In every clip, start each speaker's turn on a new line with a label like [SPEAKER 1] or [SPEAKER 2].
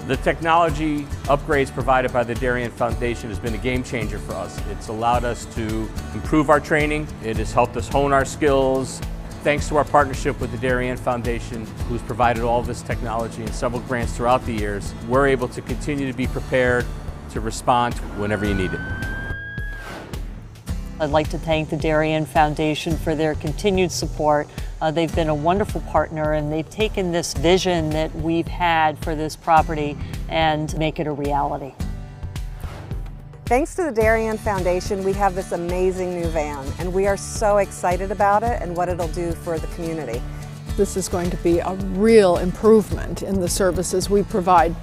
[SPEAKER 1] The technology upgrades provided by the Darien Foundation has been a game changer for us. It's allowed us to improve our training. It has helped us hone our skills. Thanks to our partnership with the Darien Foundation, who's provided all this technology and several grants throughout the years, we're able to continue to be prepared to respond whenever you need it.
[SPEAKER 2] I'd like to thank the Darien Foundation for their continued support. They've been a wonderful partner, and they've taken this vision that we've had for this property and make it a reality.
[SPEAKER 3] Thanks to the Darien Foundation, we have this amazing new van, and we are so excited about it and what it'll do for the community.
[SPEAKER 4] This is going to be a real improvement in the services we provide.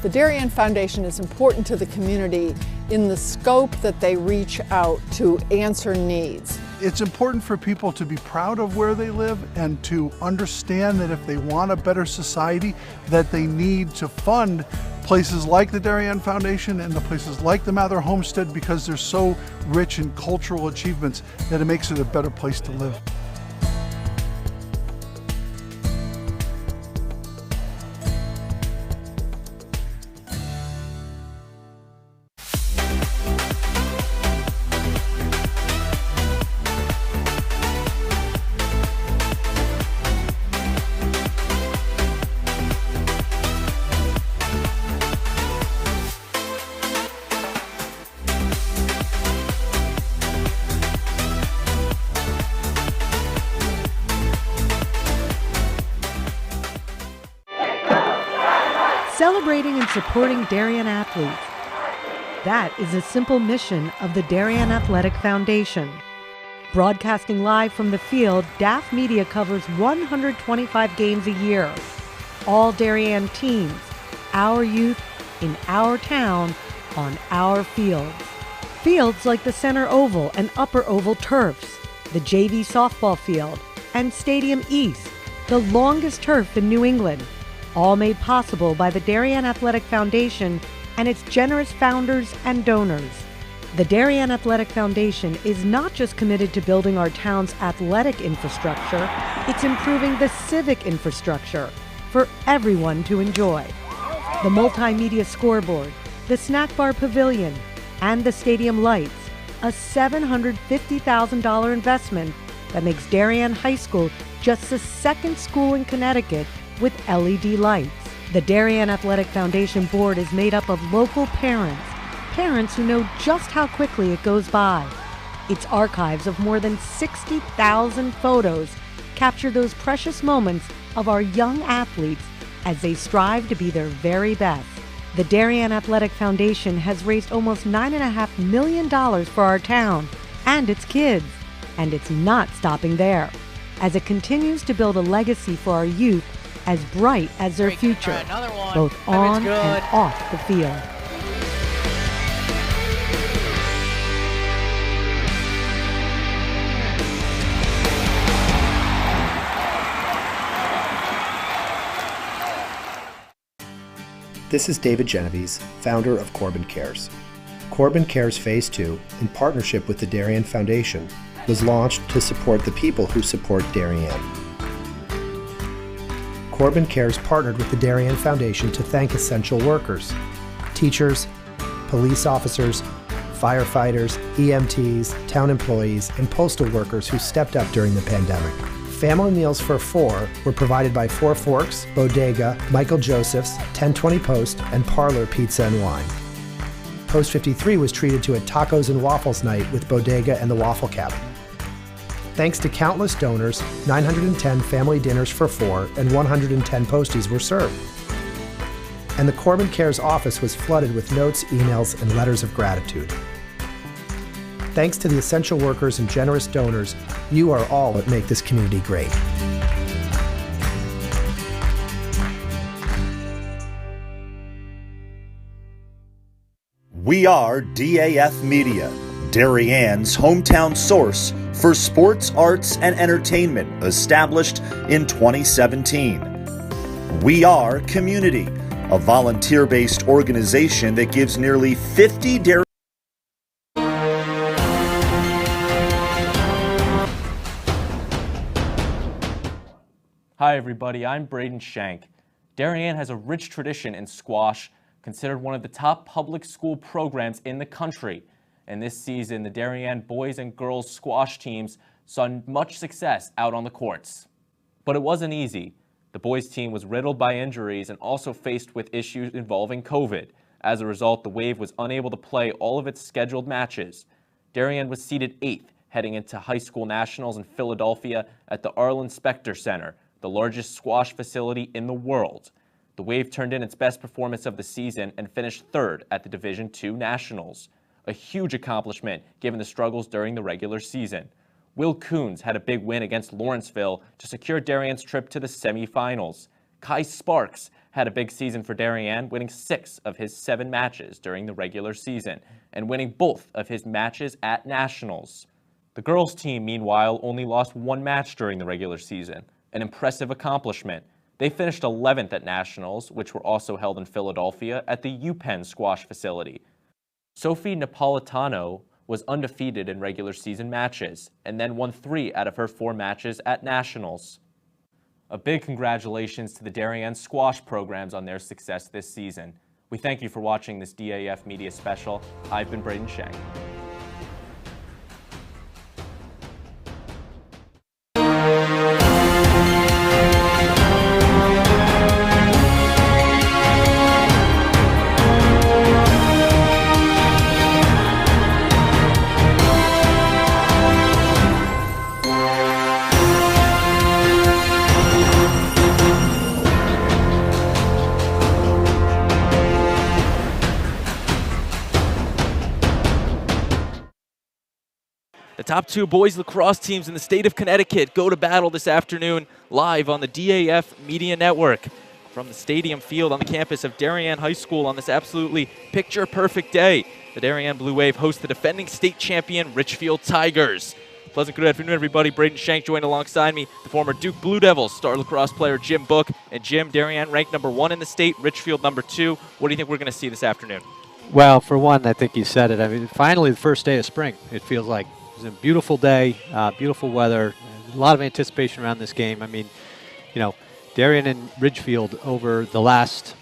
[SPEAKER 4] The Darien Foundation is important to the community in the scope that they reach out to answer needs.
[SPEAKER 5] It's important for people to be proud of where they live and to understand that if they want a better society, that they need to fund places like the Darien Foundation and the places like the Mather Homestead, because they're so rich in cultural achievements that it makes it a better place to live.
[SPEAKER 6] Celebrating and supporting Darien athletes. That is a simple mission of the Darien Athletic Foundation. Broadcasting live from the field, DAF Media covers 125 games a year. All Darien teams, our youth, in our town, on our fields. Fields like the Center Oval and Upper Oval turfs, the JV softball field, and Stadium East, the longest turf in New England. All made possible by the Darien Athletic Foundation and its generous founders and donors. The Darien Athletic Foundation is not just committed to building our town's athletic infrastructure, it's improving the civic infrastructure for everyone to enjoy. The multimedia scoreboard, the snack bar pavilion, and the stadium lights, a $750,000 investment that makes Darien High School just the second school in Connecticut with LED lights. The Darien Athletic Foundation board is made up of local parents who know just how quickly it goes by. Its archives of more than 60,000 photos capture those precious moments of our young athletes as they strive to be their very best. The Darien Athletic Foundation has raised almost $9.5 million for our town and its kids, and it's not stopping there, as it continues to build a legacy for our youth as bright as their future, both on and off the field.
[SPEAKER 7] This is David Genovese, founder of Corbin Cares. Corbin Cares Phase 2, in partnership with the Darien Foundation, was launched to support the people who support Darien. Corbin Cares partnered with the Darien Foundation to thank essential workers, teachers, police officers, firefighters, EMTs, town employees, and postal workers who stepped up during the pandemic. Family meals for four were provided by Four Forks, Bodega, Michael Joseph's, 1020 Post, and Parlor Pizza and Wine. Post 53 was treated to a tacos and waffles night with Bodega and the Waffle Cabin. Thanks to countless donors, 910 family dinners for four and 110 posties were served. And the Corbin Cares office was flooded with notes, emails, and letters of gratitude. Thanks to the essential workers and generous donors, you are all what make this community great.
[SPEAKER 8] We are DAF Media, Darien's hometown source for sports, arts, and entertainment, established in 2017. We Are Community, a volunteer-based organization that gives nearly 50 Darien.
[SPEAKER 9] Hi everybody, I'm Braden Shank. Darien has a rich tradition in squash, considered one of the top public school programs in the country. And this season, the Darien boys and girls squash teams saw much success out on the courts. But it wasn't easy. The boys team was riddled by injuries and also faced with issues involving COVID. As a result, the Wave was unable to play all of its scheduled matches. Darien was seeded 8th, heading into high school nationals in Philadelphia at the Arlen Specter Center, the largest squash facility in the world. The Wave turned in its best performance of the season and finished 3rd at the Division II Nationals. A huge accomplishment given the struggles during the regular season. Will Coons had a big win against Lawrenceville to secure Darien's trip to the semifinals. Kai Sparks had a big season for Darien, winning 6 of his 7 matches during the regular season and winning both of his matches at Nationals. The girls' team, meanwhile, only lost 1 match during the regular season, an impressive accomplishment. They finished 11th at Nationals, which were also held in Philadelphia at the UPenn squash facility. Sophie Napolitano was undefeated in regular season matches and then won 3 out of her 4 matches at Nationals. A big congratulations to the Darien squash programs on their success this season. We thank you for watching this DAF Media Special. I've been Braden Shank. The top 2 boys lacrosse teams in the state of Connecticut go to battle this afternoon live on the DAF Media Network from the stadium field on the campus of Darien High School on this absolutely picture-perfect day. The Darien Blue Wave hosts the defending state champion Ridgefield Tigers. Pleasant good afternoon, everybody. Braden Shank joined alongside me, the former Duke Blue Devils star lacrosse player Jim Book. And Jim, Darien ranked number 1 in the state, Ridgefield number 2. What do you think we're going to see this afternoon?
[SPEAKER 10] Well, for one, I think you said it. I mean, finally the first day of spring, it feels like. It was a beautiful day, beautiful weather, a lot of anticipation around this game. I mean, you know, Darien and Ridgefield over the last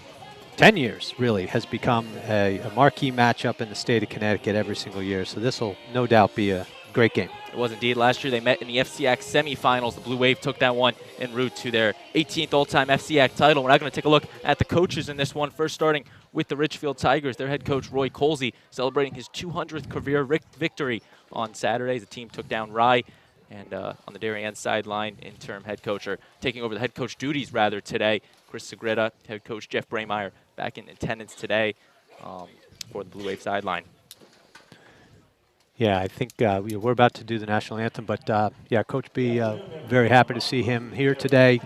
[SPEAKER 10] 10 years really has become a marquee matchup in the state of Connecticut every single year. So this will no doubt be a great game.
[SPEAKER 9] It was indeed. Last year they met in the FCIAC semifinals. The Blue Wave took that one en route to their 18th all-time FCIAC title. We're now going to take a look at the coaches in this one. First starting with the Ridgefield Tigers, their head coach Roy Colsey celebrating his 200th career victory on Saturday. The team took down Rye, and on the Darien sideline, interim head coach, or taking over the head coach duties rather today, Chris Segreta, head coach Jeff Braymeyer back in attendance today for the Blue Wave sideline.
[SPEAKER 10] Yeah, I think we're about to do the national anthem, but yeah, Coach B, very happy to see him here today,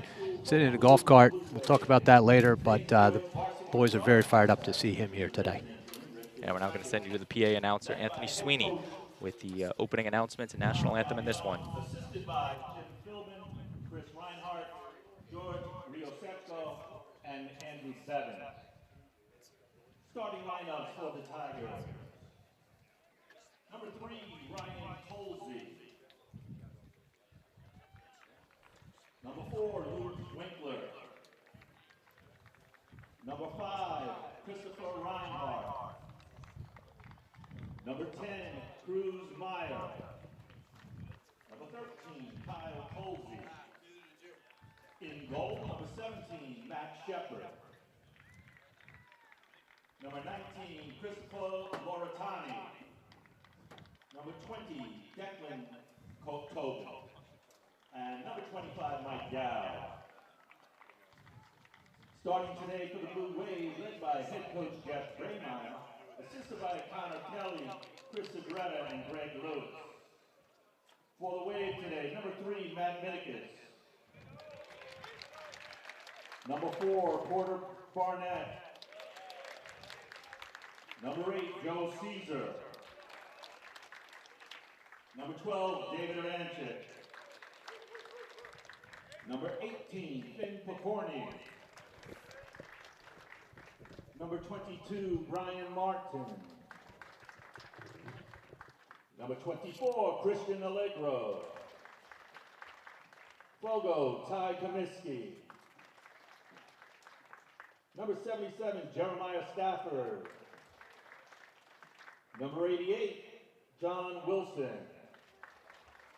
[SPEAKER 10] sitting in a golf cart. We'll talk about that later, but the boys are very fired up to see him here today.
[SPEAKER 9] Yeah, we're now going to send you to the PA announcer, Anthony Sweeney, with the opening announcements and national anthem in this one.
[SPEAKER 11] Assisted by Jim Philbin, Chris Reinhardt, George Riosecco, and Andrew Seven. Starting lineups for the Tigers. Number 3, Ryan Colsey. Number 4, Luke Winkler. Number 5, Christopher Reinhardt. Number 10, Cruz Meyer. Number 13, Kyle Colsey. In goal, number 17, Matt Shepard. Number 19, Christopher Loretani. Number 20, Declan Corbin. And number 25, Mike Dow. Starting today for the Blue Wave, led by head coach Jeff Braymeyer, assisted by Connor Kelly, Chris Segreta, and Greg Lewis. For the Wave today, number 3, Matt Minikis. Number 4, Porter Barnett. Number 8, Joe Caesar. Number 12, David Aranchik. Number 18, Finn Pokorny. Number 22, Brian Martin. Number 24, Christian Allegro. Fogo, Ty Comiskey. Number 77, Jeremiah Stafford. Number 88, John Wilson.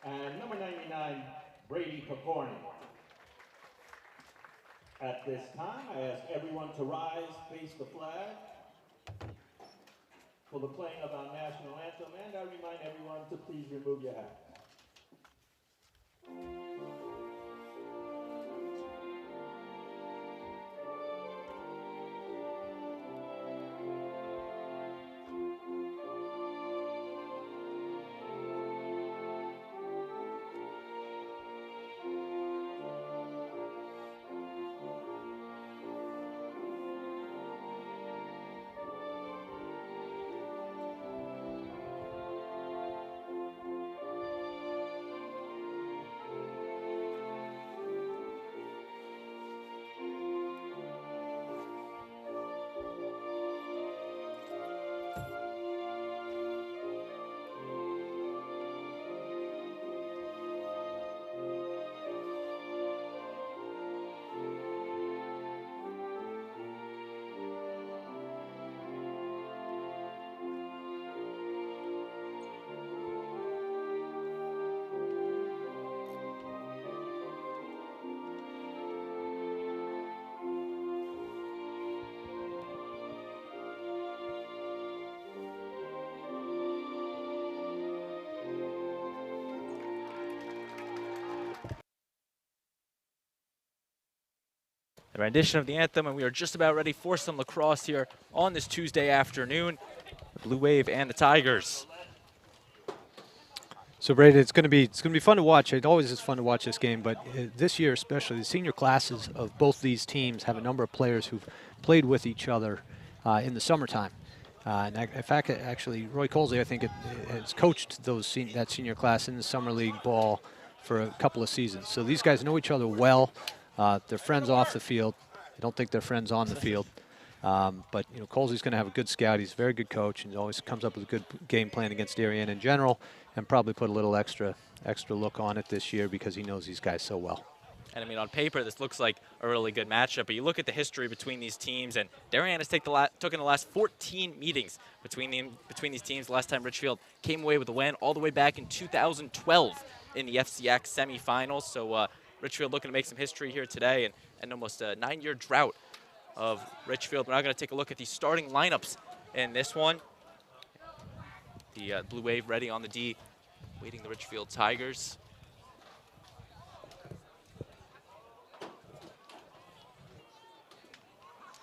[SPEAKER 11] And number 99, Brady Picorni. At this time, I ask everyone to rise, face the flag for the playing of our national anthem, and I remind everyone to please remove your hat.
[SPEAKER 9] The rendition of the anthem, and we are just about ready for some lacrosse here on this Tuesday afternoon. The Blue Wave and the Tigers.
[SPEAKER 10] So, Brady, it's going to be fun to watch. It always is fun to watch this game, but this year especially, the senior classes of both these teams have a number of players who've played with each other in the summertime. And in fact, actually, Roy Colsey, I think, has coached that senior class in the summer league ball for a couple of seasons. So these guys know each other well. They're friends off the field. I don't think they're friends on the field. But, you know, Colsey's going to have a good scout. He's a very good coach and always comes up with a good game plan against Darien in general, and probably put a little extra look on it this year because he knows these guys so well.
[SPEAKER 9] And I mean, on paper, this looks like a really good matchup, but you look at the history between these teams, and Darien has taken the last 14 meetings between these teams. The last time Ridgefield came away with a win all the way back in 2012 in the FCIAC semifinals. So Ridgefield looking to make some history here today, and almost a 9-year drought of Ridgefield. We're now going to take a look at the starting lineups in this one. The Blue Wave ready on the D, waiting the Ridgefield Tigers.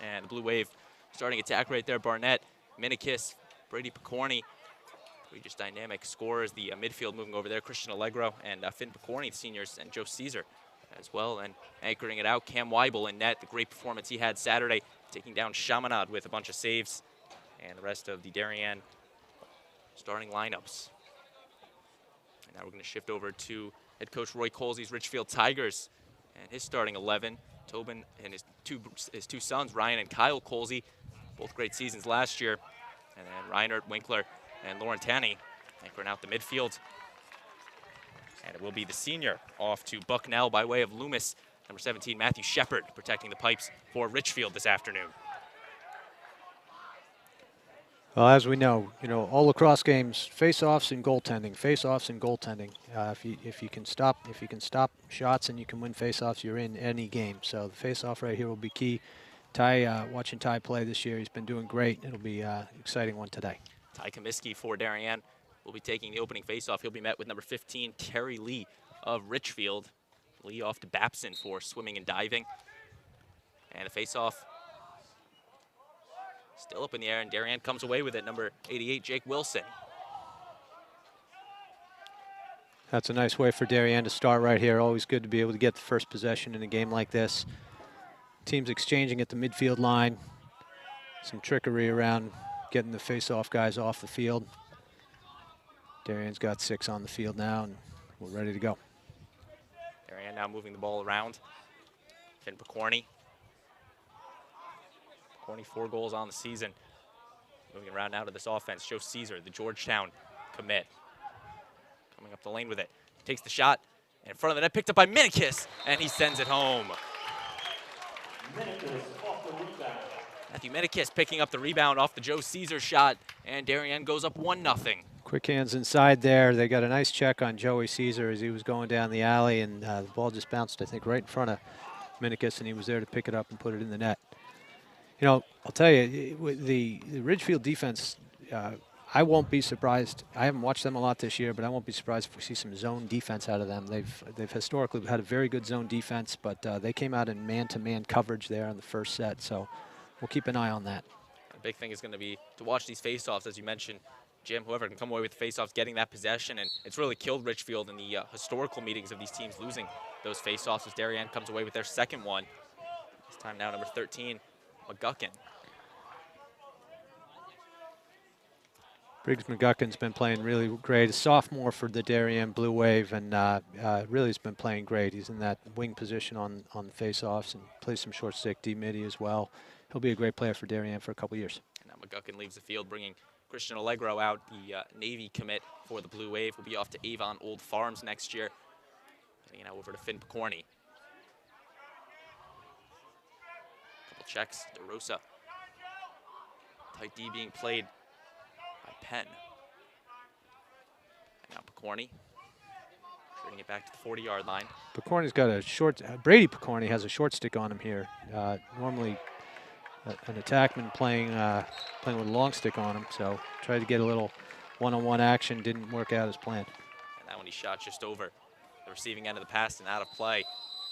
[SPEAKER 9] And the Blue Wave starting attack right there. Barnett, Minikis, Brady Picorni. Three just dynamic scorers. The midfield moving over there, Christian Allegro and Finn Picorni, the seniors, and Joe Caesar as well. And anchoring it out, Cam Weibel in net. The great performance he had Saturday, taking down Chaminade with a bunch of saves. And the rest of the Darien starting lineups. And now we're going to shift over to head coach Roy Colsey's Ridgefield Tigers and his starting 11. Tobin and his two sons, Ryan and Kyle Colsey, both great seasons last year. And then Reinert Winkler and Lauren Tanney anchoring out the midfield. And it will be the senior off to Bucknell by way of Loomis. Number 17, Matthew Shepard, protecting the pipes for Ridgefield this afternoon.
[SPEAKER 10] Well, as we know, all lacrosse games, face-offs and goaltending, face-offs and goaltending. If you can stop shots and you can win face-offs, you're in any game. So the face-off right here will be key. Ty, watching Ty play this year, he's been doing great. It'll be an exciting one today.
[SPEAKER 9] Ty Comiskey for Darien will be taking the opening face-off. He'll be met with number 15, Terry Lee of Ridgefield. Lee off to Babson for swimming and diving. And the face-off still up in the air, and Darien comes away with it. Number 88, Jake Wilson.
[SPEAKER 10] That's a nice way for Darien to start right here. Always good to be able to get the first possession in a game like this. Teams exchanging at the midfield line. Some trickery around getting the face-off guys off the field. Darien's got 6 on the field now, and we're ready to go.
[SPEAKER 9] Darien now moving the ball around. Finn Picorni. Picorni 4 goals on the season. Moving around now to this offense. Joe Caesar, the Georgetown commit. Coming up the lane with it. Takes the shot in front of the net, picked up by Minikis, and he sends it home.
[SPEAKER 11] Minikis off the rebound.
[SPEAKER 9] Matthew Minikis picking up the rebound off the Joe Caesar shot, and Darien goes up 1-0.
[SPEAKER 10] Quick hands inside there. They got a nice check on Joey Caesar as he was going down the alley, and the ball just bounced, I think, right in front of Minikis, and he was there to pick it up and put it in the net. You know, I'll tell you, with the Ridgefield defense, I won't be surprised. I haven't watched them a lot this year, but I won't be surprised if we see some zone defense out of them. They've historically had a very good zone defense, but they came out in man-to-man coverage there in the first set, so we'll keep an eye on that.
[SPEAKER 9] The big thing is going to be to watch these faceoffs, as you mentioned. Jim, whoever can come away with the faceoffs, getting that possession, and it's really killed Ridgefield in the historical meetings of these teams losing those faceoffs as Darien comes away with their second one. This time now number 13, McGuckin.
[SPEAKER 10] Briggs McGuckin's been playing really great. A sophomore for the Darien Blue Wave, and really has been playing great. He's in that wing position on the faceoffs and plays some short stick D-midi as well. He'll be a great player for Darien for a couple years.
[SPEAKER 9] And now McGuckin leaves the field, bringing Christian Allegro out, the Navy commit for the Blue Wave. Will be off to Avon Old Farms next year. Getting now over to Finn Picorni. Couple checks, DeRosa. Tight D being played by Penn. And now Picorni. Bringing it back to the 40-yard line.
[SPEAKER 10] Picorni's got a short, Brady Picorni has a short stick on him here. Normally an attackman playing with a long stick on him, so tried to get a little one-on-one action, didn't work out as planned.
[SPEAKER 9] And that one he shot just over the receiving end of the pass and out of play.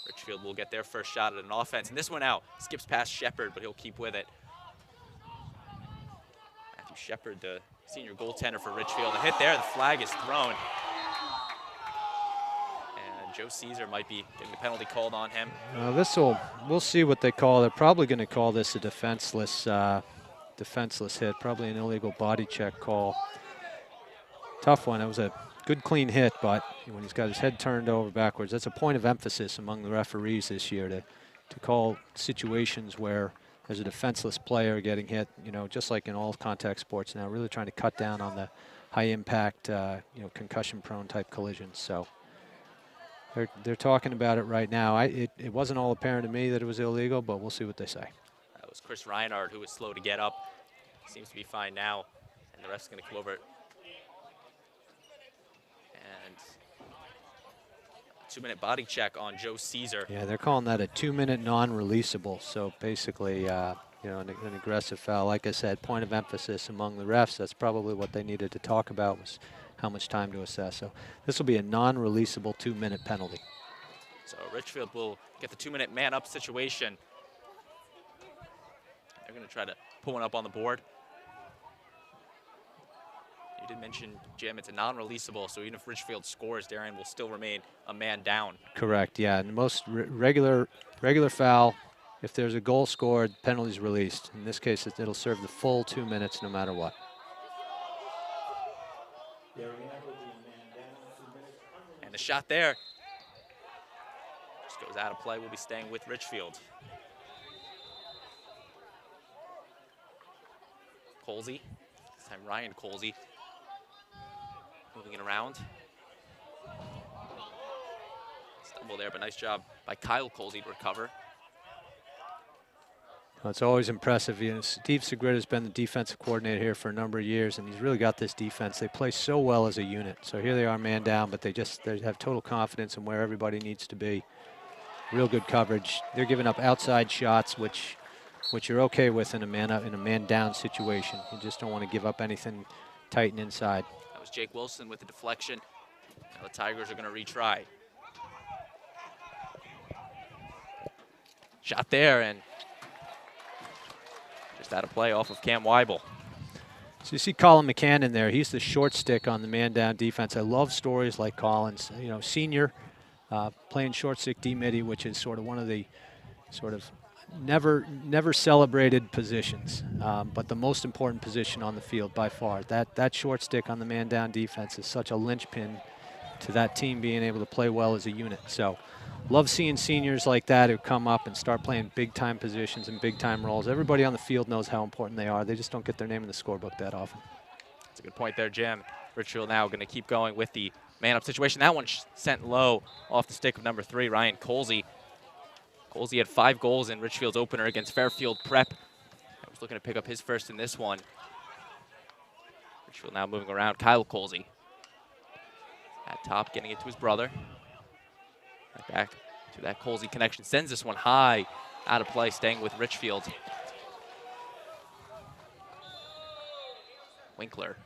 [SPEAKER 9] Ridgefield will get their first shot at an offense, and this one out skips past Shepard, but he'll keep with it. Matthew Shepard, the senior goaltender for Ridgefield. A hit there, the flag is thrown. Joe Caesar might be getting the penalty called on him.
[SPEAKER 10] We'll see what they call. They're probably going to call this a defenseless hit, probably an illegal body check call. Tough one. It was a good clean hit, but when he's got his head turned over backwards, that's a point of emphasis among the referees this year to call situations where there's a defenseless player getting hit. You know, just like in all contact sports now, really trying to cut down on the high impact, concussion-prone type collisions. So. They're talking about it right now. It wasn't all apparent to me that it was illegal, but we'll see what they say.
[SPEAKER 9] That was Chris Reinhardt, who was slow to get up. Seems to be fine now, and the ref's going to come over. And a 2-minute body check on Joe Caesar.
[SPEAKER 10] Yeah, they're calling that a 2-minute non-releasable. So basically, an aggressive foul. Like I said, point of emphasis among the refs. That's probably what they needed to talk about, was how much time to assess. So this will be a non-releasable 2-minute penalty.
[SPEAKER 9] So Ridgefield will get the 2-minute man-up situation. They're going to try to pull one up on the board. You did mention, Jim, it's a non-releasable, so even if Ridgefield scores, Darien will still remain a man down.
[SPEAKER 10] Correct, yeah. And most regular foul, if there's a goal scored, penalty's released. In this case, it'll serve the full 2 minutes no matter what.
[SPEAKER 9] And the shot there just goes out of play. We'll be staying with Ridgefield. Colsey, this time Ryan Colsey, moving it around. Stumble there, but nice job by Kyle Colsey to recover.
[SPEAKER 10] Well, it's always impressive. You know, Steve Segrita has been the defensive coordinator here for a number of years, and he's really got this defense. They play so well as a unit. So here they are man down, but they have total confidence in where everybody needs to be. Real good coverage. They're giving up outside shots, which you're okay with in a man down situation. You just don't want to give up anything tight and inside.
[SPEAKER 9] That was Jake Wilson with the deflection. Now the Tigers are going to retry. Shot there, and just out of play off of Cam Weibel.
[SPEAKER 10] So you see Colin McCann in there. He's the short stick on the man-down defense. I love stories like Colin's. You know, senior, playing short stick D-midi, which is sort of one of the never celebrated positions, but the most important position on the field by far. That short stick on the man-down defense is such a linchpin to that team being able to play well as a unit. So love seeing seniors like that who come up and start playing big-time positions and big-time roles. Everybody on the field knows how important they are. They just don't get their name in the scorebook that often.
[SPEAKER 9] That's a good point there, Jim. Ridgefield now going to keep going with the man-up situation. That one sent low off the stick of number 3, Ryan Colsey. Colsey had 5 goals in Ridgefield's opener against Fairfield Prep. He was looking to pick up his first in this one. Ridgefield now moving around. Kyle Colsey at top, getting it to his brother. Right back to that Colsey connection. Sends this one high, out of play, staying with Ridgefield. Winkler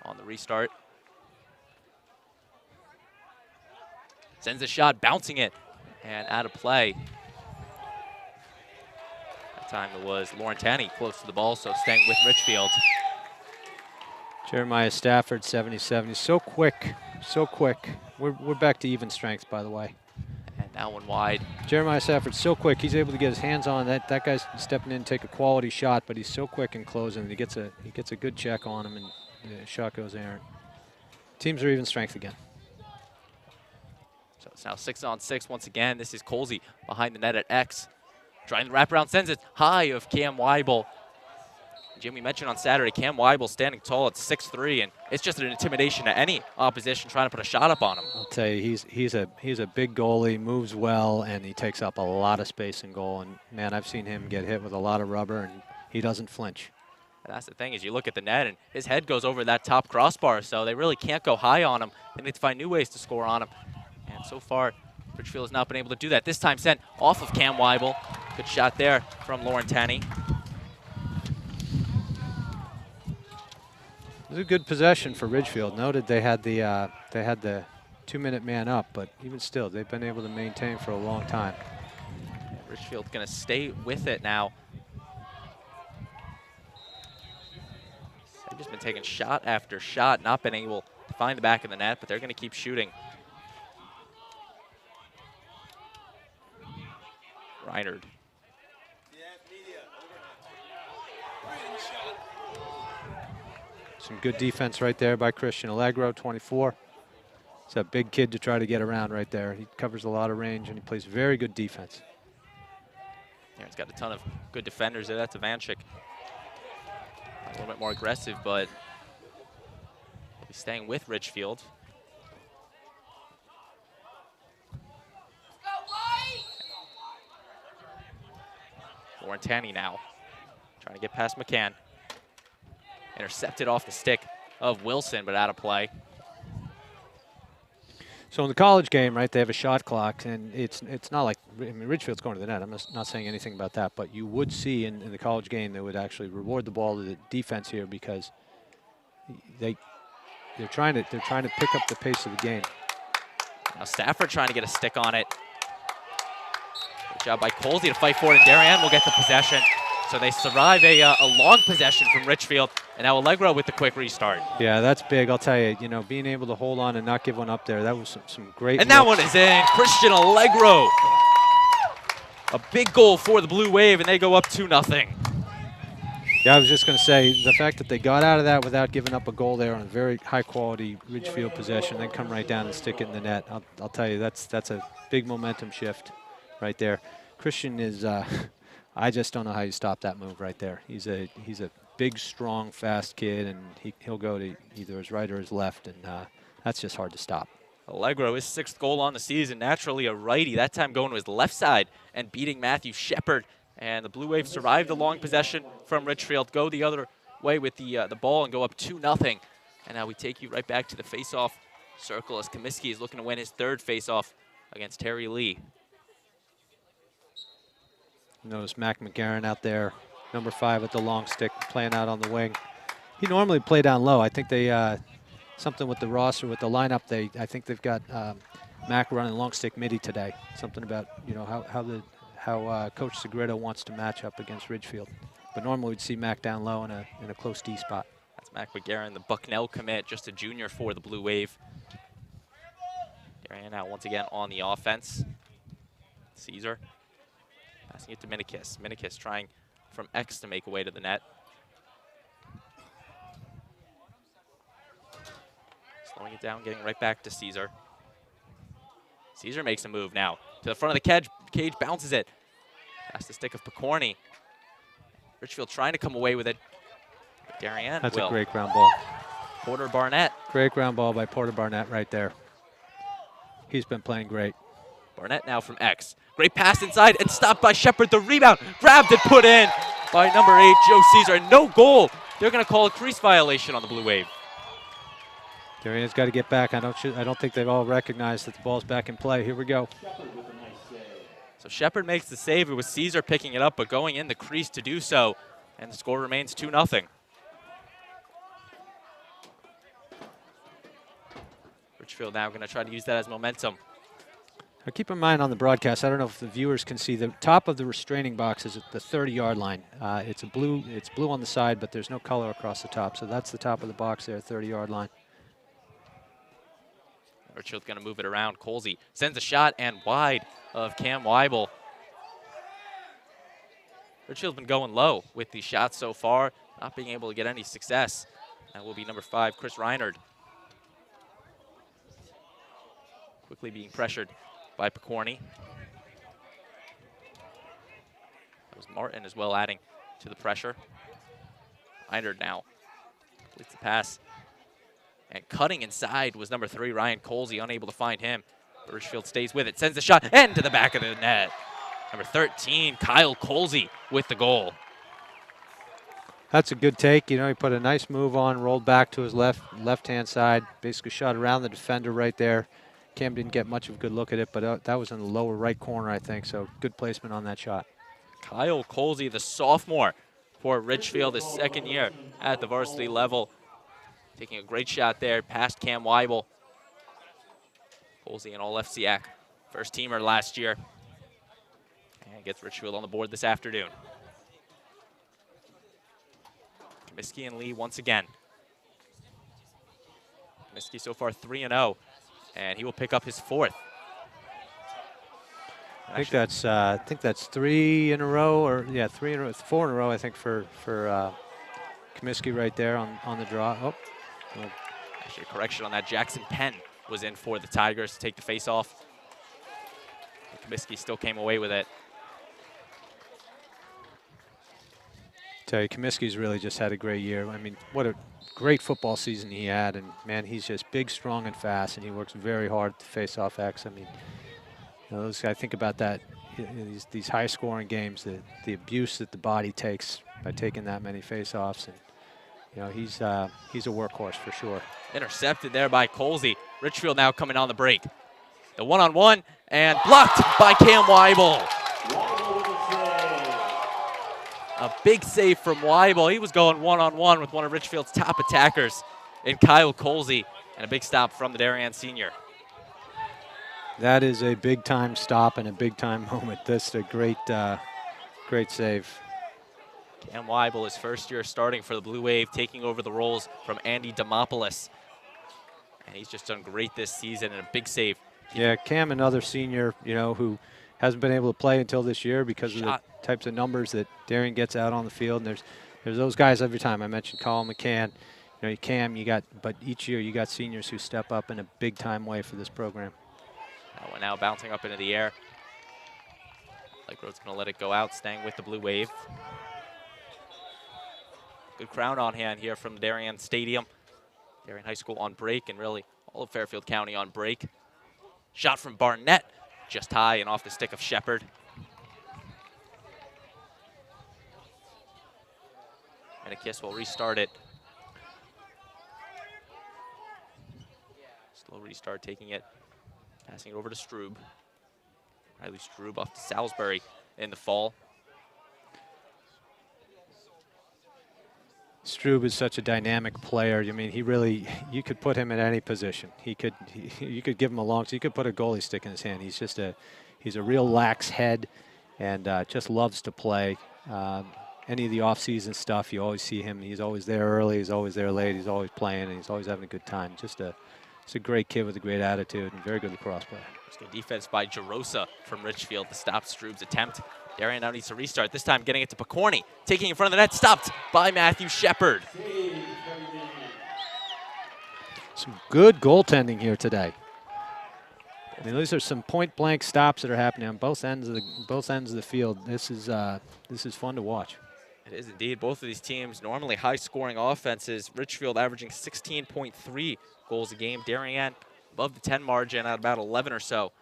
[SPEAKER 9] on the restart. Sends a shot, bouncing it, and out of play. That time it was Laurentani close to the ball, so staying with Ridgefield.
[SPEAKER 10] Jeremiah Stafford, 77. He's so quick, so quick. We're back to even strength, by the way.
[SPEAKER 9] And that one wide.
[SPEAKER 10] Jeremiah Stafford's so quick. He's able to get his hands on that. That guy's stepping in, take a quality shot, but he's so quick in closing. He gets a good check on him, and the shot goes errant. Teams are even strength again.
[SPEAKER 9] So it's now 6-on-6 once again. This is Colsey behind the net at X. Trying the wraparound, sends it high of Cam Weibel. Jim, we mentioned on Saturday, Cam Weibel standing tall at 6'3", and it's just an intimidation to any opposition trying to put a shot up on him.
[SPEAKER 10] I'll tell you, he's a big goalie, moves well, and he takes up a lot of space in goal. And man, I've seen him get hit with a lot of rubber, and he doesn't flinch.
[SPEAKER 9] And that's the thing, is you look at the net, and his head goes over that top crossbar, so they really can't go high on him. They need to find new ways to score on him. And so far, Ridgefield has not been able to do that. This time sent off of Cam Weibel. Good shot there from Laurentani.
[SPEAKER 10] It was a good possession for Ridgefield. Noted they had the 2-minute man up, but even still, they've been able to maintain for a long time.
[SPEAKER 9] Yeah, Ridgefield going to stay with it now. They've just been taking shot after shot, not been able to find the back of the net, but they're going to keep shooting. Reinard.
[SPEAKER 10] Some good defense right there by Christian Allegro, 24. He's a big kid to try to get around right there. He covers a lot of range, and he plays very good defense.
[SPEAKER 9] Yeah, he's got a ton of good defenders there. That's Ivanchik. A little bit more aggressive, but he'll be staying with Ridgefield. Laurentani now trying to get past McCann. Intercepted off the stick of Wilson, but out of play.
[SPEAKER 10] So in the college game, right, they have a shot clock, and it's not like, I mean, Ridgefield's going to the net. I'm not saying anything about that, but you would see in the college game they would actually reward the ball to the defense here because they're trying to pick up the pace of the game.
[SPEAKER 9] Now Stafford trying to get a stick on it. Good job by Colsey to fight for it, and Darien will get the possession. So they survive a long possession from Ridgefield, and now Allegro with the quick restart.
[SPEAKER 10] Yeah, that's big. I'll tell you, being able to hold on and not give one up there, that was some great.
[SPEAKER 9] And that one is in. Christian Allegro. A big goal for the Blue Wave, and they go up 2-0.
[SPEAKER 10] Yeah, I was just going to say, the fact that they got out of that without giving up a goal there on a very high-quality Ridgefield possession, then come right down and stick it in the net. I'll tell you, that's a big momentum shift right there. Christian is, I just don't know how you stop that move right there. He's a big, strong, fast kid, and he'll go to either his right or his left, and that's just hard to stop.
[SPEAKER 9] Allegro, his 6th goal on the season, naturally a righty, that time going to his left side and beating Matthew Shepard. And the Blue Wave survive the long possession from Ridgefield, go the other way with the ball and go up 2-0. And now we take you right back to the face-off circle as Comiskey is looking to win his 3rd face-off against Terry Lee.
[SPEAKER 10] Notice Mac McGarren out there, number 5 at the long stick, playing out on the wing. He normally play down low. I think they something with the roster, with the lineup. I think they've got Mac running long stick midi today. Something about how Coach Segredo wants to match up against Ridgefield. But normally we'd see Mac down low in a close D spot.
[SPEAKER 9] That's Mac McGarren, the Bucknell commit, just a junior for the Blue Wave. Darien now once again on the offense. Caesar passing it to Minikis. Minikis trying from X to make a way to the net. Slowing it down, getting right back to Caesar. Caesar makes a move now to the front of the cage, bounces it past the stick of Picorni. Ridgefield trying to come away with it. Darien
[SPEAKER 10] That's
[SPEAKER 9] will.
[SPEAKER 10] A great ground ball.
[SPEAKER 9] Porter Barnett.
[SPEAKER 10] Great ground ball by Porter Barnett right there. He's been playing great.
[SPEAKER 9] Barnett now from X. Great pass inside and stopped by Shepard. The rebound, grabbed and put in by number 8, Joe Caesar. No goal. They're going to call a crease violation on the Blue Wave.
[SPEAKER 10] Darien's got to get back. I don't think they've all recognized that the ball's back in play. Here we go.
[SPEAKER 9] So Shepard makes the save. It was Caesar picking it up, but going in the crease to do so. And the score remains 2-0. Ridgefield now going to try to use that as momentum.
[SPEAKER 10] Now keep in mind on the broadcast, I don't know if the viewers can see, the top of the restraining box is at the 30-yard line. It's blue on the side, but there's no color across the top. So that's the top of the box there, 30-yard line.
[SPEAKER 9] Ridgefield going to move it around. Colsey sends a shot and wide of Cam Weibel. Ridgefield's been going low with these shots so far, not being able to get any success. That will be number 5, Chris Reinhardt. Quickly being pressured by Picorni. That was Martin as well adding to the pressure. Reinhardt now completes the pass. And cutting inside was number 3, Ryan Colsey, unable to find him. Ridgefield stays with it, sends the shot into the back of the net. Number 13, Kyle Colsey with the goal.
[SPEAKER 10] That's a good take. You know, he put a nice move on, rolled back to his left-hand side, basically shot around the defender right there. Cam didn't get much of a good look at it, but that was in the lower right corner, I think, so good placement on that shot.
[SPEAKER 9] Kyle Colsey, the sophomore for Ridgefield, his second year at the varsity level. Taking a great shot there past Cam Weibel. Colsey, an all FCIAC first teamer last year. And gets Ridgefield on the board this afternoon. Comiskey and Lee once again. Comiskey so far 3-0, and he will pick up his 4th.
[SPEAKER 10] I think that's 3 in a row, or yeah, 4 in a row. I think for Comiskey right there on the draw. Oh, well.
[SPEAKER 9] Actually, a correction on that. Jackson Penn was in for the Tigers to take the face-off. Comiskey still came away with it.
[SPEAKER 10] Tell you, Comiskey's really just had a great year. I mean, what a great football season he had, and man, he's just big, strong, and fast, and he works very hard to face off X. I mean, you know, those guys, think about that. These high-scoring games, the abuse that the body takes by taking that many face-offs, and you know, he's a workhorse for sure.
[SPEAKER 9] Intercepted there by Colsey. Ridgefield now coming on the break. The one-on-one and blocked by Cam Weibel. A big save from Weibel. He was going one-on-one with one of Ridgefield's top attackers in Kyle Colsey, and a big stop from the Darien senior.
[SPEAKER 10] That is a big-time stop and a big-time moment. That's a great save.
[SPEAKER 9] Cam Weibel, his first year starting for the Blue Wave, taking over the roles from Andy Demopoulos. And he's just done great this season, and a big save.
[SPEAKER 10] Yeah, Cam, another senior, you know, who hasn't been able to play until this year because of the types of numbers that Darien gets out on the field. And there's those guys every time. I mentioned Colin McCann. You know, Cam, but each year you got seniors who step up in a big-time way for this program.
[SPEAKER 9] We're now bouncing up into the air. Lakeroad's going to let it go out, staying with the Blue Wave. Good crowd on hand here from Darien Stadium. Darien High School on break, and really all of Fairfield County on break. Shot from Barnett, just high and off the stick of Shepard. And a kiss will restart it. Slow restart, taking it, passing it over to Strube. Riley Strube off to Salisbury in the fall.
[SPEAKER 10] Strube is such a dynamic player. I mean, you could put him in any position. You could give him a long, so you could put a goalie stick in his hand. He's a real lax head, and just loves to play. Any of the off-season stuff, you always see him. He's always there early. He's always there late. He's always playing, and he's always having a good time. Just a great kid with a great attitude and very good lacrosse player.
[SPEAKER 9] It's good defense by Jarosa from Ridgefield to stop Strube's attempt. Darien now needs to restart, this time getting it to Picorni. Taking in front of the net, stopped by Matthew Shepard.
[SPEAKER 10] Some good goaltending here today. I mean, these are some point-blank stops that are happening on both ends of the field. This is fun to watch.
[SPEAKER 9] It is indeed. Both of these teams normally high-scoring offenses. Ridgefield averaging 16.3 goals a game. Darien above the 10 margin at about 11 or so.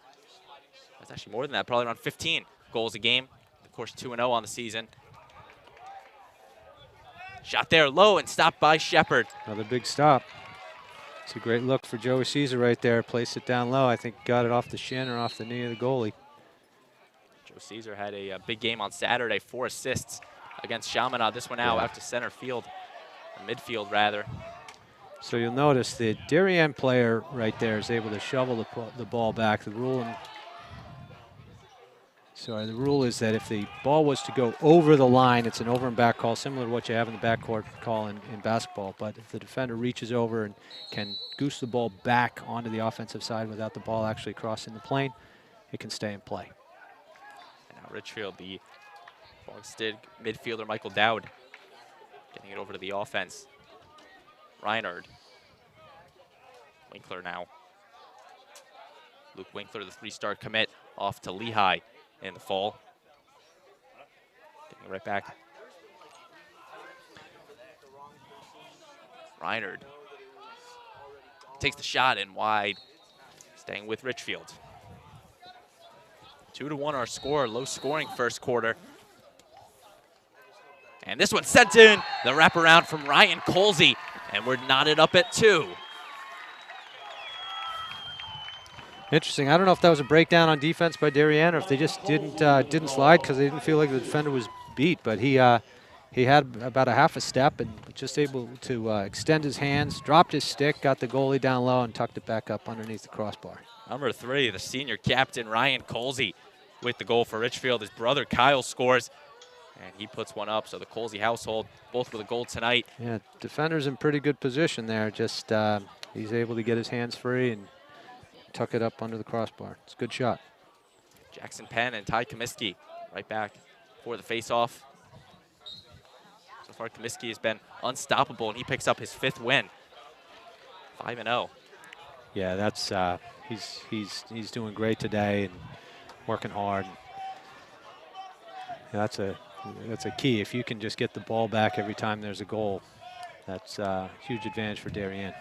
[SPEAKER 9] That's actually more than that, probably around 15 goals a game. Of course, 2-0 on the season. Shot there low and stopped by Shepard.
[SPEAKER 10] Another big stop. It's a great look for Joey Caesar right there. Placed it down low. I think got it off the shin or off the knee of the goalie.
[SPEAKER 9] Joe Caesar had a big game on Saturday, 4 assists against Chaminade. This one out to center field, or midfield rather.
[SPEAKER 10] So you'll notice the Darien player right there is able to shovel the ball back. The rule is that if the ball was to go over the line, it's an over and back call, similar to what you have in the backcourt call in basketball. But if the defender reaches over and can goose the ball back onto the offensive side without the ball actually crossing the plane, it can stay in play.
[SPEAKER 9] And now Ridgefield, the Bogstad midfielder Michael Dowd, getting it over to the offense. Reinhard. Winkler now. Luke Winkler, the 3-star commit, off to Lehigh in the fall. Getting it right back. Reinhard takes the shot in wide, staying with Ridgefield. 2-1 our score, low scoring first quarter. And this one sent in, the wraparound from Ryan Colsey, and we're knotted up at 2.
[SPEAKER 10] Interesting. I don't know if that was a breakdown on defense by Darien or if they just didn't slide because they didn't feel like the defender was beat. But he had about a half a step and just able to extend his hands, dropped his stick, got the goalie down low, and tucked it back up underneath the crossbar.
[SPEAKER 9] Number 3, the senior captain, Ryan Colsey, with the goal for Ridgefield. His brother Kyle scores, and he puts one up. So the Colsey household, both with a goal tonight.
[SPEAKER 10] Yeah, defender's in pretty good position there. Just he's able to get his hands free and tuck it up under the crossbar. It's a good shot.
[SPEAKER 9] Jackson Penn and Ty Comiskey right back for the face-off. So far, Comiskey has been unstoppable, and he picks up his 5th win. 5-0.
[SPEAKER 10] Yeah, that's he's doing great today and working hard. Yeah, that's a key. If you can just get the ball back every time there's a goal, that's a huge advantage for Darien.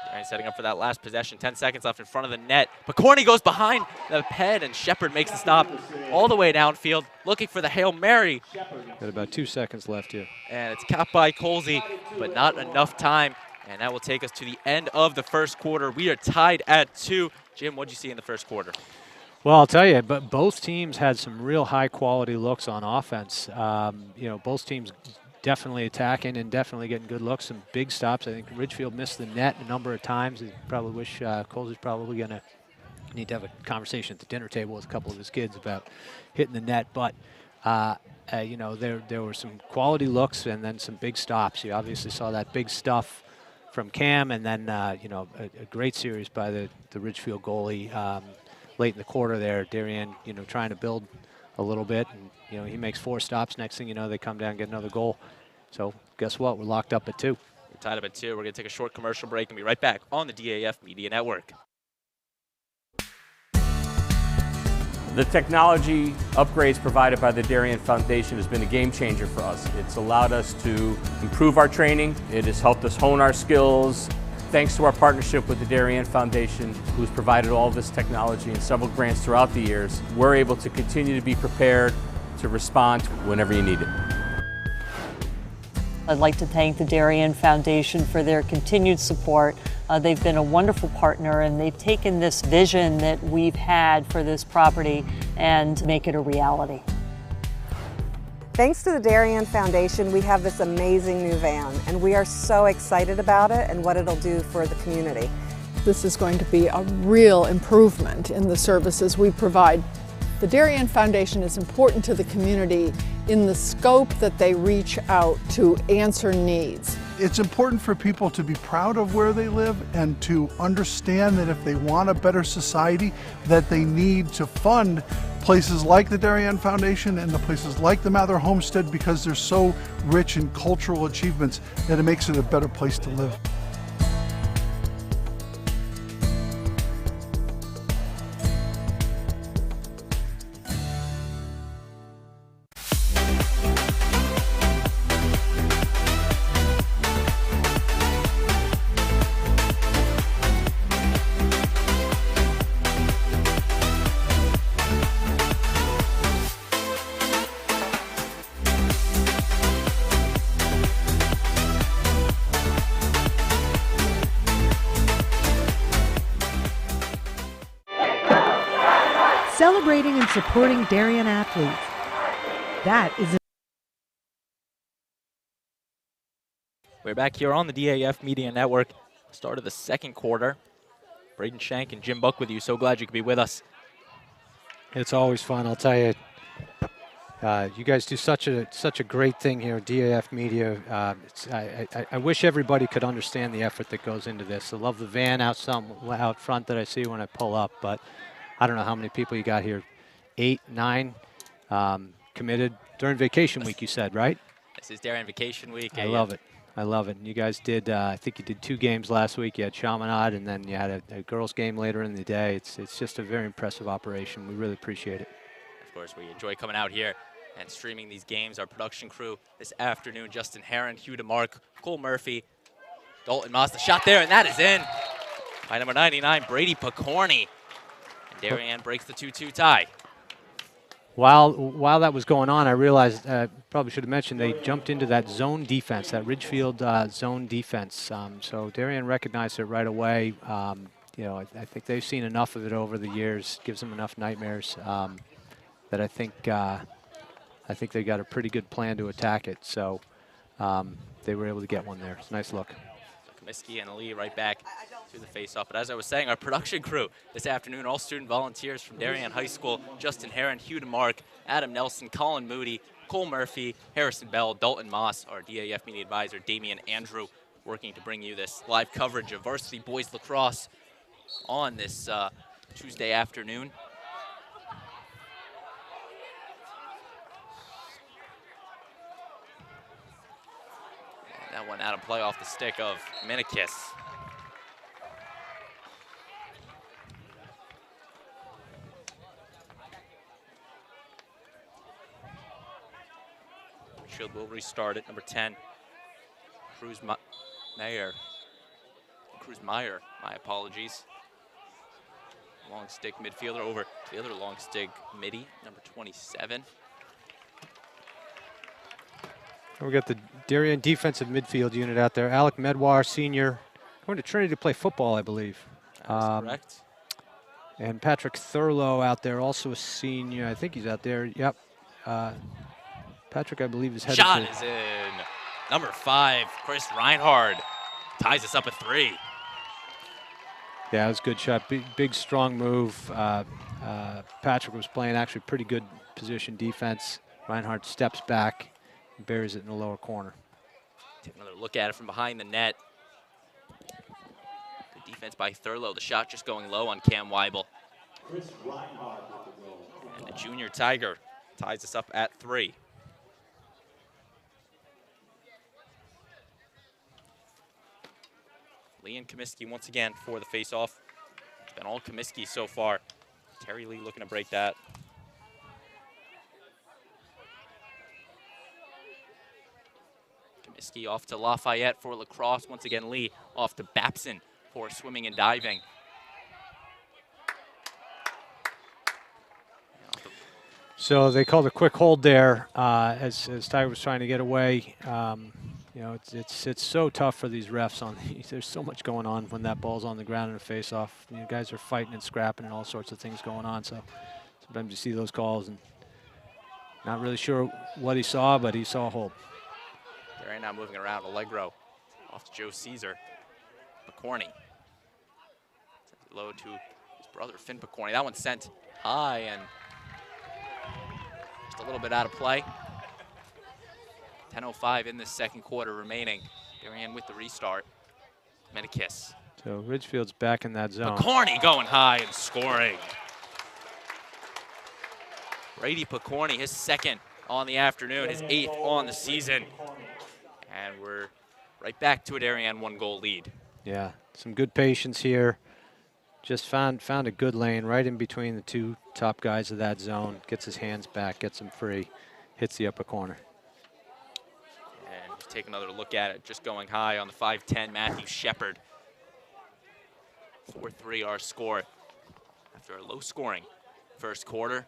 [SPEAKER 9] Darien setting up for that last possession. 10 seconds left in front of the net. But Corney goes behind the ped, and Shepard makes the stop all the way downfield, looking for the Hail Mary.
[SPEAKER 10] Got about 2 seconds left here.
[SPEAKER 9] And it's capped by Colsey, but not enough time. And that will take us to the end of the first quarter. We are tied at 2. Jim, what did you see in the first quarter?
[SPEAKER 10] Well, I'll tell you, but both teams had some real high-quality looks on offense. Both teams definitely attacking and definitely getting good looks, some big stops. I think Ridgefield missed the net a number of times. I probably wish Colsey's probably going to need to have a conversation at the dinner table with a couple of his kids about hitting the net. But, there were some quality looks and then some big stops. You obviously saw that big stuff from Cam, and then, a great series by the Ridgefield goalie late in the quarter there. Darien, trying to build a little bit, and he makes 4 stops. Next thing you know, they come down and get another goal. So guess what? We're locked up at 2.
[SPEAKER 9] We're tied up at 2. We're going to take a short commercial break and be right back on the DAF Media Network.
[SPEAKER 1] The technology upgrades provided by the Darien Foundation has been a game changer for us. It's allowed us to improve our training. It has helped us hone our skills. Thanks to our partnership with the Darien Foundation, who's provided all of this technology and several grants throughout the years, we're able to continue to be prepared to respond whenever you need it.
[SPEAKER 2] I'd like to thank the Darien Foundation for their continued support. They've been a wonderful partner, and they've taken this vision that we've had for this property and make it a reality.
[SPEAKER 3] Thanks to the Darien Foundation, we have this amazing new van, and we are so excited about it and what it'll do for the community.
[SPEAKER 4] This is going to be a real improvement in the services we provide. The Darien Foundation is important to the community in the scope that they reach out to answer needs.
[SPEAKER 5] It's important for people to be proud of where they live and to understand that if they want a better society, that they need to fund places like the Darien Foundation and the places like the Mather Homestead, because they're so rich in cultural achievements that it makes it a better place to live.
[SPEAKER 6] celebrating and supporting Darien athletes. That is
[SPEAKER 12] We're back here on the DAF Media Network. Start of the second quarter. Braden Shank and Jim Buck with you. So glad you could be with us.
[SPEAKER 10] It's always fun, I'll tell you. You guys do such a great thing here at DAF Media. I wish everybody could understand the effort that goes into this. I love the van out front that I see when I pull up, but I don't know how many people you got here. 8, 9 committed during vacation week, you said, right?
[SPEAKER 12] This is Darien Vacation Week.
[SPEAKER 10] I love it. I love it. And you guys did, I think you did 2 games last week. You had Chaminade, and then you had a girls' game later in the day. It's just a very impressive operation. We really appreciate it.
[SPEAKER 12] Of course, we enjoy coming out here and streaming these games. Our production crew this afternoon, Justin Herron, Hugh DeMarc, Cole Murphy, Dalton Moss. The shot there, and that is in by number 99, Brady Picorni. And Darien breaks the 2-2 tie.
[SPEAKER 10] While that was going on, I realized, probably should have mentioned, they jumped into that zone defense, that Ridgefield zone defense. So Darien recognized it right away. You know, I think they've seen enough of it over the years. Gives them enough nightmares that I think they got a pretty good plan to attack it. So they were able to get one there. It's a nice look.
[SPEAKER 12] Comiskey and Lee right back to the face-off. But as I was saying, our production crew this afternoon, all student volunteers from Darien High School, Justin Herron, Hugh DeMarc, Adam Nelson, Colin Moody, Cole Murphy, Harrison Bell, Dalton Moss, our DAF Media Advisor, Damian Andrew, working to bring you this live coverage of Varsity Boys Lacrosse on this Tuesday afternoon. That one out of play off the stick of Minikis. Ridgefield will restart it. Number 10, Cruz Meyer, my apologies. Long stick midfielder over to the other long stick midi, number 27.
[SPEAKER 10] We got the Darien defensive midfield unit out there. Alec Medwar, senior, going to Trinity to play football, I believe.
[SPEAKER 12] That's correct.
[SPEAKER 10] And Patrick Thurlow out there, also a senior. I think he's out there. Yep. Patrick, I believe, is headed
[SPEAKER 12] Shot is in. Number 5, Chris Reinhard, ties us up at 3.
[SPEAKER 10] Yeah, it was a good shot. Big strong move. Patrick was playing actually pretty good position defense. Reinhard steps back. Buries it in the lower corner.
[SPEAKER 12] Take another look at it from behind the net. Good defense by Thurlow. The shot just going low on Cam Weibel. And the junior Tiger ties us up at 3. Lee and Comiskey once again for the face-off. It's been all Comiskey so far. Terry Lee looking to break that. Comiskey off to Lafayette for Lacrosse. Once again, Lee off to Babson for swimming and diving.
[SPEAKER 10] So they called a quick hold there as Tiger was trying to get away. You know, it's so tough for these refs. There's so much going on when that ball's on the ground in a face-off. You know, guys are fighting and scrapping and all sorts of things going on. So sometimes you see those calls and not really sure what he saw, but he saw a hold.
[SPEAKER 12] Right now moving around, Allegro off to Joe Caesar. Picorni. Low to his brother, Finn Picorni. That one's sent high and just a little bit out of play. 10:05 in this second quarter remaining. Darien with the restart. Minikis.
[SPEAKER 10] So Ridgefield's back in that zone.
[SPEAKER 12] Picorni going high and scoring. Brady Picorni, his second on the afternoon, his 8th on the season. And we're right back to a Darien 1-goal lead.
[SPEAKER 10] Yeah, some good patience here. Just found a good lane right in between the 2 top guys of that zone. Gets his hands back, gets him free, hits the upper corner.
[SPEAKER 12] And just take another look at it, just going high on the 5'10", Matthew Shepard. 4-3 our score after a low-scoring first quarter.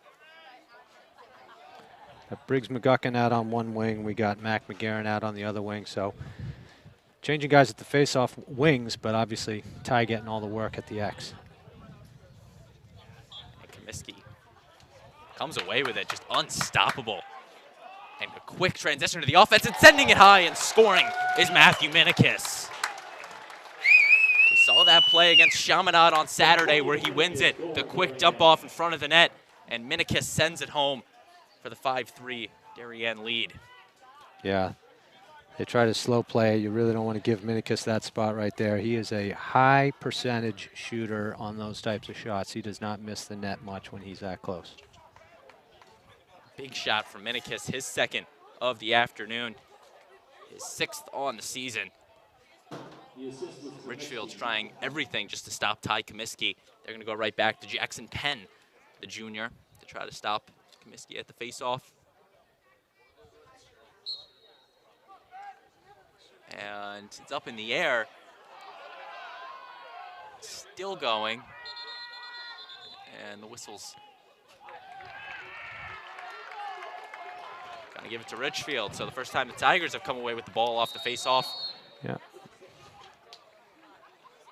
[SPEAKER 10] Briggs McGuckin out on one wing. We got Mac McGarren out on the other wing. So changing guys at the face-off wings, but obviously Ty getting all the work at the X.
[SPEAKER 12] And Comiskey comes away with it, just unstoppable. And a quick transition to the offense and sending it high and scoring is Matthew Minikis. We saw that play against Chaminade on Saturday where he wins it. The quick dump off in front of the net, and Minikis sends it home for the 5-3 Darien lead.
[SPEAKER 10] Yeah, they try to slow play. You really don't want to give Minikis that spot right there. He is a high percentage shooter on those types of shots. He does not miss the net much when he's that close.
[SPEAKER 12] Big shot from Minikis, his second of the afternoon, his 6th on the season. Ridgefield's trying everything just to stop Ty Comiskey. They're going to go right back to Jackson Penn, the junior, to try to stop Comiskey at the faceoff. And it's up in the air. Still going. And the whistle's gonna give it to Ridgefield. So the first time the Tigers have come away with the ball off the faceoff.
[SPEAKER 10] Yeah.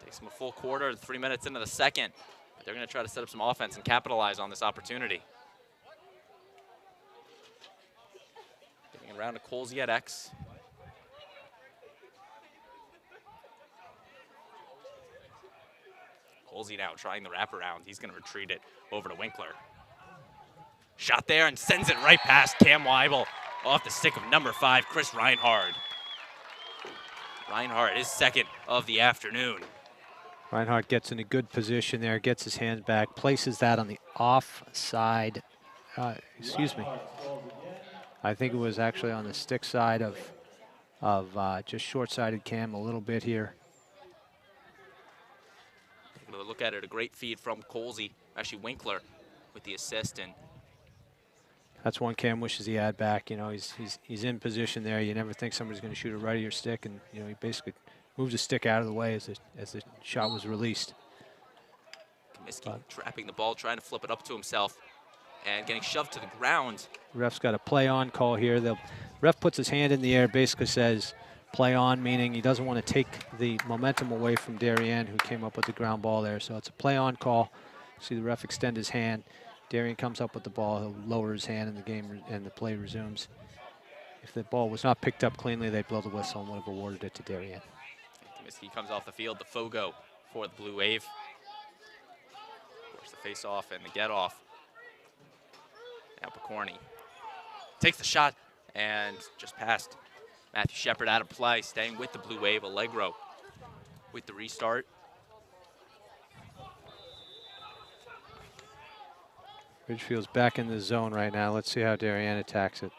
[SPEAKER 12] Takes them a full quarter, 3 minutes into the second. But they're gonna try to set up some offense and capitalize on this opportunity. Getting it around to Colsey at X. Colsey now trying the wraparound. He's going to retreat it over to Winkler. Shot there and sends it right past Cam Weibel off the stick of number 5, Chris Reinhardt. Reinhardt is second of the afternoon.
[SPEAKER 10] Reinhardt gets in a good position there, gets his hands back, places that on the offside. Excuse me. I think it was actually on the stick side of just short-sided Cam a little bit here.
[SPEAKER 12] Look at it, a great feed from Colsey, actually Winkler with the assist, and
[SPEAKER 10] that's one Cam wishes he had back. You know, he's in position there. You never think somebody's going to shoot it right at your stick, and you know he basically moves the stick out of the way as the shot was released.
[SPEAKER 12] Comiskey trapping the ball, trying to flip it up to himself, and getting shoved to the ground.
[SPEAKER 10] Ref's got a play on call here. The ref puts his hand in the air, basically says play on, meaning he doesn't want to take the momentum away from Darien, who came up with the ground ball there. So it's a play on call. See the ref extend his hand. Darien comes up with the ball. He'll lower his hand, and the game and the play resumes. If the ball was not picked up cleanly, they'd blow the whistle and would have awarded it to Darien.
[SPEAKER 12] Comiskey comes off the field, the Fogo for the Blue Wave. Of course, the face-off and the get-off. Now Picorni takes the shot and just passed Matthew Shepard out of play, staying with the Blue Wave. Allegro with the restart.
[SPEAKER 10] Ridgefield's back in the zone right now. Let's see how Darien attacks it.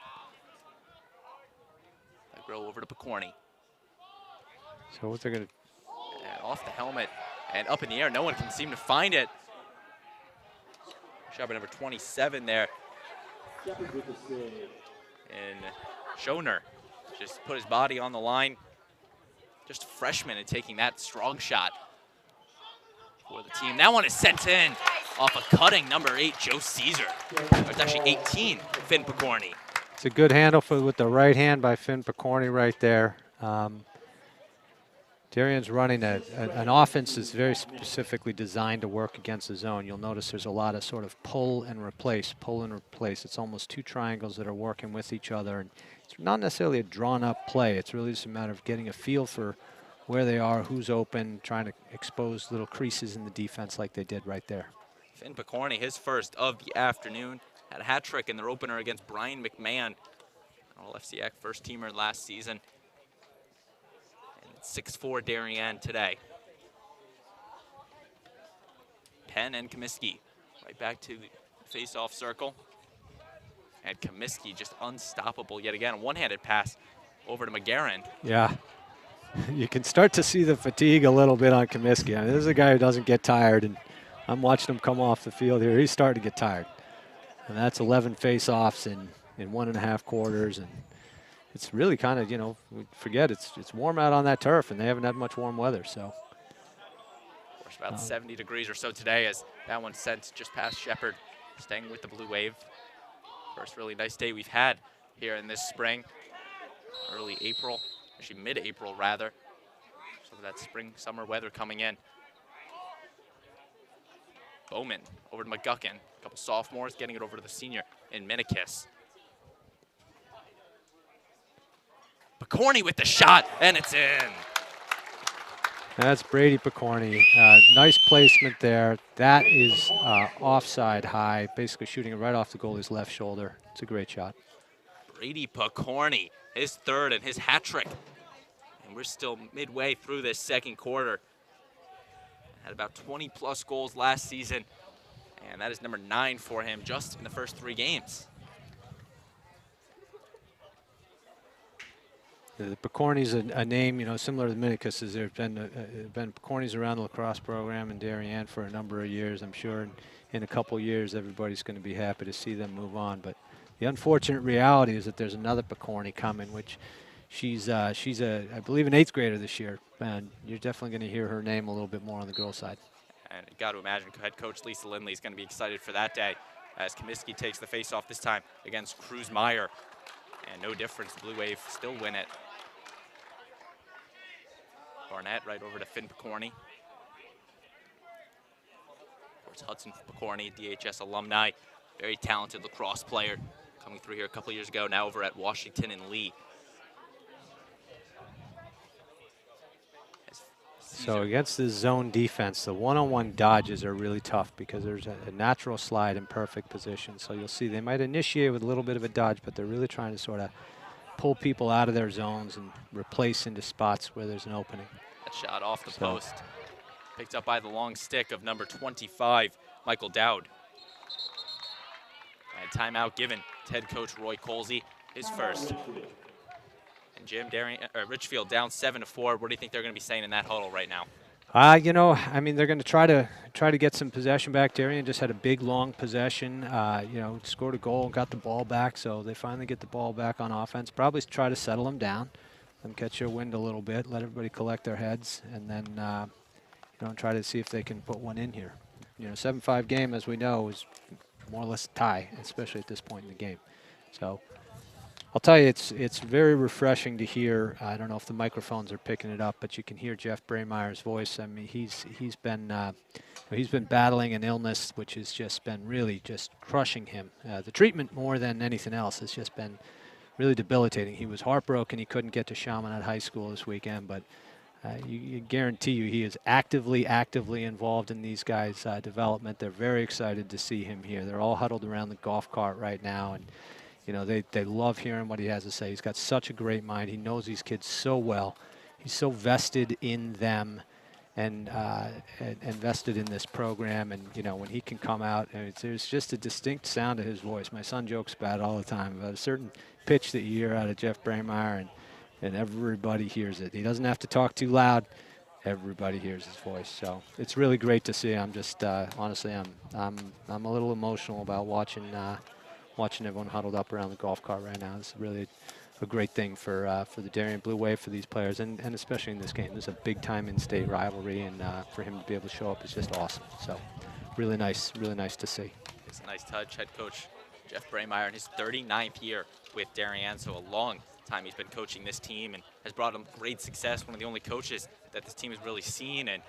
[SPEAKER 12] Allegro over to Picorni.
[SPEAKER 10] So what they're going to...
[SPEAKER 12] And off the helmet and up in the air. No one can seem to find it. Shepard number 27 there. And Schoner just put his body on the line. Just a freshman and taking that strong shot for the team. That one is sent in off a cutting number 8, Joe Caesar. It's actually 18, Finn Picorni.
[SPEAKER 10] It's a good handle with the right hand by Finn Picorni right there. Darien's running an offense that's very specifically designed to work against the zone. You'll notice there's a lot of sort of pull and replace, pull and replace. It's almost two triangles that are working with each other. And it's not necessarily a drawn-up play. It's really just a matter of getting a feel for where they are, who's open, trying to expose little creases in the defense like they did right there.
[SPEAKER 12] Finn Picorni, his first of the afternoon, had a hat trick in their opener against Brian McMahon, all FCIAC first teamer last season. 6-4 Darien today. Penn and Comiskey right back to the face-off circle. And Comiskey just unstoppable yet again. A one-handed pass over to McGarren.
[SPEAKER 10] Yeah. You can start to see the fatigue a little bit on Comiskey. I mean, this is a guy who doesn't get tired, and I'm watching him come off the field here. He's starting to get tired. And that's 11 face-offs in 1.5 quarters. And it's really kind of, you know, we forget it's warm out on that turf, and they haven't had much warm weather, so.
[SPEAKER 12] Of course, about 70 degrees or so today as that one sent just past Shepard, staying with the Blue Wave. First really nice day we've had here in this spring. Early April, actually mid-April rather. Some of that spring, summer weather coming in. Bowman over to McGuckin. A couple sophomores getting it over to the senior in Minikis. Picorni with the shot, and it's in.
[SPEAKER 10] That's Brady Picorni. Nice placement there. That is offside high, basically shooting it right off the goalie's left shoulder. It's a great shot.
[SPEAKER 12] Brady Picorni, his third and his hat trick. And we're still midway through this second quarter. Had about 20-plus goals last season, and that is number 9 for him just in the first 3 games.
[SPEAKER 10] The Picorni's a name, you know, similar to the Minikis. There's been Picorni's around the lacrosse program in Darien for a number of years. I'm sure in a couple years everybody's going to be happy to see them move on. But the unfortunate reality is that there's another Picorni coming, which she's I believe an 8th grader this year, and you're definitely going to hear her name a little bit more on the girls' side.
[SPEAKER 12] And you got to imagine head coach Lisa Lindley is going to be excited for that day as Comiskey takes the face-off this time against Cruz Meyer. And no difference, the Blue Wave still win it. Barnett right over to Finn Picorni. Of course, Hudson Picorni, DHS alumni, very talented lacrosse player, coming through here a couple years ago, now over at Washington and Lee.
[SPEAKER 10] So against the zone defense, the one-on-one dodges are really tough because there's a natural slide in perfect position. So you'll see they might initiate with a little bit of a dodge, but they're really trying to sort of pull people out of their zones and replace into spots where there's an opening.
[SPEAKER 12] That shot off the post. Picked up by the long stick of number 25, Michael Dowd. And timeout given to head coach Roy Colsey, his first. And Jim, Ridgefield down 7-4. What do you think they're going to be saying in that huddle right now?
[SPEAKER 10] You know, I mean, they're going to try to get some possession back. Darien just had a big, long possession. You know, scored a goal and got the ball back, so they finally get the ball back on offense. Probably try to settle them down, let them catch their wind a little bit, let everybody collect their heads, and then you know, try to see if they can put one in here. You know, 7-5 game, as we know, is more or less a tie, especially at this point in the game. So I'll tell you, it's very refreshing to hear. I don't know if the microphones are picking it up, but you can hear Jeff Braemeyer's voice. I mean, he's been battling an illness which has just been really just crushing him. The treatment, more than anything else, has just been really debilitating. He was heartbroken he couldn't get to Chaminade High School this weekend, but you guarantee you he is actively involved in these guys' development. They're very excited to see him here. They're all huddled around the golf cart right now, and you know, they love hearing what he has to say. He's got such a great mind. He knows these kids so well. He's so vested in them and vested in this program. And, you know, when he can come out, and there's just a distinct sound to his voice. My son jokes about it all the time, about a certain pitch that you hear out of Jeff Braemeyer, and everybody hears it. He doesn't have to talk too loud. Everybody hears his voice. So it's really great to see. I'm just, honestly, I'm a little emotional about watching everyone huddled up around the golf cart right now. This is really a great thing for the Darien Blue Wave, for these players, and especially in this game. This is a big-time in-state rivalry, and for him to be able to show up is just awesome. So really nice to see.
[SPEAKER 12] It's a nice touch. Head coach Jeff Braemeyer in his 39th year with Darien, so a long time he's been coaching this team and has brought him great success, one of the only coaches that this team has really seen. And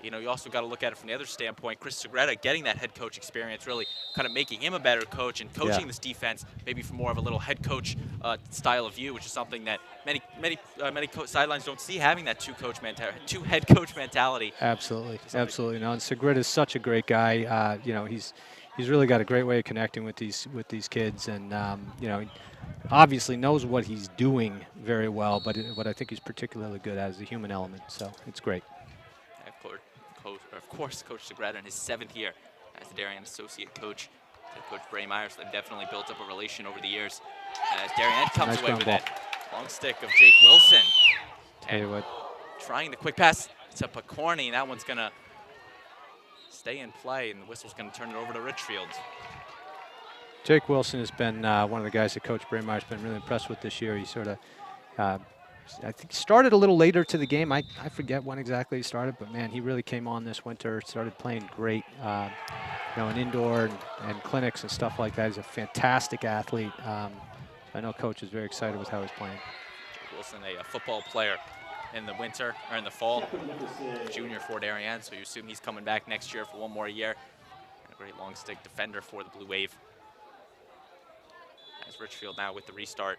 [SPEAKER 12] you know, you also got to look at it from the other standpoint. Chris Segreta getting that head coach experience, really kind of making him a better coach and coaching this defense maybe for more of a little head coach style of view, which is something that many sidelines don't see, having that two head coach mentality.
[SPEAKER 10] Absolutely. No, and Segreta is such a great guy. You know, he's really got a great way of connecting with these kids, and you know, he obviously knows what he's doing very well. But what I think he's particularly good at is the human element. So it's great.
[SPEAKER 12] Of course, Coach Segreta in his 7th year as the Darien associate coach. Coach Braemeyer, so they've definitely built up a relation over the years. As Darien comes away with it. Long stick of Jake Wilson.
[SPEAKER 10] Tell you what.
[SPEAKER 12] Trying the quick pass to Picorni. That one's going to stay in play, and the whistle's going to turn it over to Ridgefield.
[SPEAKER 10] Jake Wilson has been one of the guys that Coach Braemeyer's been really impressed with this year. He sort of I think he started a little later to the game. I forget when exactly he started, but man, he really came on this winter, started playing great, you know, in indoor and clinics and stuff like that. He's a fantastic athlete. I know Coach is very excited with how he's playing.
[SPEAKER 12] Wilson, a football player in the winter, or in the fall, junior for Darien, so you assume he's coming back next year for one more year. Great long stick defender for the Blue Wave. As Ridgefield now with the restart.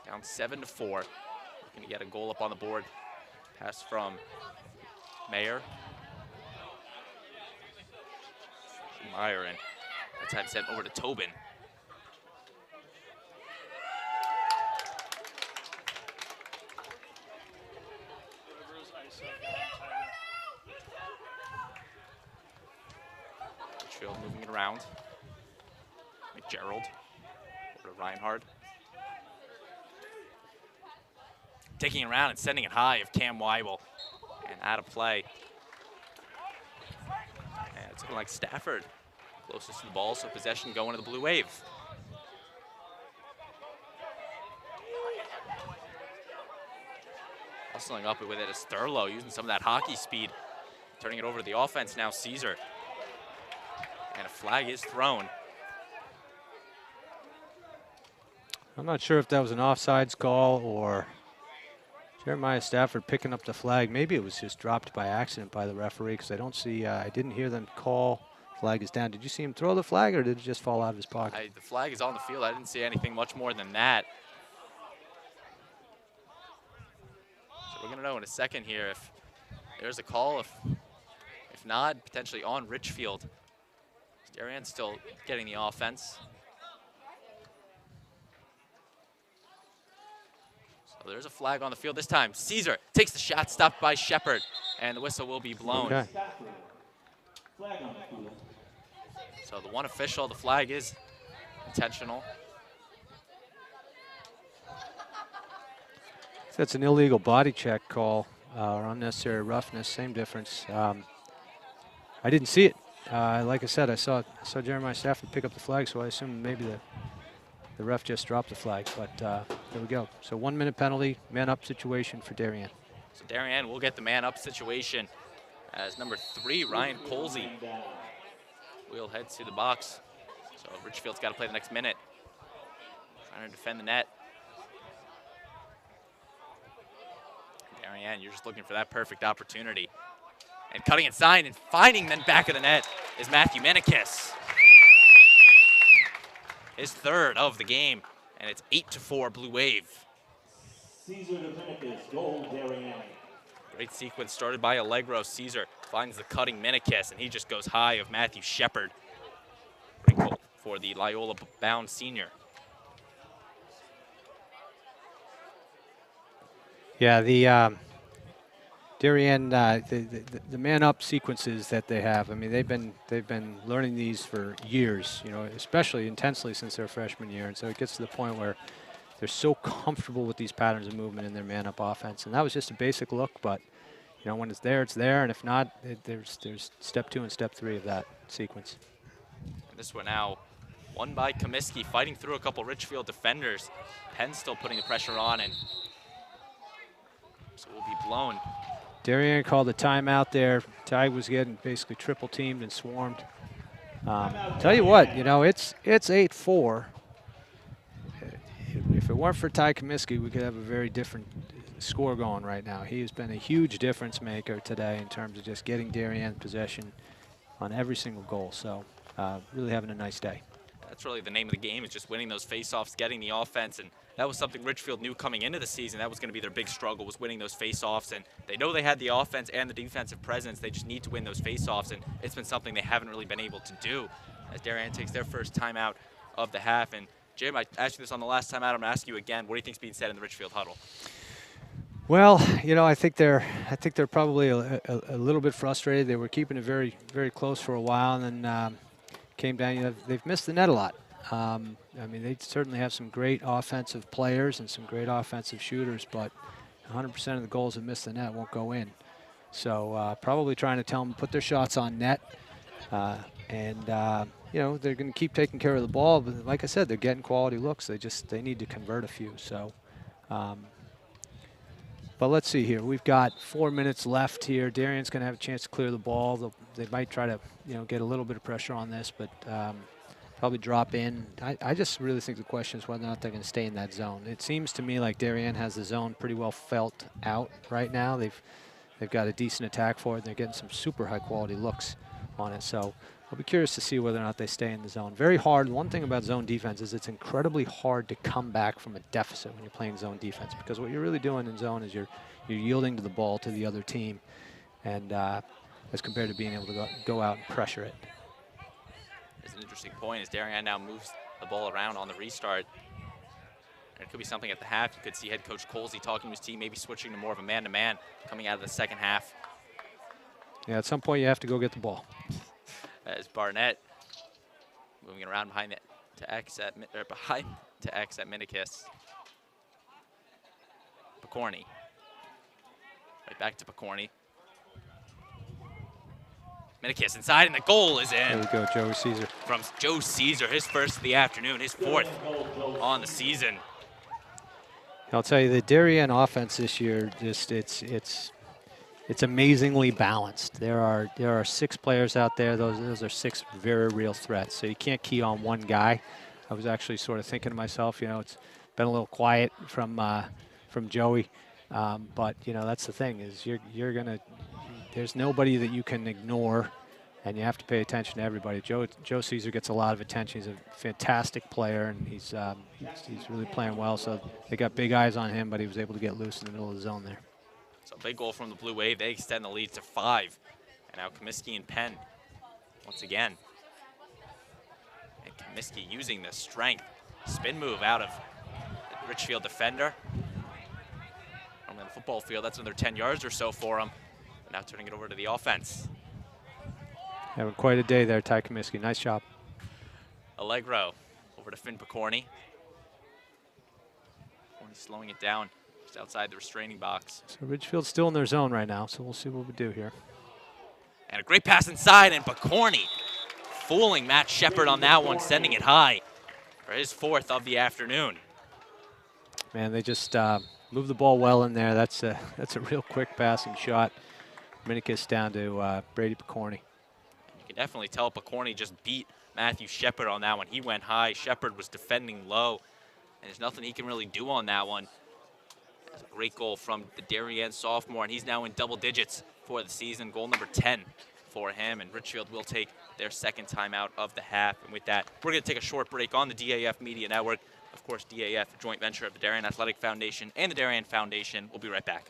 [SPEAKER 12] Down 7-4. Looking to get a goal up on the board. Pass from Mayer. Meyer, and that time sent over to Tobin. Ridgefield moving it around. McGerald over to Reinhardt. Taking it around and sending it high of Cam Weibel. And out of play. And it's looking like Stafford closest to the ball, so possession going to the Blue Wave. Hustling up with it is Thurlow, using some of that hockey speed. Turning it over to the offense now, Caesar. And a flag is thrown.
[SPEAKER 10] I'm not sure if that was an offsides call or Jeremiah Stafford picking up the flag. Maybe it was just dropped by accident by the referee, because I don't see, I didn't hear them call. Flag is down. Did you see him throw the flag, or did it just fall out of his pocket?
[SPEAKER 12] The flag is on the field. I didn't see anything much more than that. So we're going to know in a second here if there's a call. If not, potentially on Ridgefield. Darien still getting the offense. So there's a flag on the field this time. Caesar takes the shot, stopped by Shepard, and the whistle will be blown.
[SPEAKER 10] Okay.
[SPEAKER 12] So the one official, the flag is intentional.
[SPEAKER 10] That's an illegal body check call or unnecessary roughness, same difference. I didn't see it. Like I said, I saw Jeremiah Stafford pick up the flag, so I assumed maybe the ref just dropped the flag, but there we go. So 1 minute penalty, man up situation for Darien.
[SPEAKER 12] So Darien will get the man up situation as number 3, Ryan Colsey, will head to the box. So Ridgefield's got to play the next minute. Trying to defend the net. Darien, you're just looking for that perfect opportunity. And cutting inside and finding the back of the net is Matthew Menikis. His third of the game, and it's 8-4 Blue Wave.
[SPEAKER 11] Caesar to Menikis, goal Darien.
[SPEAKER 12] Great sequence started by Allegro. Caesar finds the cutting Menikis, and he just goes high of Matthew Shepard. Great goal for the Loyola-bound senior.
[SPEAKER 10] Yeah, the Darien, the man-up sequences that they have. I mean, they've been learning these for years. You know, especially intensely since their freshman year, and so it gets to the point where they're so comfortable with these patterns of movement in their man-up offense. And that was just a basic look, but you know, when it's there, and if not, there's step 2 and step 3 of that sequence.
[SPEAKER 12] And this one now won by Comiskey, fighting through a couple Ridgefield defenders. Penn still putting the pressure on, and so will be blown.
[SPEAKER 10] Darien called a timeout there. Ty was getting basically triple teamed and swarmed. Tell you what, you know, it's 8-4. If it weren't for Ty Comiskey, we could have a very different score going right now. He has been a huge difference maker today in terms of just getting Darien possession on every single goal. So really having a nice day.
[SPEAKER 12] That's really the name of the game, is just winning those faceoffs, getting the offense, and that was something Ridgefield knew coming into the season. That was going to be their big struggle, was winning those faceoffs, and they know they had the offense and the defensive presence. They just need to win those faceoffs, and it's been something they haven't really been able to do as Darien takes their first timeout of the half. And Jim, I asked you this on the last time out. I'm going to ask you again. What do you think's being said in the Ridgefield huddle?
[SPEAKER 10] Well, you know, I think they're probably a little bit frustrated. They were keeping it very, very close for a while, and then came down. You know, they've missed the net a lot. I mean, they certainly have some great offensive players and some great offensive shooters, but 100% of the goals that miss the net won't go in. So probably trying to tell them to put their shots on net, and you know, they're going to keep taking care of the ball. But like I said, they're getting quality looks. They need to convert a few. So. But let's see here. We've got 4 minutes left here. Darien's going to have a chance to clear the ball. They might try to, you know, get a little bit of pressure on this, but probably drop in. I just really think the question is whether or not they're going to stay in that zone. It seems to me like Darien has the zone pretty well felt out right now. They've got a decent attack for it, and they're getting some super high quality looks. on it. So I'll be curious to see whether or not they stay in the zone. Very hard. One thing about zone defense is it's incredibly hard to come back from a deficit when you're playing zone defense, because what you're really doing in zone is you're yielding to the ball to the other team, and as compared to being able to go out and pressure it.
[SPEAKER 12] It's an interesting point as Darien now moves the ball around on the restart. It could be something at the half. You could see head coach Colsey talking to his team, maybe switching to more of a man-to-man coming out of the second half.
[SPEAKER 10] Yeah, at some point you have to go get the ball.
[SPEAKER 12] As Barnett moving around behind to X at Minikis. Picorni. Right back to Picorni. Minikis inside, and the goal is in.
[SPEAKER 10] There we go, Joe Caesar.
[SPEAKER 12] From Joe Caesar, his first of the afternoon, his fourth on the season.
[SPEAKER 10] I'll tell you, the Darien offense this year, just it's amazingly balanced. There are 6 players out there. Those are 6 very real threats. So you can't key on one guy. I was actually sort of thinking to myself, you know, it's been a little quiet from Joey, but you know that's the thing is there's nobody that you can ignore, and you have to pay attention to everybody. Joe Caesar gets a lot of attention. He's a fantastic player, and he's really playing well. So they got big eyes on him, but he was able to get loose in the middle of the zone there.
[SPEAKER 12] So big goal from the Blue Wave. They extend the lead to 5. And now Comiskey and Penn once again. And Comiskey using the strength. Spin move out of the Ridgefield defender. On the football field, that's another 10 yards or so for him. Now turning it over to the offense.
[SPEAKER 10] Having quite a day there, Ty Comiskey. Nice job.
[SPEAKER 12] Allegro over to Finn Picorni. Picorni slowing it down just outside the restraining box.
[SPEAKER 10] So Ridgefield's still in their zone right now, so we'll see what we do here.
[SPEAKER 12] And a great pass inside, and Picorni fooling Matt Shepard on that one, sending it high for his 4th of the afternoon.
[SPEAKER 10] Man, they just moved the ball well in there. That's a real quick passing shot. Minikis down to Brady Picorni.
[SPEAKER 12] You can definitely tell Picorni just beat Matthew Shepard on that one. He went high. Shepard was defending low, and there's nothing he can really do on that one. That's a great goal from the Darien sophomore, and he's now in double digits for the season. Goal number 10 for him, and Ridgefield will take their 2nd timeout of the half. And with that, we're going to take a short break on the DAF Media Network. Of course, DAF, a joint venture of the Darien Athletic Foundation and the Darien Foundation. We'll be right back.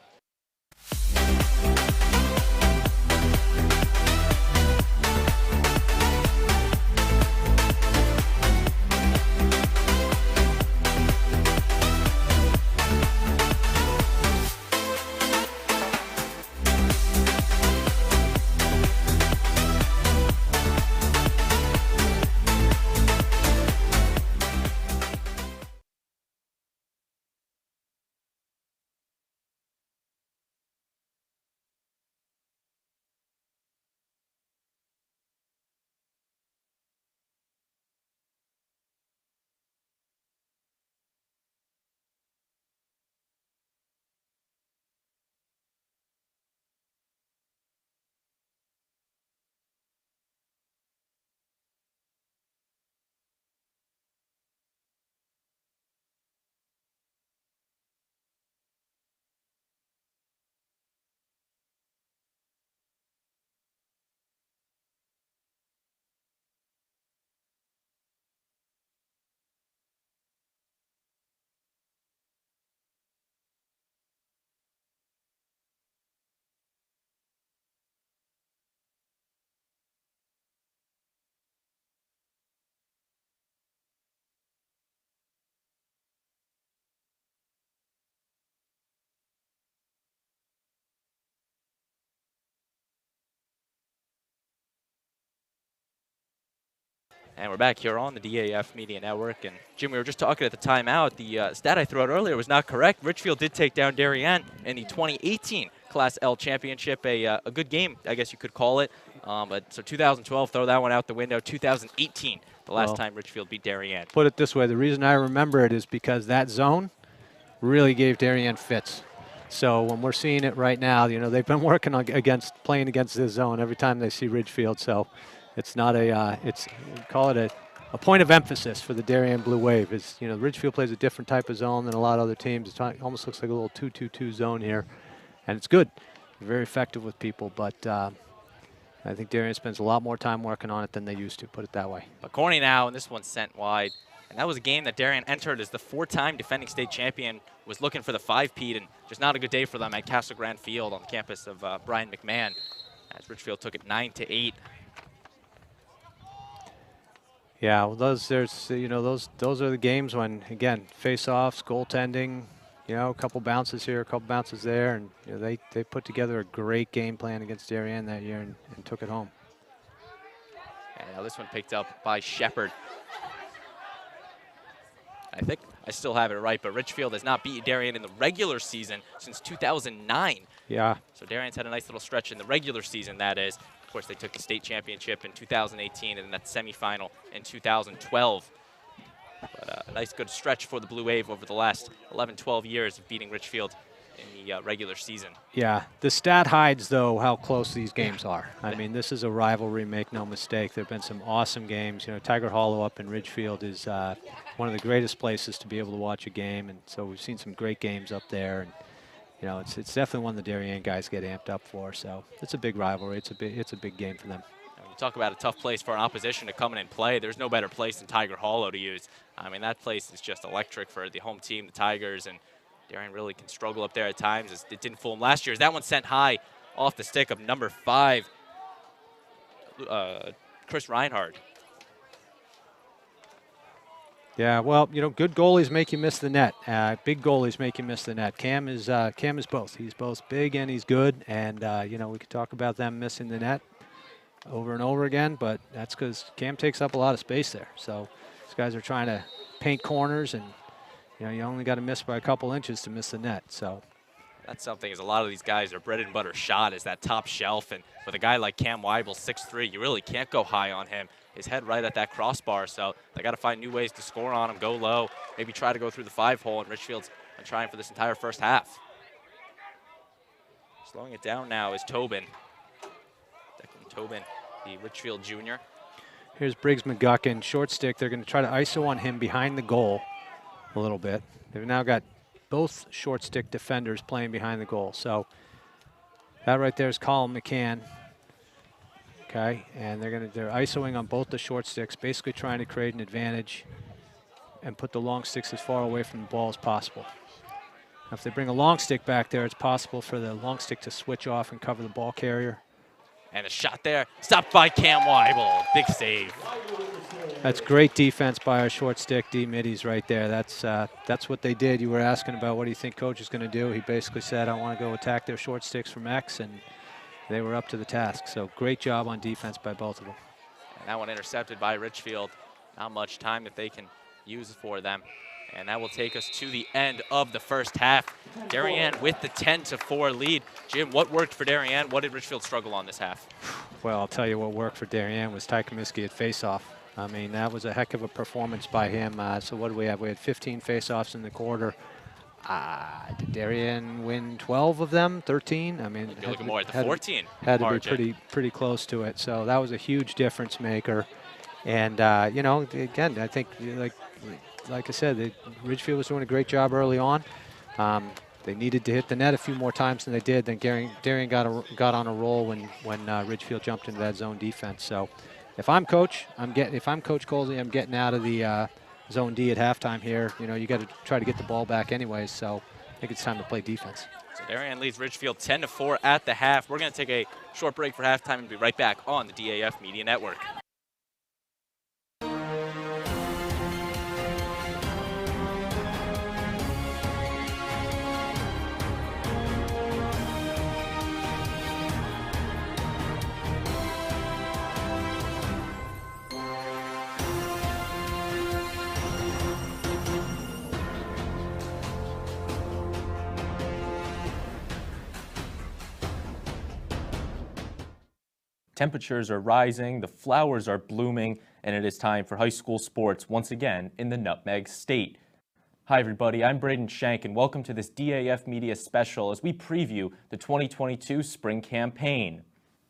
[SPEAKER 12] And we're back here on the DAF Media Network. And Jim, we were just talking at the timeout. The stat I threw out earlier was not correct. Ridgefield did take down Darien in the 2018 Class L Championship. A good game, I guess you could call it. But so 2012, throw that one out the window. 2018, the last time Ridgefield beat Darien.
[SPEAKER 10] Put it this way, the reason I remember it is because that zone really gave Darien fits. So when we're seeing it right now, you know, they've been working on playing against this zone every time they see Ridgefield. So it's not call it a point of emphasis for the Darien Blue Wave. Is, you know, Ridgefield plays a different type of zone than a lot of other teams. It almost looks like a little 2-2-2 zone here, and it's good. They're very effective with people, but I think Darien spends a lot more time working on it than they used to, put it that way.
[SPEAKER 12] But Corny now, and this one's sent wide. And that was a game that Darien entered as the 4-time defending state champion, was looking for the 5-peat, and just not a good day for them at Castle Grand Field on the campus of Brian McMahon, as Ridgefield took it 9-8.
[SPEAKER 10] Yeah, well, those are the games when, again, face-offs, goaltending, a couple bounces here, a couple bounces there, and they put together a great game plan against Darien that year and took it home.
[SPEAKER 12] And now this one picked up by Shepard. I think I still have it right, but Ridgefield has not beaten Darien in the regular season since 2009.
[SPEAKER 10] Yeah.
[SPEAKER 12] So Darien's had a nice little stretch in the regular season, that is. Of course, they took the state championship in 2018 and that semifinal in 2012. But a nice good stretch for the Blue Wave over the last 11, 12 years of beating Ridgefield in the regular season.
[SPEAKER 10] Yeah, the stat hides, though, how close these games are. I mean, this is a rivalry, make no mistake. There have been some awesome games. Tiger Hollow up in Ridgefield is one of the greatest places to be able to watch a game, and so we've seen some great games up there. And it's definitely one the Darien guys get amped up for. So it's a big rivalry. It's a big game for them.
[SPEAKER 12] You talk about a tough place for an opposition to come in and play. There's no better place than Tiger Hollow to use. I mean, that place is just electric for the home team, the Tigers, and Darien really can struggle up there at times. It didn't fool them last year. That one sent high off the stick of number 5, Chris Reinhardt.
[SPEAKER 10] Yeah, well, good goalies make you miss the net. Big goalies make you miss the net. Cam is both. He's both big and he's good, and we could talk about them missing the net over and over again, but that's because Cam takes up a lot of space there. So these guys are trying to paint corners, and you only got to miss by a couple inches to miss the net. So
[SPEAKER 12] that's something, is a lot of these guys, their bread and butter shot is that top shelf, and with a guy like Cam Weibel, 6'3", you really can't go high on him. His head right at that crossbar, so they got to find new ways to score on him, go low, maybe try to go through the 5-hole, and Ridgefield's been trying for this entire first half. Slowing it down now is Tobin. Tobin, the Ridgefield junior.
[SPEAKER 10] Here's Briggs McGuckin, short stick. They're going to try to ISO on him behind the goal a little bit. They've now got both short stick defenders playing behind the goal. So that right there is Colin McCann. Okay, and they're ISOing on both the short sticks, basically trying to create an advantage and put the long sticks as far away from the ball as possible. Now, if they bring a long stick back there, it's possible for the long stick to switch off and cover the ball carrier.
[SPEAKER 12] And a shot there, stopped by Cam Weibel. Big save.
[SPEAKER 10] That's great defense by our short stick D middies right there. That's what they did. You were asking about what do you think coach is going to do. He basically said, I want to go attack their short sticks from X, and they were up to the task. So great job on defense by both of them.
[SPEAKER 12] And that one intercepted by Ridgefield. Not much time that they can use for them. And that will take us to the end of the first half. Darien with the 10-4 lead. Jim, what worked for Darien? What did Ridgefield struggle on this half?
[SPEAKER 10] Well, I'll tell you what worked for Darien was Ty Comiskey at faceoff. I mean, that was a heck of a performance by him. So what do we have? We had 15 faceoffs in the quarter. Did Darien win 12 of them? 13? I mean,
[SPEAKER 12] you're looking more at the 14
[SPEAKER 10] had to
[SPEAKER 12] margin.
[SPEAKER 10] Be pretty close to it. So that was a huge difference maker. And again, I think like I said, Ridgefield was doing a great job early on. They needed to hit the net a few more times than they did. Then Darien got on a roll when Ridgefield jumped into that zone defense. So if I'm coach, if I'm Coach Colsey, I'm getting out of the zone D at halftime here. You got to try to get the ball back anyways. So I think it's time to play defense.
[SPEAKER 12] So Darien leads Ridgefield 10-4 at the half. We're going to take a short break for halftime and be right back on the DAF Media Network. Temperatures are rising, the flowers are blooming, and it is time for high school sports once again in the Nutmeg State. Hi everybody, I'm Braden Shank and welcome to this DAF Media special as we preview the 2022 spring campaign.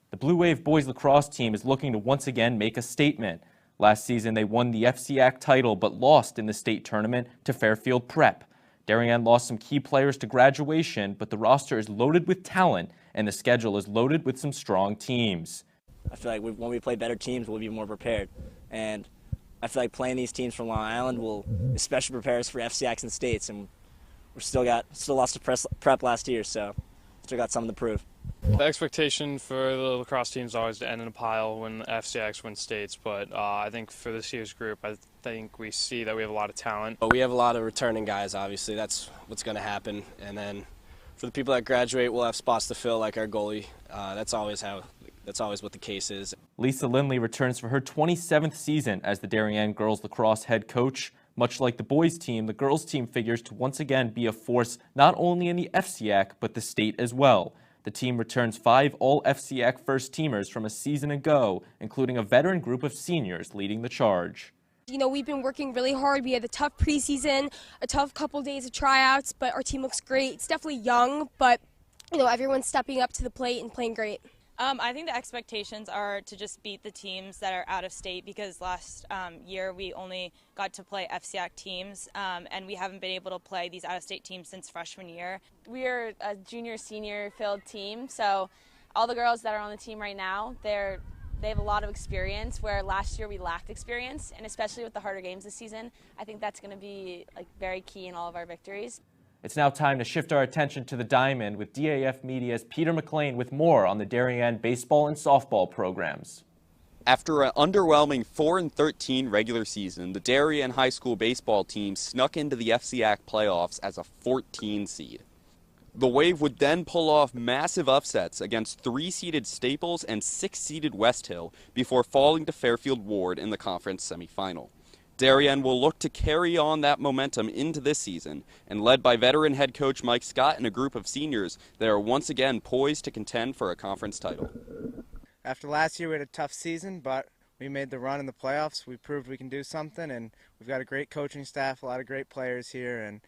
[SPEAKER 12] The Blue Wave boys lacrosse team is looking to once again make a statement. Last season they won the FCIAC title but lost in the state tournament to Fairfield Prep. Darien lost some key players to graduation, but the roster is loaded with talent and the schedule is loaded with some strong teams.
[SPEAKER 13] I feel like when we play better teams, we'll be more prepared. And I feel like playing these teams from Long Island will especially prepare us for FCIACs and states. And we're still lost to prep last year, so still got something to prove.
[SPEAKER 14] The expectation for the lacrosse team is always to end in a pile when FCIACs win states, but I think for this year's group, I think we see that we have a lot of talent.
[SPEAKER 15] We have a lot of returning guys, obviously. That's what's going to happen. And then for the people that graduate, we'll have spots to fill, like our goalie. That's always what the case is.
[SPEAKER 9] Lisa Lindley returns for her 27th season as the Darien girls lacrosse head coach. Much like the boys team, the girls team figures to once again be a force not only in the FCIAC, but the state as well. The team returns 5 all-FCIAC first-teamers from a season ago, including a veteran group of seniors leading the charge.
[SPEAKER 16] You know, we've been working really hard. We had a tough preseason, a tough couple days of tryouts, but our team looks great. It's definitely young, but, you know, everyone's stepping up to the plate and playing great.
[SPEAKER 17] I think the expectations are to just beat the teams that are out of state, because last year we only got to play FCIAC teams, and we haven't been able to play these out-of-state teams since freshman year.
[SPEAKER 18] We are a junior-senior filled team, so all the girls that are on the team right now, they have a lot of experience, where last year we lacked experience, and especially with the harder games this season, I think that's going to be very key in all of our victories.
[SPEAKER 9] It's now time to shift our attention to the Diamond with DAF Media's Peter McLean with more on the Darien baseball and softball programs.
[SPEAKER 19] After an underwhelming 4-13 regular season, the Darien High School baseball team snuck into the FCIAC playoffs as a 14 seed. The Wave would then pull off massive upsets against 3-seeded Staples and 6-seeded West Hill before falling to Fairfield Ward in the conference semifinal. Darien will look to carry on that momentum into this season, and led by veteran head coach Mike Scott and a group of seniors, they are once again poised to contend for a conference title.
[SPEAKER 20] After last year, we had a tough season, but we made the run in the playoffs. We proved we can do something, and we've got a great coaching staff, a lot of great players here, and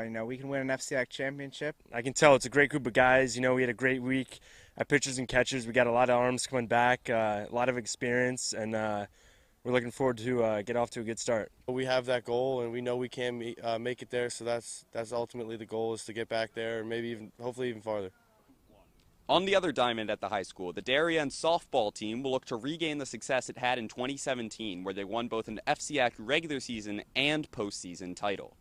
[SPEAKER 20] you know, we can win an FCIAC championship.
[SPEAKER 21] I can tell it's a great group of guys. You know, we had a great week at pitchers and catchers. We got a lot of arms coming back, a lot of experience, and we're looking forward to get off to a good start.
[SPEAKER 22] We have that goal, and we know we can make it there. So that's ultimately the goal, is to get back there, and maybe even, hopefully, even farther.
[SPEAKER 19] On the other diamond at the high school, the Darien softball team will look to regain the success it had in 2017, where they won both an FCIAC regular season and postseason title.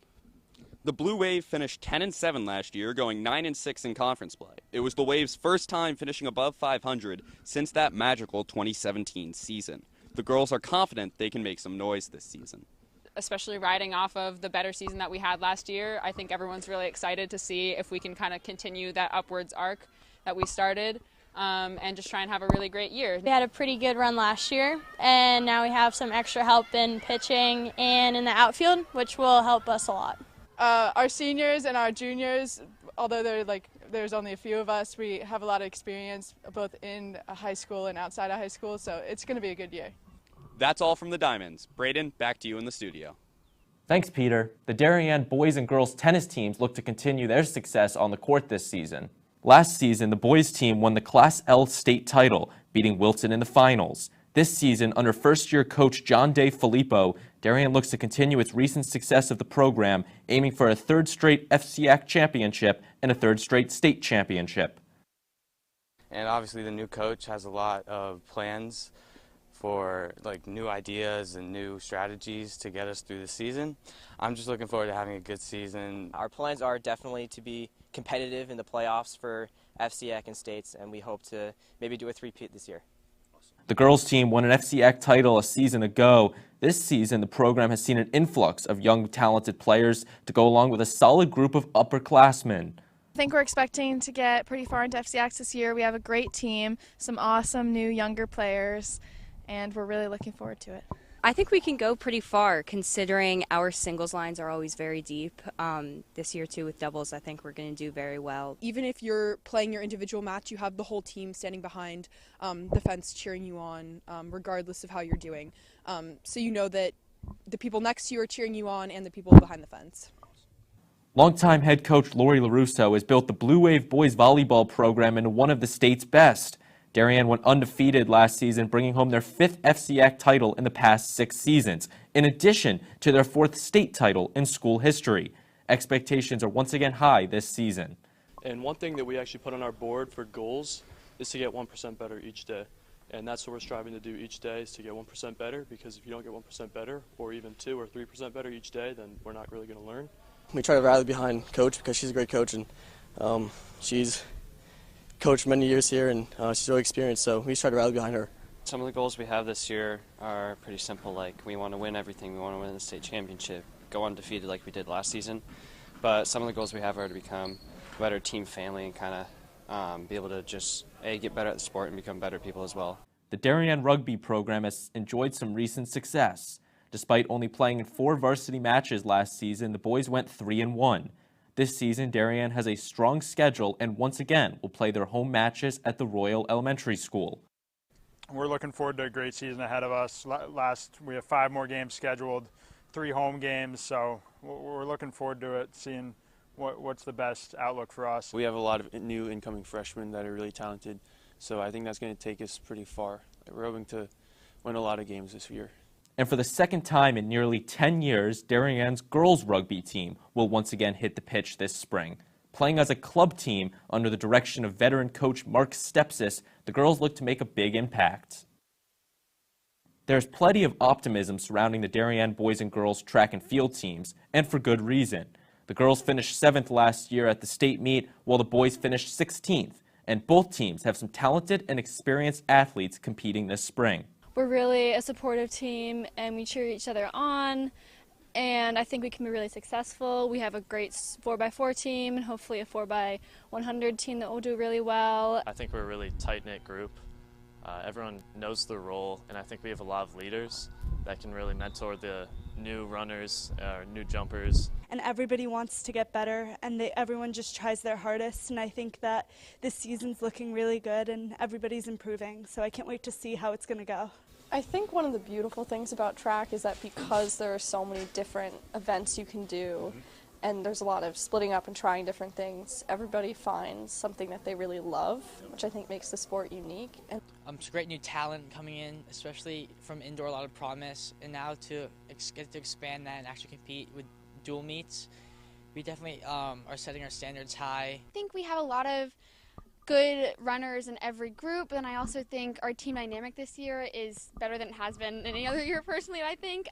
[SPEAKER 19] The Blue Wave finished 10-7 last year, going 9-6 in conference play. It was the Wave's first time finishing above 500 since that magical 2017 season. The girls are confident they can make some noise this season.
[SPEAKER 23] Especially riding off of the better season that we had last year, I think everyone's really excited to see if we can kind of continue that upwards arc that we started, and just try and have a really great year.
[SPEAKER 24] We had a pretty good run last year, and now we have some extra help in pitching and in the outfield, which will help us a lot.
[SPEAKER 25] Our seniors and our juniors, although there's only a few of us, we have a lot of experience both in high school and outside of high school, so it's going to be a good year.
[SPEAKER 19] That's all from the Diamonds. Braden, back to you in the studio.
[SPEAKER 9] Thanks, Peter. The Darien boys and girls tennis teams look to continue their success on the court this season. Last season, the boys team won the Class L state title, beating Wilton in the finals. This season, under first-year coach John DeFilippo, Darien looks to continue its recent success of the program, aiming for a third straight FCIAC championship and a third straight state championship.
[SPEAKER 26] And obviously the new coach has a lot of plans for new ideas and new strategies to get us through the season. I'm just looking forward to having a good season.
[SPEAKER 27] Our plans are definitely to be competitive in the playoffs for FCIAC and states, and we hope to maybe do a three-peat this year.
[SPEAKER 9] The girls team won an FCIAC title a season ago. This season, the program has seen an influx of young, talented players to go along with a solid group of upperclassmen.
[SPEAKER 28] I think we're expecting to get pretty far into FCIACs this year. We have a great team, some awesome new younger players, and we're really looking forward to it.
[SPEAKER 29] I think we can go pretty far, considering our singles lines are always very deep. This year, too, with doubles, I think we're going to do very well.
[SPEAKER 30] Even if you're playing your individual match, you have the whole team standing behind the fence cheering you on, regardless of how you're doing. So you know that the people next to you are cheering you on and the people behind the fence.
[SPEAKER 9] Longtime head coach Lori LaRusso has built the Blue Wave boys volleyball program into one of the state's best. Darien went undefeated last season, bringing home their 5th FCIAC title in the past 6 seasons, in addition to their 4th state title in school history. Expectations are once again high this season.
[SPEAKER 31] And one thing that we actually put on our board for goals is to get 1% better each day.
[SPEAKER 1] And that's what we're striving to do each day, is to get 1% better, because if you don't get 1% better, or even 2 or 3% better each day, then we're not really going to learn.
[SPEAKER 2] We try to rally behind Coach because she's a great coach, and she's coached many years here, and she's really experienced, so we just try to rally behind her.
[SPEAKER 3] Some of the goals we have this year are pretty simple, like we want to win everything. We want to win the state championship, go undefeated like we did last season. But some of the goals we have are to become a better team family and kind of be able to just get better at the sport and become better people as well.
[SPEAKER 9] The Darien rugby program has enjoyed some recent success. Despite only playing in 4 varsity matches last season, the boys went 3-1. This season, Darien has a strong schedule and once again will play their home matches at the Royal Elementary School.
[SPEAKER 4] We're looking forward to a great season ahead of us. We have 5 more games scheduled, 3 home games, so we're looking forward to it, seeing what's the best outlook for us.
[SPEAKER 1] We have a lot of new incoming freshmen that are really talented, so I think that's going to take us pretty far. We're hoping to win a lot of games this year.
[SPEAKER 9] And for the second time in nearly 10 years, Darien's girls rugby team will once again hit the pitch this spring. Playing as a club team under the direction of veteran coach Mark Stepsis, the girls look to make a big impact. There's plenty of optimism surrounding the Darien boys and girls track and field teams, and for good reason. The girls finished 7th last year at the state meet, while the boys finished 16th, and both teams have some talented and experienced athletes competing this spring.
[SPEAKER 28] We're really a supportive team, and we cheer each other on. And I think we can be really successful. We have a great 4x4 team and hopefully a 4x100 team that will do really well.
[SPEAKER 5] I think we're a really tight-knit group. Everyone knows their role, and I think we have a lot of leaders that can really mentor the new runners, new jumpers.
[SPEAKER 6] And everybody wants to get better, and everyone just tries their hardest, and I think that this season's looking really good and everybody's improving, so I can't wait to see how it's going to go.
[SPEAKER 7] I think one of the beautiful things about track is that because there are so many different events you can do, and there's a lot of splitting up and trying different things, everybody finds something that they really love, which I think makes the sport unique. And
[SPEAKER 8] it's great new talent coming in, especially from indoor, a lot of promise, and now to get to expand that and actually compete with dual meets, we definitely are setting our standards high.
[SPEAKER 10] I think we have a lot of good runners in every group, and I also think our team dynamic this year is better than it has been any other year personally. I think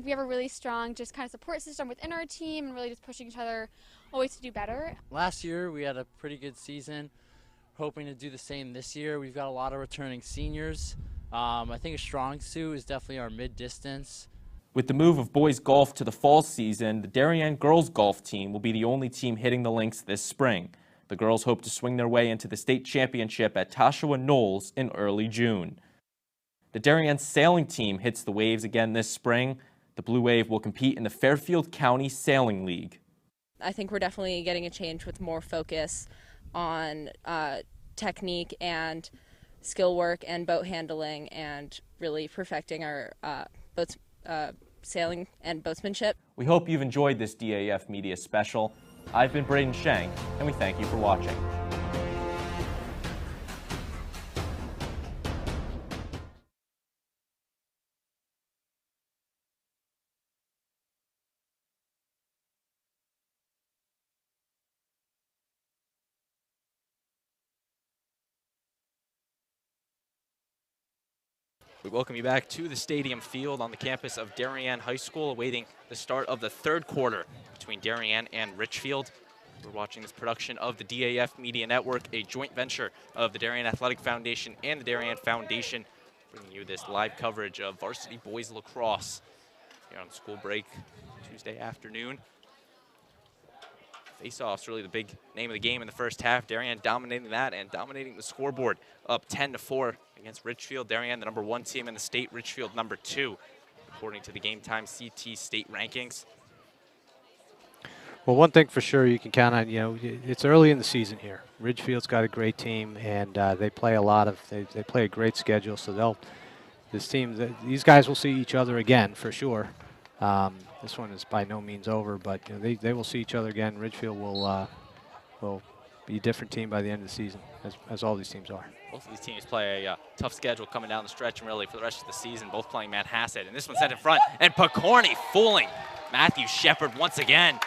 [SPEAKER 10] we have a really strong just kind of support system within our team and really just pushing each other always to do better.
[SPEAKER 11] Last year we had a pretty good season, hoping to do the same this year. We've got a lot of returning seniors. I think a strong suit is definitely our mid-distance.
[SPEAKER 9] With the move of boys golf to the fall season, the Darien girls golf team will be the only team hitting the links this spring. The girls hope to swing their way into the state championship at Tashawa Knolls in early June. The Darien sailing team hits the waves again this spring. The Blue Wave will compete in the Fairfield County Sailing League.
[SPEAKER 31] I think we're definitely getting a change with more focus on technique and skill work and boat handling and really perfecting our boats, sailing and boatsmanship.
[SPEAKER 9] We hope you've enjoyed this DAF Media special. I've been Braden Shank, and we thank you for watching.
[SPEAKER 12] We welcome you back to the stadium field on the campus of Darien High School, awaiting the start of the third quarter between Darien and Ridgefield. We're watching this production of the DAF Media Network, a joint venture of the Darien Athletic Foundation and the Darien Foundation, bringing you this live coverage of varsity boys lacrosse here on school break Tuesday afternoon. Face-off's really the big name of the game in the first half. Darien dominating that and dominating the scoreboard, up 10-4 against Ridgefield. Darien, the #1 team in the state, Ridgefield #2, according to the Game Time CT state rankings.
[SPEAKER 32] Well, one thing for sure you can count on, it's early in the season here. Ridgefield's got a great team, and they play they play a great schedule, so these guys will see each other again for sure. This one is by no means over, but they will see each other again. Ridgefield will be a different team by the end of the season, as all these teams are.
[SPEAKER 12] Both of these teams play a tough schedule coming down the stretch and really for the rest of the season, both playing Manhasset. And this one's set in front, and Picorni fooling Matthew Shepard once again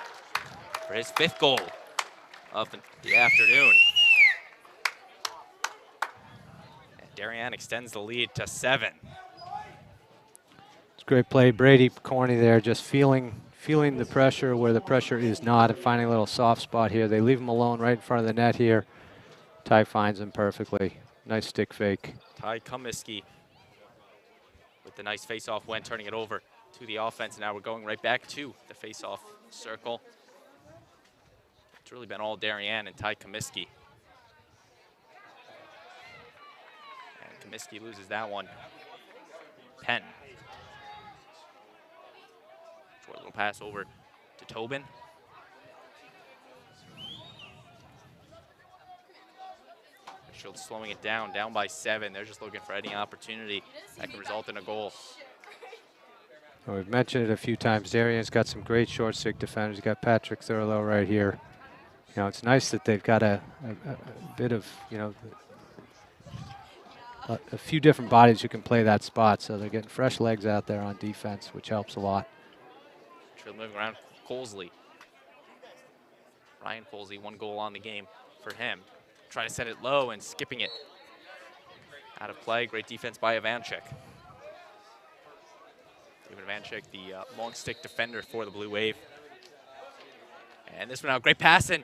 [SPEAKER 12] for his 5th goal of the afternoon. Darien extends the lead to 7.
[SPEAKER 32] It's a great play. Brady Corney there just feeling the pressure where the pressure is not and finding a little soft spot here. They leave him alone right in front of the net here. Ty finds him perfectly. Nice stick fake.
[SPEAKER 12] Ty Comiskey with the nice face-off win, turning it over to the offense. Now we're going right back to the face-off circle. It's really been all Darien and Ty Comiskey. And Comiskey loses that one. Penn. Short little pass over to Tobin. Ridgefield slowing it down by 7. They're just looking for any opportunity that can result in a goal.
[SPEAKER 32] Well, we've mentioned it a few times. Darien's got some great short stick defenders. You've got Patrick Thurlow right here. You know, it's nice that they've got a bit of, you know, a few different bodies who can play that spot. So they're getting fresh legs out there on defense, which helps a lot.
[SPEAKER 12] Moving around, Colsley. Ryan Colsley, 1 goal on the game for him. Trying to set it low and skipping it. Out of play, great defense by Ivanchik. David Ivanchik, the long stick defender for the Blue Wave. And this one out, great pass in.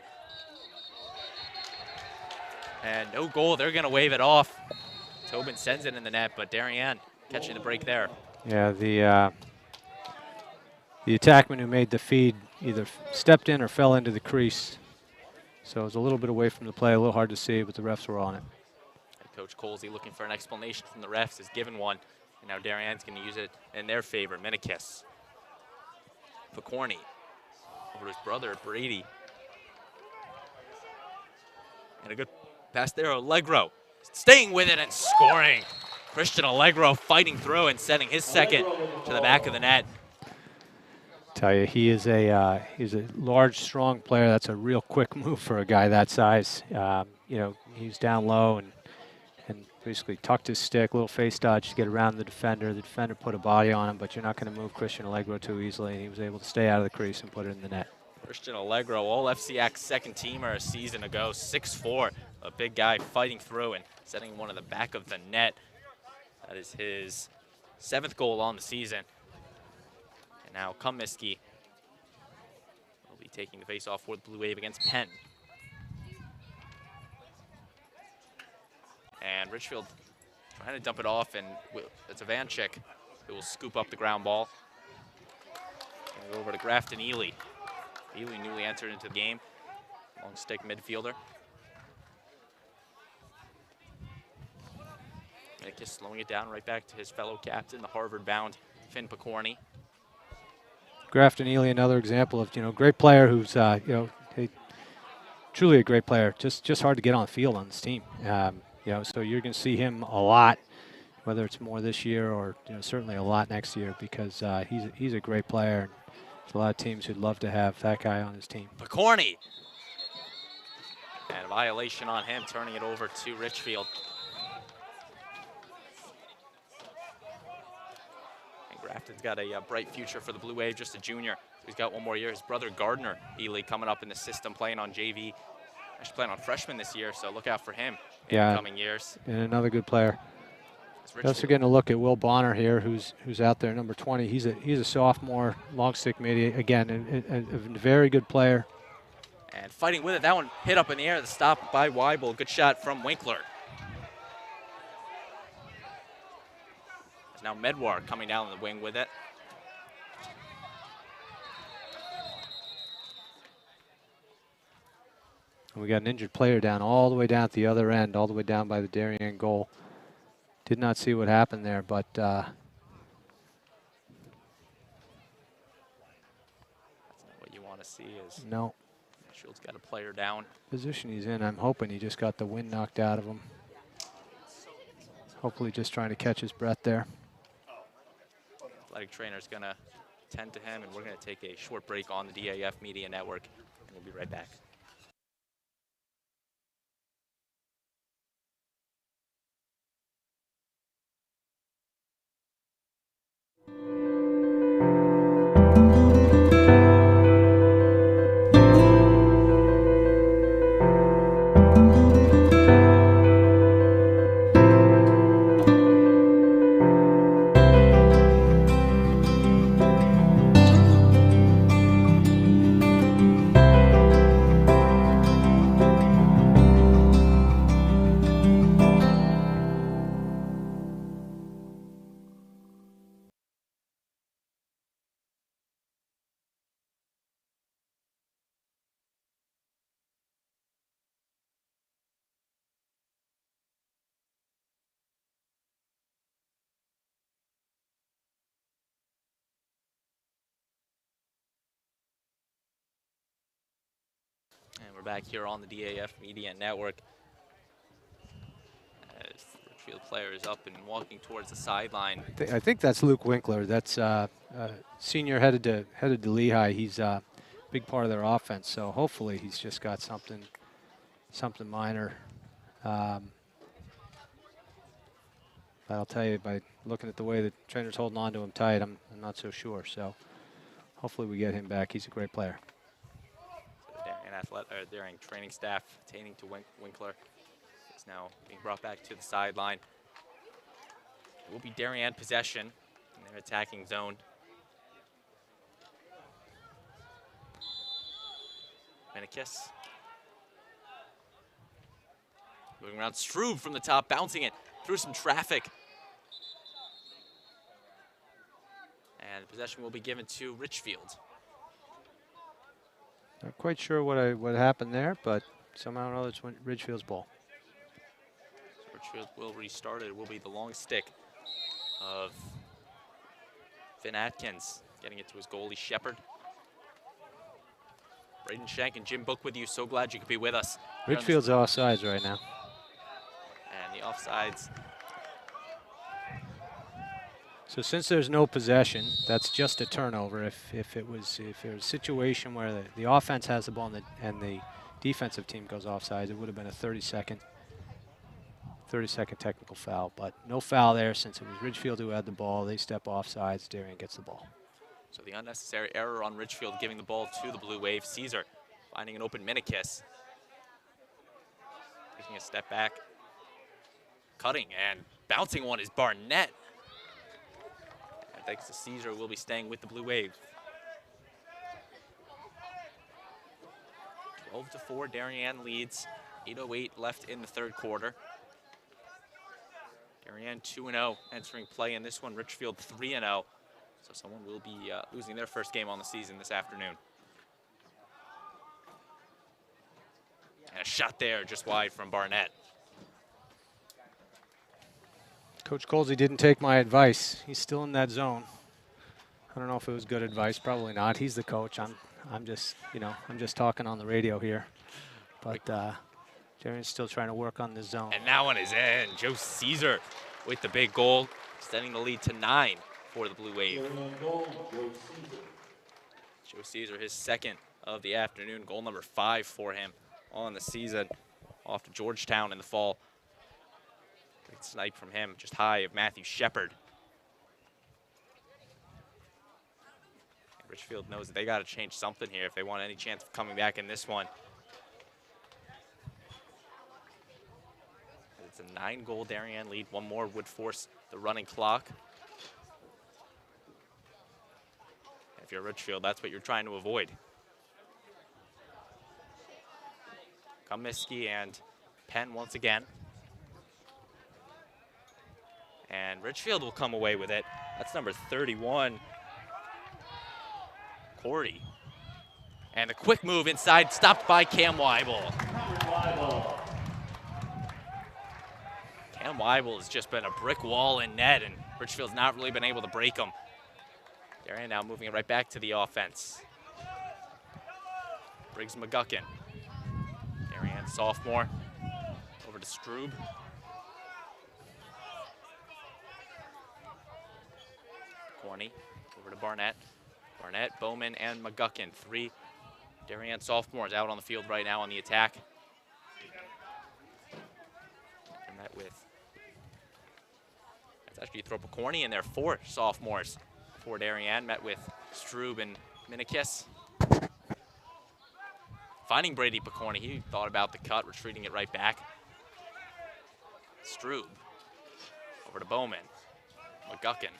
[SPEAKER 12] And no goal, they're gonna wave it off. Tobin sends it in the net, but Darien catching the break there.
[SPEAKER 32] Yeah, the attackman who made the feed either stepped in or fell into the crease. So it was a little bit away from the play, a little hard to see, but the refs were on it.
[SPEAKER 12] And Coach Colsey looking for an explanation from the refs, has given one. And now Darien's going to use it in their favor. Minikis. Picorni over his brother, Brady. And a good pass there, Allegro. Staying with it and scoring. Christian Allegro fighting through and sending his second to the back of the net.
[SPEAKER 32] Tell you, he's a large, strong player. That's a real quick move for a guy that size. You know, he's down low and basically tucked his stick, little face dodge to get around the defender. The defender put a body on him, but you're not going to move Christian Allegro too easily, and he was able to stay out of the crease and put it in the net.
[SPEAKER 12] Christian Allegro, all FCIAC second teamer a season ago, 6'4", a big guy fighting through and setting one in the back of the net. That is his 7th goal on the season. And now Comiskey will be taking the face-off for the Blue Wave against Penn. And Ridgefield trying to dump it off, and it's Ivanchik who will scoop up the ground ball. And go over to Grafton Ely. Ely newly entered into the game. Long stick midfielder. Minikis slowing it down right back to his fellow captain, the Harvard-bound Finn Picorni.
[SPEAKER 32] Grafton Ely, another example of, you know, great player who's, you know, truly a great player. Just hard to get on the field on this team. You know, so you're going to see him a lot, whether it's more this year or, you know, certainly a lot next year, because he's a great player. There's a lot of teams who'd love to have that guy on his team.
[SPEAKER 12] Picorni. And a violation on him, turning it over to Ridgefield. And Grafton's got a bright future for the Blue Wave, just a junior. He's got 1 more year. His brother Gardner Ely coming up in the system, playing on JV. Actually playing on freshman this year, so look out for him in the coming years.
[SPEAKER 32] And another good player. Also getting a look at Will Bonner here, who's out there, number 20. He's a sophomore, long stick midi. Again, a very good player.
[SPEAKER 12] And fighting with it, that one hit up in the air. The stop by Weibel. Good shot from Winkler. There's now Medwar coming down the wing with it.
[SPEAKER 32] We got an injured player down all the way down at the other end, all the way down by the Darien goal. Did not see what happened there, but
[SPEAKER 12] that's not what you want to see. Is
[SPEAKER 32] no.
[SPEAKER 12] Shield's got a player down.
[SPEAKER 32] Position he's in, I'm hoping he just got the wind knocked out of him. Hopefully just trying to catch his breath there.
[SPEAKER 12] Athletic trainer's going to tend to him, and we're going to take a short break on the DAF Media Network, and we'll be right back. We're back here on the DAF Media Network. As the Ridgefield player is up and walking towards the sideline.
[SPEAKER 32] I think that's Luke Winkler. That's senior headed to Lehigh. He's a big part of their offense. So hopefully he's just got something minor. But I'll tell you, by looking at the way the trainer's holding on to him tight, I'm not so sure. So hopefully we get him back. He's a great player.
[SPEAKER 12] So Darien training staff attaining to Winkler. Is now being brought back to the sideline. It will be Darien possession in their attacking zone. Menikis. Moving around, Strube from the top, bouncing it through some traffic. And the possession will be given to Ridgefield.
[SPEAKER 32] Not quite sure what happened there, but somehow or other it's Ridgefield's ball.
[SPEAKER 12] So Ridgefield will restart it. It will be the long stick of Finn Atkins, getting it to his goalie, Shepard. Braden Shank and Jim Book with you. So glad you could be with us.
[SPEAKER 32] Ridgefield's offsides right now.
[SPEAKER 12] And the offsides.
[SPEAKER 32] So since there's no possession, that's just a turnover. If it was a situation where the offense has the ball and the defensive team goes offsides, it would have been a 30-second technical foul. But no foul there since it was Ridgefield who had the ball. They step offsides. Darien gets the ball.
[SPEAKER 12] So the unnecessary error on Ridgefield, giving the ball to the Blue Wave. Caesar finding an open Menikis. Taking a step back. Cutting and bouncing one is Barnett. And thanks to Caesar, will be staying with the Blue Wave. 12-4, Darien leads. 8:08 left in the third quarter. Darien 2-0 entering play in this one. Ridgefield 3-0. So someone will be losing their first game on the season this afternoon. And a shot there just wide from Barnett.
[SPEAKER 32] Coach Colsey didn't take my advice. He's still in that zone. I don't know if it was good advice. Probably not. He's the coach. I'm just talking on the radio here. But Darien's still trying to work on the zone.
[SPEAKER 12] And that one is in. Joe Caesar with the big goal, extending the lead to 9 for the Blue Wave. Joe Caesar, his second of the afternoon, goal number 5 for him on the season, off to Georgetown in the fall. Great snipe from him, just high of Matthew Shepard. And Ridgefield knows that they got to change something here if they want any chance of coming back in this one. It's a 9-goal Darien lead. One more would force the running clock. If you're Ridgefield, that's what you're trying to avoid. Comiskey and Penn once again. And Ridgefield will come away with it. That's number 31, Cordy. And the quick move inside, stopped by Cam Weibel. Cam Weibel has just been a brick wall in net, and Ridgefield's not really been able to break him. Darien now moving it right back to the offense. Briggs McGuckin. Darien sophomore. Over to Strube. Corney over to Barnett. Barnett, Bowman, and McGuckin. 3 Darien sophomores out on the field right now on the attack. And met with, that's actually throw Corney in there. 4 sophomores for Darien, met with Strube and Menikis. Finding Brady Picorni, he thought about the cut, retreating it right back. Strube over to Bowman. McGuckin.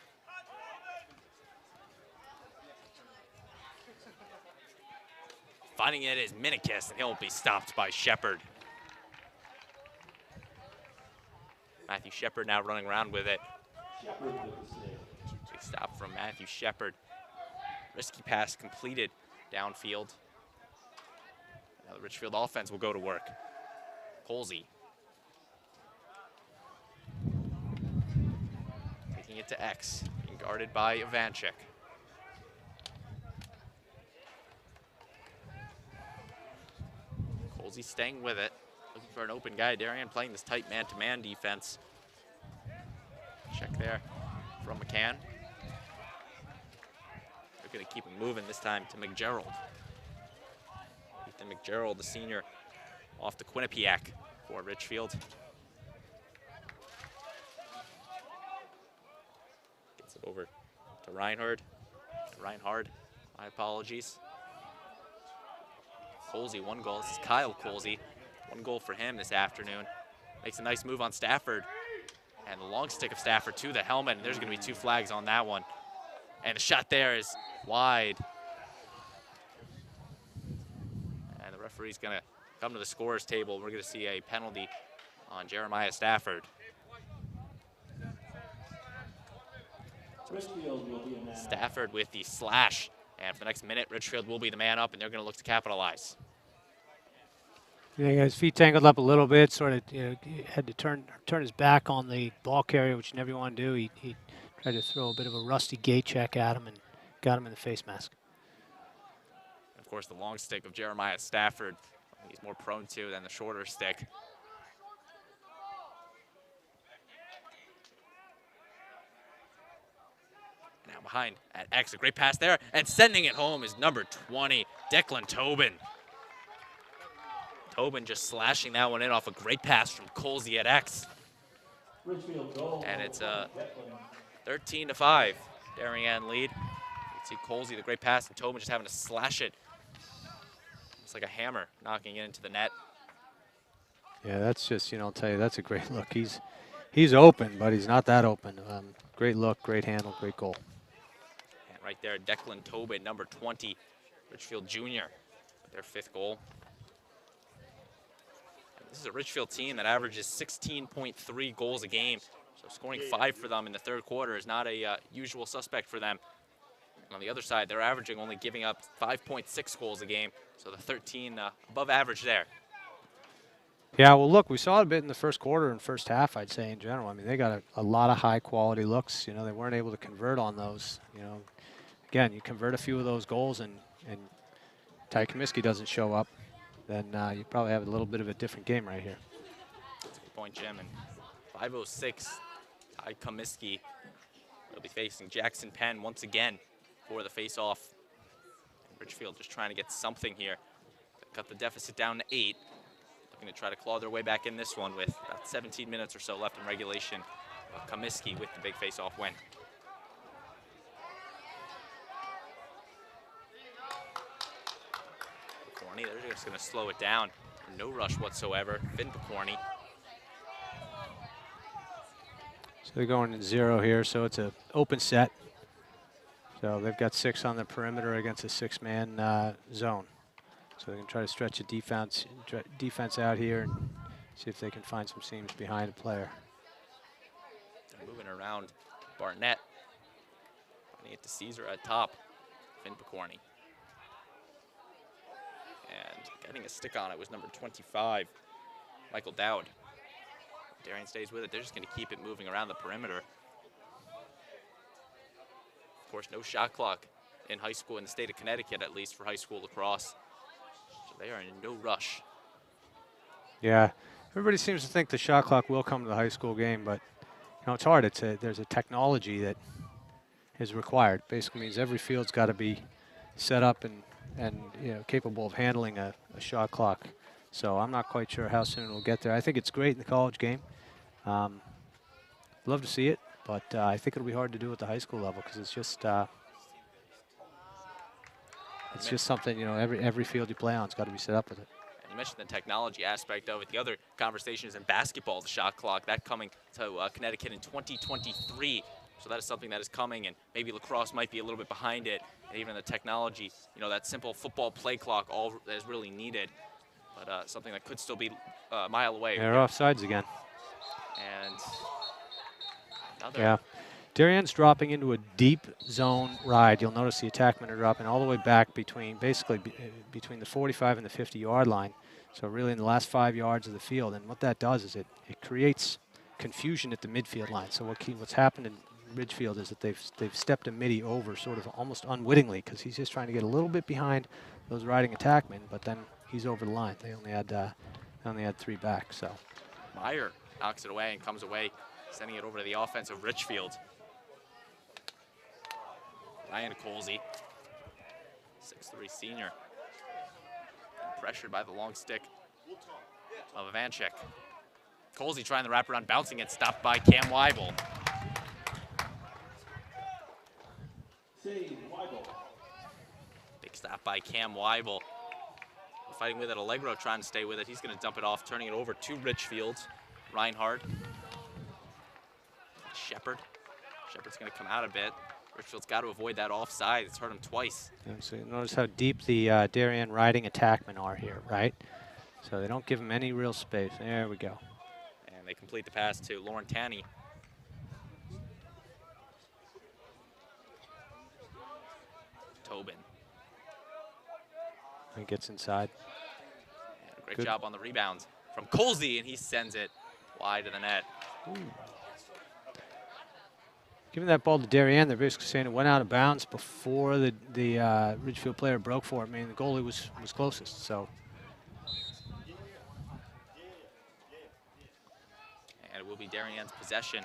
[SPEAKER 12] Finding it is Menikis, and he'll be stopped by Shepard. Matthew Shepard now running around with it. Big stop from Matthew Shepard. Risky pass completed downfield. Now the Ridgefield offense will go to work. Colsey. Taking it to X, being guarded by Ivanchik. Colsey staying with it, looking for an open guy. Darien playing this tight man-to-man defense. Check there from McCann. They're going to keep him moving this time to McGerald. Ethan McGerald, the senior, off to Quinnipiac for Ridgefield. Gets it over to Reinhard. Reinhard, my apologies. Colsey, 1 goal. This is Kyle Colsey. 1 goal for him this afternoon. Makes a nice move on Stafford. And the long stick of Stafford to the helmet. And there's going to be 2 flags on that one. And the shot there is wide. And the referee's going to come to the scorer's table. We're going to see a penalty on Jeremiah Stafford. Stafford with the slash. And for the next minute, Ridgefield will be the man up, and they're going to look to capitalize.
[SPEAKER 32] Yeah, his feet tangled up a little bit, sort of had to turn his back on the ball carrier, which you never want to do. He tried to throw a bit of a rusty gate check at him and got him in the face mask.
[SPEAKER 12] And of course, the long stick of Jeremiah Stafford, he's more prone to than the shorter stick. Now behind at X, a great pass there, and sending it home is number 20, Declan Tobin. Tobin just slashing that one in off a great pass from Colsey at X. And it's 13-5, Darien lead. You can see Colsey, the great pass, and Tobin just having to slash it. It's like a hammer knocking it into the net.
[SPEAKER 32] Yeah, that's just, I'll tell you, that's a great look. He's open, but he's not that open. Great look, great handle, great goal.
[SPEAKER 12] And right there, Declan Tobin, number 20, Ridgefield Jr., with their 5th goal. This is a Ridgefield team that averages 16.3 goals a game. So scoring 5 for them in the 3rd quarter is not a usual suspect for them. And on the other side, they're averaging only giving up 5.6 goals a game. So the 13 above average there.
[SPEAKER 32] Yeah, well, look, we saw it a bit in the 1st quarter and 1st half, I'd say, in general. I mean, they got a lot of high-quality looks. They weren't able to convert on those. Again, you convert a few of those goals and Ty Comiskey doesn't show up, then you probably have a little bit of a different game right here.
[SPEAKER 12] That's a good point, Jim. And 5:06, Ty Comiskey will be facing Jackson Penn once again for the face-off. Ridgefield just trying to get something here. Cut the deficit down to 8. Looking to try to claw their way back in this one with about 17 minutes or so left in regulation. Comiskey with the big face-off win. They're just going to slow it down. No rush whatsoever. Finn Picorni.
[SPEAKER 32] So they're going in 0 here, so it's an open set. So they've got 6 on the perimeter against a 6-man zone. So they can try to stretch the defense out here and see if they can find some seams behind a player.
[SPEAKER 12] They're moving around Barnett. Finding it to Caesar at top. Finn Picorni. And getting a stick on it was number 25, Michael Dowd. Darien stays with it. They're just going to keep it moving around the perimeter. Of course, no shot clock in high school in the state of Connecticut, at least for high school lacrosse. So they are in no rush.
[SPEAKER 32] Yeah, everybody seems to think the shot clock will come to the high school game, but it's hard. There's a technology that is required. Basically means every field's got to be set up and capable of handling a shot clock. So I'm not quite sure how soon we'll get there. I think it's great in the college game. Love to see it, but I think it'll be hard to do at the high school level because it's just something, every field you play on has got to be set up with it.
[SPEAKER 12] And you mentioned the technology aspect of it. The other conversation is in basketball, the shot clock, that coming to Connecticut in 2023. So that is something that is coming, and maybe lacrosse might be a little bit behind it. And even the technology, that simple football play clock, all that is really needed. But something that could still be a mile away.
[SPEAKER 32] They're offsides again.
[SPEAKER 12] And another.
[SPEAKER 32] Yeah. Darien's dropping into a deep zone ride. You'll notice the attackmen are dropping all the way back between the 45 and the 50-yard line. So really in the last 5 yards of the field. And what that does is it creates confusion at the midfield line. So what's happened in Ridgefield is that they've stepped a midi over sort of almost unwittingly because he's just trying to get a little bit behind those riding attackmen, but then he's over the line. They only had 3 back. So
[SPEAKER 12] Meyer knocks it away and comes away, sending it over to the offense of Ridgefield. Ryan Colsey, 6'3" senior, pressured by the long stick of Ivanchik. Colsey trying the wraparound, bouncing it, stopped by Cam Weibel. Big stop by Cam Weibel. Fighting with it, Allegro trying to stay with it. He's going to dump it off, turning it over to Ridgefield. Reinhardt. Shepard. Shepard's going to come out a bit. Ridgefield's got to avoid that offside. It's hurt him twice.
[SPEAKER 32] And so notice how deep the Darien riding attackmen are here, right? So they don't give him any real space. There we go.
[SPEAKER 12] And they complete the pass to Lauren Tanney. Tobin.
[SPEAKER 32] He gets inside.
[SPEAKER 12] And great job on the rebound from Colsey, and he sends it wide to the net.
[SPEAKER 32] Ooh. Giving that ball to Darien, they're basically saying it went out of bounds before the Ridgefield player broke for it. I mean, the goalie was closest, so.
[SPEAKER 12] And it will be Darien's possession.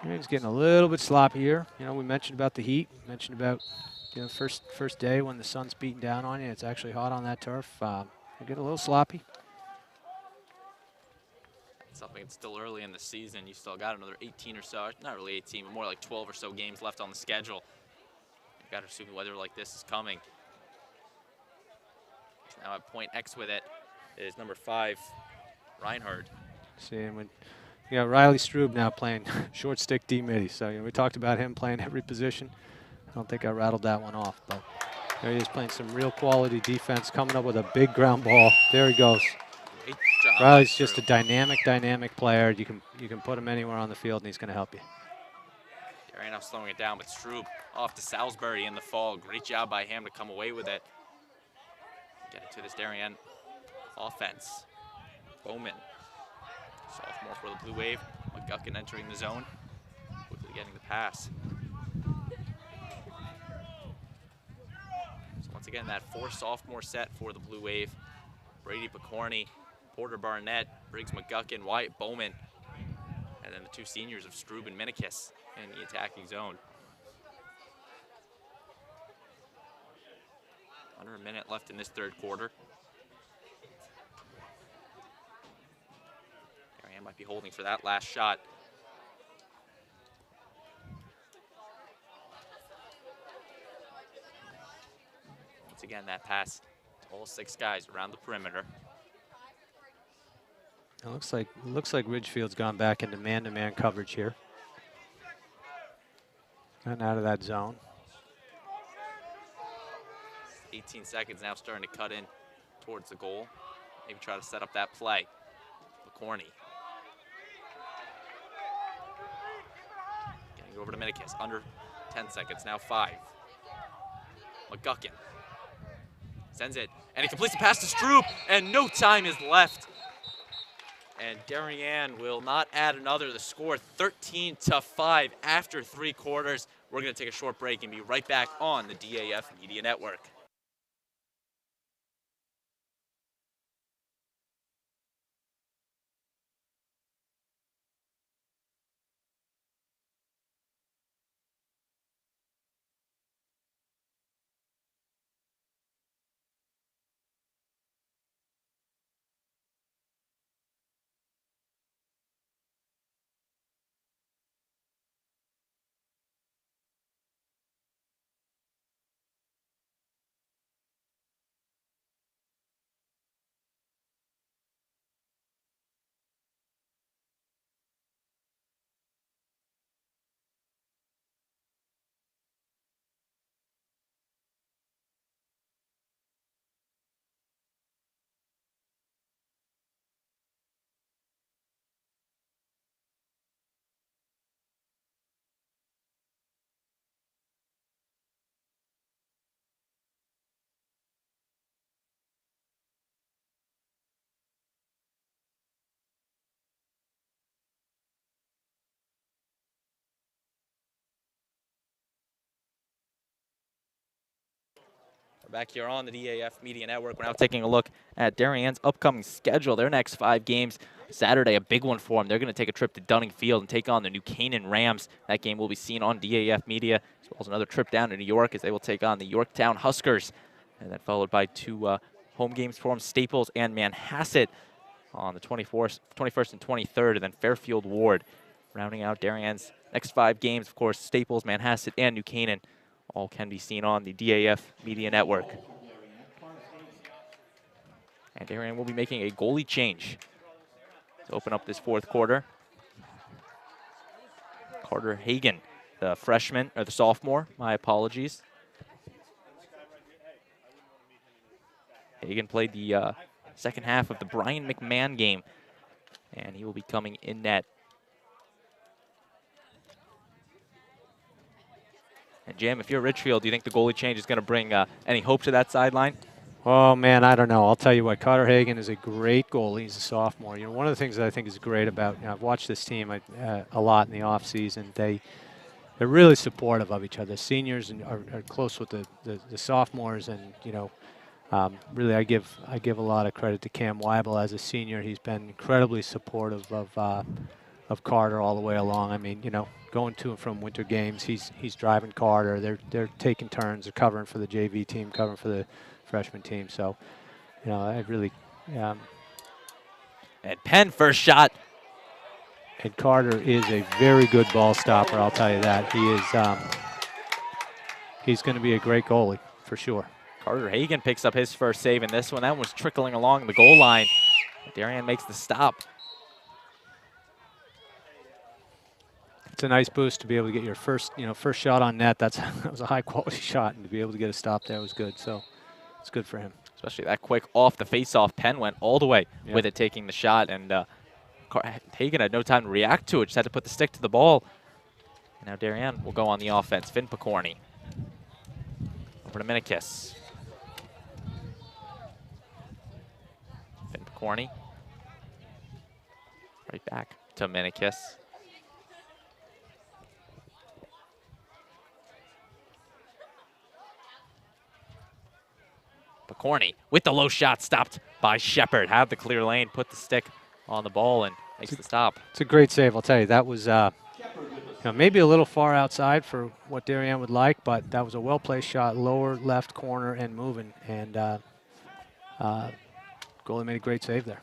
[SPEAKER 32] Darien's getting a little bit sloppy here. You know, we mentioned about the heat, mentioned about, you know, first day when the sun's beating down on you. It's actually hot on that turf. They get a little sloppy.
[SPEAKER 12] Something it's still early in the season. You still got another 18 or so, not really 18, but more like 12 or so games left on the schedule. You've got to assume weather like this is coming. Now at point X with it is number 5, Reinhardt.
[SPEAKER 32] See, and when you got Riley Strube now playing short stick D midi. So, you know, we talked about him playing every position. I don't think I rattled that one off, but there he is playing some real quality defense, coming up with a big ground ball. There he goes. Riley's just a dynamic player. You can put him anywhere on the field, and he's going to help you.
[SPEAKER 12] Darien now slowing it down, but Strube off to Salisbury in the fall. Great job by him to come away with it. Get into this Darien offense. Bowman, sophomore for the Blue Wave. McGuckin entering the zone, quickly getting the pass. So once again, that 4 sophomore set for the Blue Wave. Brady Picorni, Porter Barnett, Briggs McGuckin, Wyatt Bowman, and then the 2 seniors of Strube and Minikis in the attacking zone. Under a minute left in this third quarter. Darien might be holding for that last shot. Once again, that pass to all 6 guys around the perimeter.
[SPEAKER 32] It looks like Ridgefield's gone back into man-to-man coverage here. Gotten out of that zone.
[SPEAKER 12] 18 seconds now, starting to cut in towards the goal. Maybe try to set up that play. McCorney. Getting over to Minikis. Under 10 seconds, now 5. McGuckin sends it, and he completes the pass to Strube, and no time is left. And Darien will not add another. The score 13-5 after 3 quarters. We're going to take a short break and be right back on the DAF Media Network. We're back here on the DAF Media Network. We're now taking a look at Darien's upcoming schedule. Their next 5 games. Saturday, a big one for them. They're going to take a trip to Dunning Field and take on the New Canaan Rams. That game will be seen on DAF Media, as well as another trip down to New York as they will take on the Yorktown Huskers. And then followed by 2 home games for them, Staples and Manhasset on the 21st and 23rd, and then Fairfield Ward. Rounding out Darien's next 5 games, of course, Staples, Manhasset, and New Canaan all can be seen on the DAF Media Network. And Darien will be making a goalie change to open up this 4th quarter. Carter Hagan, the freshman, or the sophomore, my apologies. Hagan played the second half of the Brian McMahon game, and he will be coming in net. And Jim, if you're Ridgefield, do you think the goalie change is going to bring any hope to that sideline?
[SPEAKER 32] Oh, man, I don't know. I'll tell you what, Carter Hagan is a great goalie. He's a sophomore. You know, one of the things that I think is great about, you know, I've watched this team a lot in the offseason. They're really supportive of each other. Seniors are close with the sophomores, and, you know, really I give a lot of credit to Cam Weibel as a senior. He's been incredibly supportive of Carter all the way along. I mean, you know, going to and from winter games, he's driving Carter. They're taking turns. They're covering for the JV team, covering for the freshman team. So, you know, I really. And
[SPEAKER 12] Penn first shot.
[SPEAKER 32] And Carter is a very good ball stopper. I'll tell you that. He is. He's going to be a great goalie for sure.
[SPEAKER 12] Carter Hagan picks up his first save in this one. That one was trickling along the goal line. Darien makes the stop.
[SPEAKER 32] It's a nice boost to be able to get your first shot on net. That was a high quality shot, and to be able to get a stop there was good. So it's good for him.
[SPEAKER 12] Especially that quick off the face-off. Penn went all the way with it, taking the shot, and Hagan had no time to react to it. Just had to put the stick to the ball. And now Darien will go on the offense. Finn Picorni over to Minikis. Finn Picorni right back to Minikis. Picorni with the low shot, stopped by Shepard. Have the clear lane, put the stick on the ball, and makes the stop.
[SPEAKER 32] It's a great save, I'll tell you. That was maybe a little far outside for what Darien would like, but that was a well-placed shot, lower left corner and moving, and goalie made a great save there.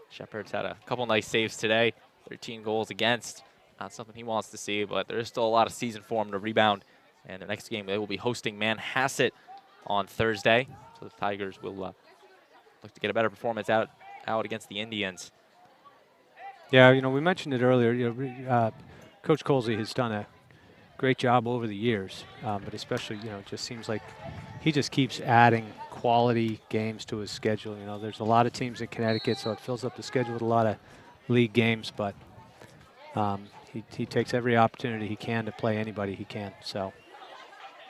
[SPEAKER 12] Shepard's had a couple nice saves today, 13 goals against. Not something he wants to see, but there is still a lot of season for him to rebound. And the next game, they will be hosting Manhasset on Thursday. So the Tigers will look to get a better performance out against the Indians.
[SPEAKER 32] Yeah, you know, we mentioned it earlier. You know, Coach Colsey has done a great job over the years, but especially, you know, it just seems like he just keeps adding quality games to his schedule. You know, there's a lot of teams in Connecticut, so it fills up the schedule with a lot of league games, but he takes every opportunity he can to play anybody he can. So.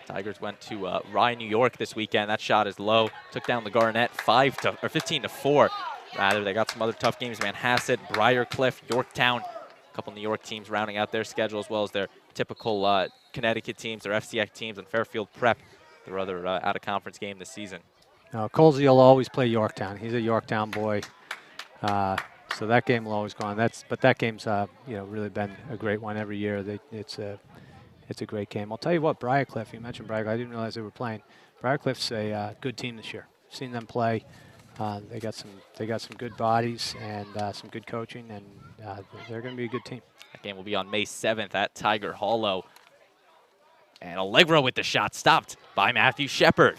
[SPEAKER 12] Tigers went to Rye, New York this weekend. That shot is low. Took down the Garnett 15-4. Rather, they got some other tough games. Manhasset, Briarcliff, Yorktown. A couple New York teams rounding out their schedule, as well as their typical Connecticut teams, their FCIAC teams, and Fairfield Prep, their other out-of-conference game this season.
[SPEAKER 32] Colsey will always play Yorktown. He's a Yorktown boy. So that game will always go on. But that game's really been a great one every year. It's a great game. I'll tell you what, Briarcliff, you mentioned Briarcliff. I didn't realize they were playing. Briarcliff's a good team this year. I've seen them play. They got some good bodies and some good coaching, and they're going to be a good team.
[SPEAKER 12] That game will be on May 7th at Tiger Hollow. And Allegro with the shot, stopped by Matthew Shepard.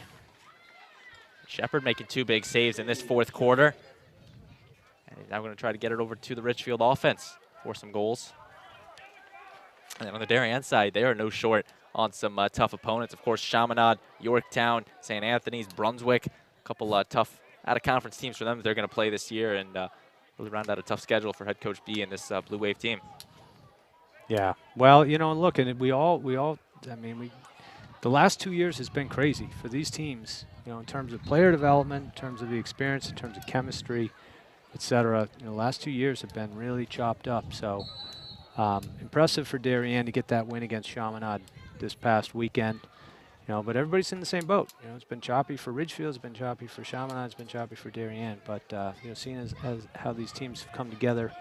[SPEAKER 12] Shepard making 2 big saves in this 4th quarter. And he's now going to try to get it over to the Ridgefield offense for some goals. And then on the Darien side, they are no short on some tough opponents. Of course, Chaminade, Yorktown, St. Anthony's, Brunswick. A couple tough out-of-conference teams for them that they're going to play this year, and really round out a tough schedule for head coach B and this Blue Wave team.
[SPEAKER 32] Yeah. Well, you know, look, and I mean, the last 2 years has been crazy for these teams, you know, in terms of player development, in terms of the experience, in terms of chemistry, et cetera. You know, the last 2 years have been really chopped up. So impressive for Darien to get that win against Chaminade this past weekend. But everybody's in the same boat. It's been choppy for Ridgefield, it's been choppy for Chaminade, it's been choppy for Darien. But seeing as how these teams have come together,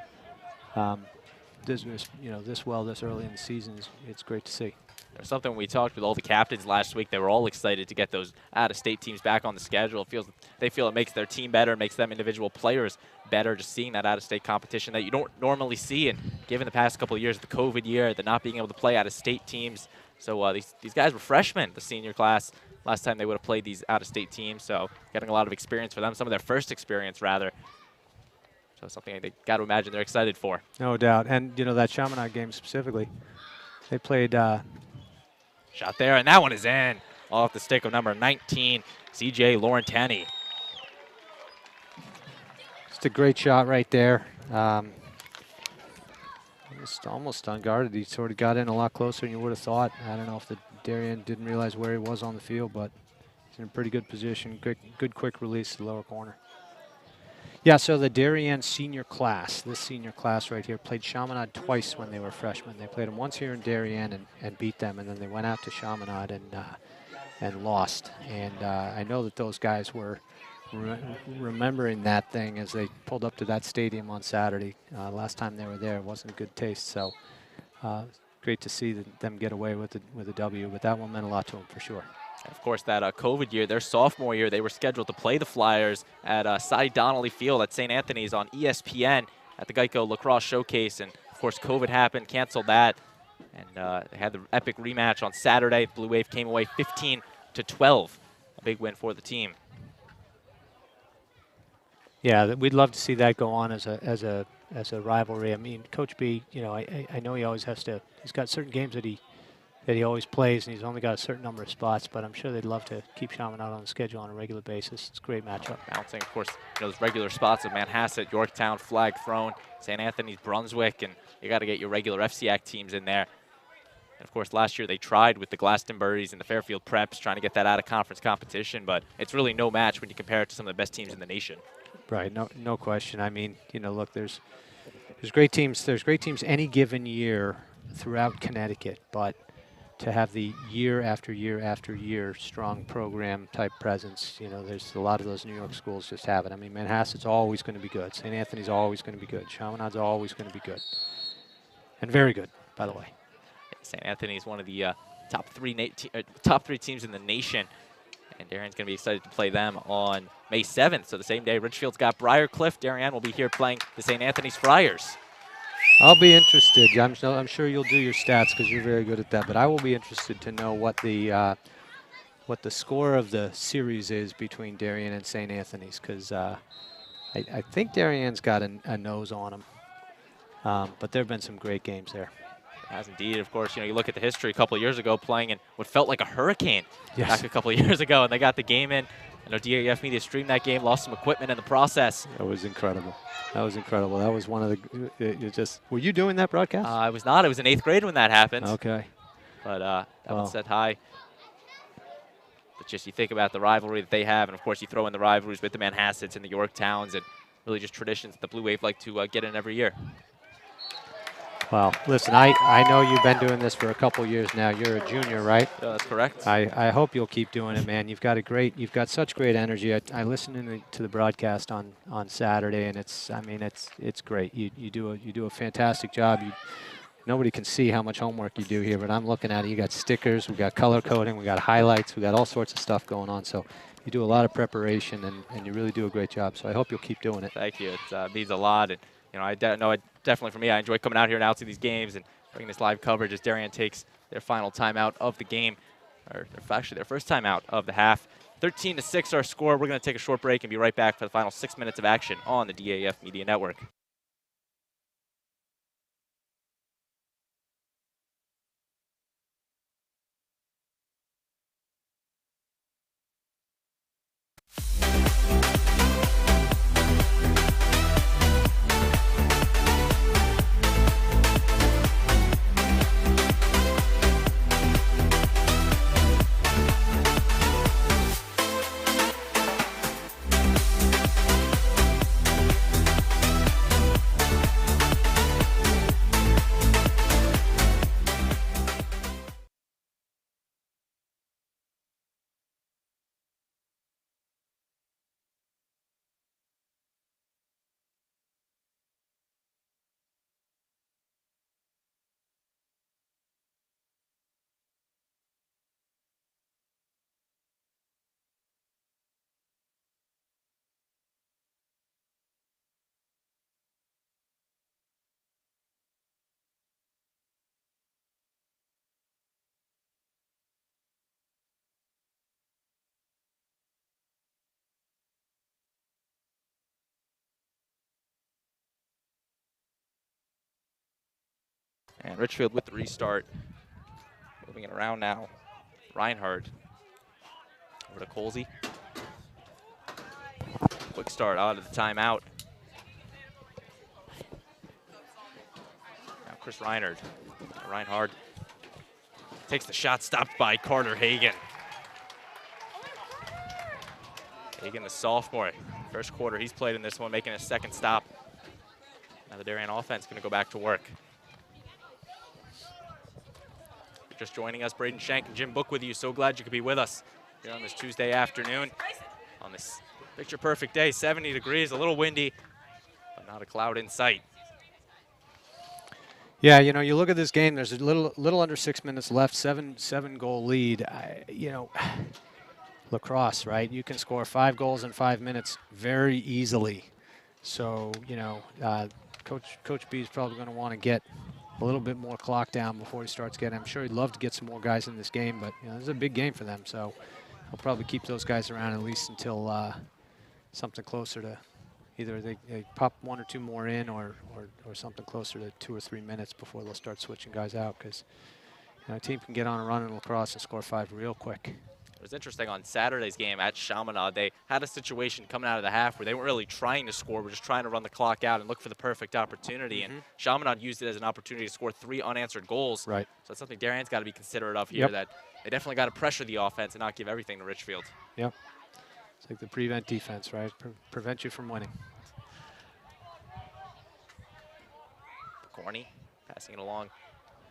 [SPEAKER 32] this early in the season, it's great to see.
[SPEAKER 12] There's something we talked with all the captains last week. They were all excited to get those out-of-state teams back on the schedule. They feel it makes their team better, makes them individual players better, just seeing that out-of-state competition that you don't normally see. And given the past couple of years, the COVID year, the not being able to play out-of-state teams. So these guys were freshmen, the senior class, last time they would have played these out-of-state teams. So getting a lot of experience for them, some of their first experience, rather. So something they got to imagine they're excited for.
[SPEAKER 32] No doubt. And, that Chaminade game specifically, they played
[SPEAKER 12] shot there, and that one is in. Off the stick of number 19, C.J. Laurentani.
[SPEAKER 32] Just a great shot right there. Almost unguarded. He sort of got in a lot closer than you would have thought. I don't know if the Darien didn't realize where he was on the field, but he's in a pretty good position. Good quick release to the lower corner. Yeah, so the Darien senior class, this senior class right here, played Chaminade twice when they were freshmen. They played them once here in Darien and beat them, and then they went out to Chaminade and lost. And I know that those guys were remembering that thing as they pulled up to that stadium on Saturday. Last time they were there, it wasn't a good taste. So great to see them get away with a W, but that one meant a lot to them for sure.
[SPEAKER 12] Of course, that COVID year, their sophomore year, they were scheduled to play the Flyers at Cy Donnelly Field at St. Anthony's on ESPN at the Geico Lacrosse Showcase. And, of course, COVID happened, canceled that. And they had the epic rematch on Saturday. Blue Wave came away 15-12. A big win for the team.
[SPEAKER 32] Yeah, we'd love to see that go on as a rivalry. I mean, Coach B, I know he always has to. He's got certain games that he always plays, and he's only got a certain number of spots. But I'm sure they'd love to keep Chaminade on the schedule on a regular basis. It's a great matchup.
[SPEAKER 12] Bouncing, of course, those regular spots of Manhasset, Yorktown, Flag Throne, St. Anthony's, Brunswick, and you got to get your regular FCIAC teams in there. And of course, last year they tried with the Glastonburys and the Fairfield Preps, trying to get that out of conference competition. But it's really no match when you compare it to some of the best teams in the nation.
[SPEAKER 32] Right, no question. I mean, look, there's great teams. There's great teams any given year throughout Connecticut, but to have the year after year after year strong program type presence, there's a lot of those New York schools just have it. I mean, Manhasset's always going to be good. St. Anthony's always going to be good. Chaminade's always going to be good, and very good, by the way.
[SPEAKER 12] St. Anthony's one of the top three teams in the nation. And Darien's going to be excited to play them on May 7th. So the same day, Ridgefield's got Briarcliff. Darien will be here playing the St. Anthony's Friars.
[SPEAKER 32] I'll be interested. I'm sure you'll do your stats because you're very good at that. But I will be interested to know what the score of the series is between Darien and St. Anthony's, because I think Darien's got a nose on them. But there have been some great games there.
[SPEAKER 12] As indeed, of course, you look at the history a couple of years ago, playing in what felt like a hurricane back a couple of years ago, and they got the game in. I know DAF Media streamed that game, lost some equipment in the process.
[SPEAKER 32] That was incredible. That was incredible. That was one of the. Were you doing that broadcast?
[SPEAKER 12] I was not. I was in 8th grade when that happened.
[SPEAKER 32] Okay.
[SPEAKER 12] But that one set high. But just you think about the rivalry that they have, and of course you throw in the rivalries with the Manhassets and the Yorktowns, and really just traditions that the Blue Wave like to get in every year.
[SPEAKER 32] Well, listen, I know you've been doing this for a couple years now. You're a junior, right?
[SPEAKER 12] Yeah, that's correct.
[SPEAKER 32] I hope you'll keep doing it, man. You've got such great energy. I listened to the broadcast on Saturday, and it's great. You do a fantastic job. Nobody can see how much homework you do here, but I'm looking at it. You got stickers, we got color coding, we got highlights, we got all sorts of stuff going on. So you do a lot of preparation, and you really do a great job. So I hope you'll keep doing it.
[SPEAKER 12] Thank you. It means a lot. And definitely for me, I enjoy coming out here now to these games and bringing this live coverage as Darien takes their final timeout of the game, or actually their first timeout of the half. 13-6 our score. We're going to take a short break and be right back for the final 6 minutes of action on the DAF Media Network. And Ridgefield with the restart. Moving it around now. Reinhardt over to Colsey. Quick start out of the timeout. Now Chris Reinhardt takes the shot, stopped by Carter Hagan. Hagan, the sophomore. First quarter he's played in this one, making a second stop. Now the Darien offense going to go back to work. Just joining us, Braden Shank and Jim Book with you. So glad you could be with us here on this Tuesday afternoon on this picture-perfect day. 70 degrees, a little windy, but not a cloud in sight.
[SPEAKER 32] Yeah, you know, you look at this game. There's a little under 6 minutes left. Seven goal lead. You know, lacrosse, right? You can score 5 goals in 5 minutes very easily. So you know, Coach B is probably going to want to get a little bit more clock down before he starts getting. I'm sure he'd love to get some more guys in this game, but you know, this is a big game for them. So he'll probably keep those guys around at least until something closer to either they pop 1 or 2 more in, or something closer to 2 or 3 minutes before they'll start switching guys out, because you know, a team can get on a run in lacrosse and score 5 real quick.
[SPEAKER 12] It was interesting on Saturday's game at Chaminade. They had a situation coming out of the half where they weren't really trying to score, but just trying to run the clock out and look for the perfect opportunity. And Chaminade used it as an opportunity to score 3 unanswered goals.
[SPEAKER 32] Right.
[SPEAKER 12] So that's something Darien's got to be considerate of here,
[SPEAKER 32] Yep.
[SPEAKER 12] that they definitely got to pressure the offense and not give everything to Ridgefield.
[SPEAKER 32] Yep. It's like the prevent defense, right? Prevent you from winning.
[SPEAKER 12] Corny passing it along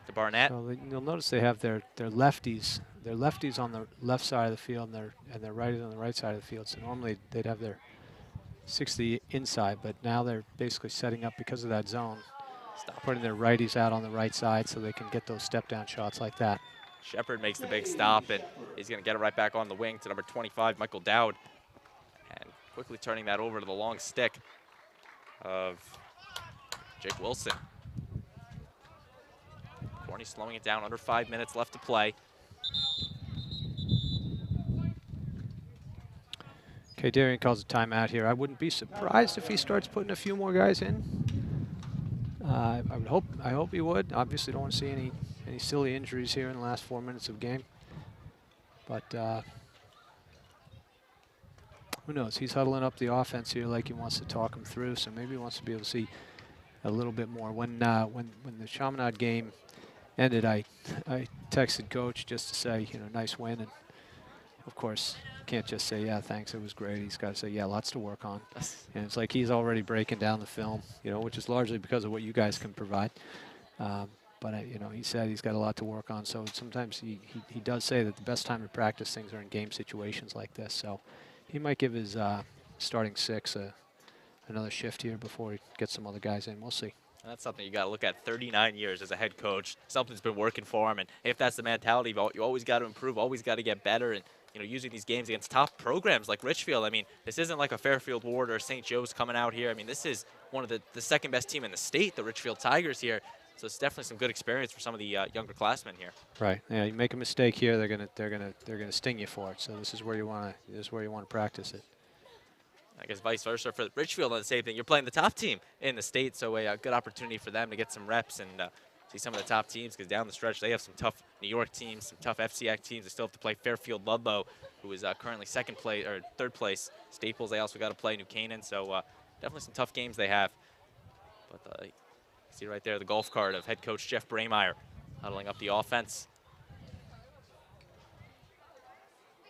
[SPEAKER 12] to Barnett.
[SPEAKER 32] So you'll notice they have their lefties. Their lefties on the left side of the field, and their righties on the right side of the field. So normally they'd have their 60 inside, but now they're basically setting up, because of that zone, putting their righties out on the right side so they can get those step down shots like that.
[SPEAKER 12] Shepard makes the big stop, and he's going to get it right back on the wing to number 25, Michael Dowd. And quickly turning that over to the long stick of Jake Wilson. Corny slowing it down, under 5 minutes left to play.
[SPEAKER 32] Okay, Darien calls a timeout here. I wouldn't be surprised if he starts putting a few more guys in. I hope he would. Obviously, don't want to see any silly injuries here in the last 4 minutes of game. But who knows? He's huddling up the offense here like he wants to talk them through. So maybe he wants to be able to see a little bit more. When the Chaminade game ended, I texted Coach just to say, you know, nice win, and of course, can't just say, yeah, thanks, it was great. He's got to say, yeah, lots to work on. And it's like he's already breaking down the film, you know, which is largely because of what you guys can provide. But, you know, he said he's got a lot to work on. So sometimes he does say that the best time to practice things are in game situations like this. So he might give his starting 6 another shift here before he gets some other guys in. We'll see.
[SPEAKER 12] And that's something you got to look at. 39 years as a head coach, something's been working for him. And if that's the mentality, you always got to improve, always got to get better. And you know, using these games against top programs like Ridgefield. I mean, this isn't like a Fairfield Ward or St. Joe's coming out here. I mean, this is one of the second best team in the state, the Ridgefield Tigers here. So it's definitely some good experience for some of the younger classmen here.
[SPEAKER 32] Right. Yeah. You make a mistake here, they're gonna sting you for it. So this is where you want to practice it.
[SPEAKER 12] I guess vice versa for Ridgefield on the same thing. You're playing the top team in the state, so a good opportunity for them to get some reps and see some of the top teams, because down the stretch they have some tough New York teams, some tough FCIAC teams. They still have to play Fairfield Ludlow, who is currently third place. Staples, they also got to play New Canaan, so definitely some tough games they have. But see right there the golf cart of head coach Jeff Braymeyer huddling up the offense.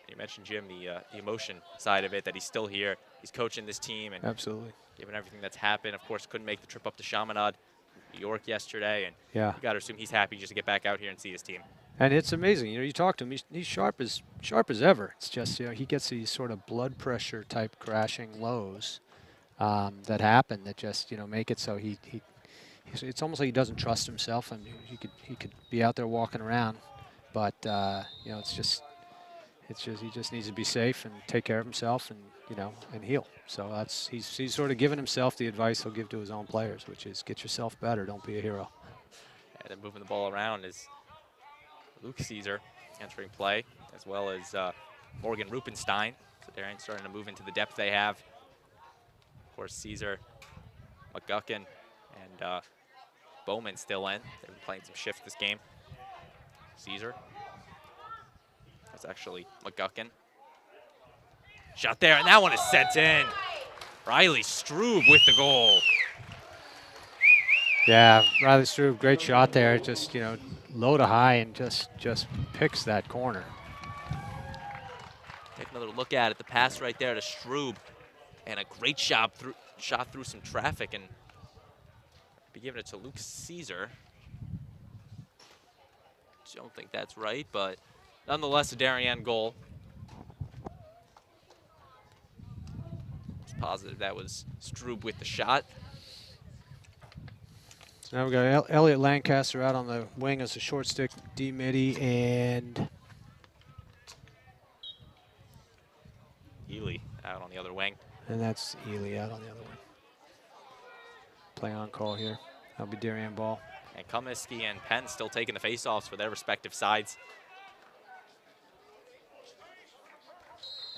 [SPEAKER 12] You mentioned, Jim, the emotion side of it, that he's still here. He's coaching this team and
[SPEAKER 32] absolutely
[SPEAKER 12] given everything that's happened. Of course, couldn't make the trip up to Chaminade, New York yesterday, and
[SPEAKER 32] yeah,
[SPEAKER 12] you got to assume he's happy just to get back out here and see his team.
[SPEAKER 32] And it's amazing. You know, you talk to him; he's sharp as ever. It's just, you know, he gets these sort of blood pressure type crashing lows that happen that just, you know, make it so it's almost like he doesn't trust himself, and he could be out there walking around, but you know, he just needs to be safe and take care of himself, and you know, and heal. So he's sort of giving himself the advice he'll give to his own players, which is get yourself better, don't be a hero.
[SPEAKER 12] And then moving the ball around is Luke Caesar entering play, as well as Morgan Rupenstein. So Darien starting to move into the depth they have. Of course, Caesar, McGuckin, and Bowman still in. They've been playing some shift this game. Caesar. That's actually McGuckin. Shot there, and that one is sent in. Riley Strube with the goal.
[SPEAKER 32] Yeah, Riley Strube, great shot there. Just, you know, low to high and just picks that corner.
[SPEAKER 12] Take another look at it. The pass right there to Strube, and a great shot through some traffic, and be giving it to Luke Caesar. Don't think that's right, but nonetheless a Darien goal. It's positive that was Strube with the shot.
[SPEAKER 32] So now we got Elliot Lancaster out on the wing as a short stick D midi, and
[SPEAKER 12] Ely out on the other wing.
[SPEAKER 32] And that's Ely out on the other wing. Play on call here. That'll be Darien ball.
[SPEAKER 12] And Comiskey and Penn still taking the faceoffs for their respective sides.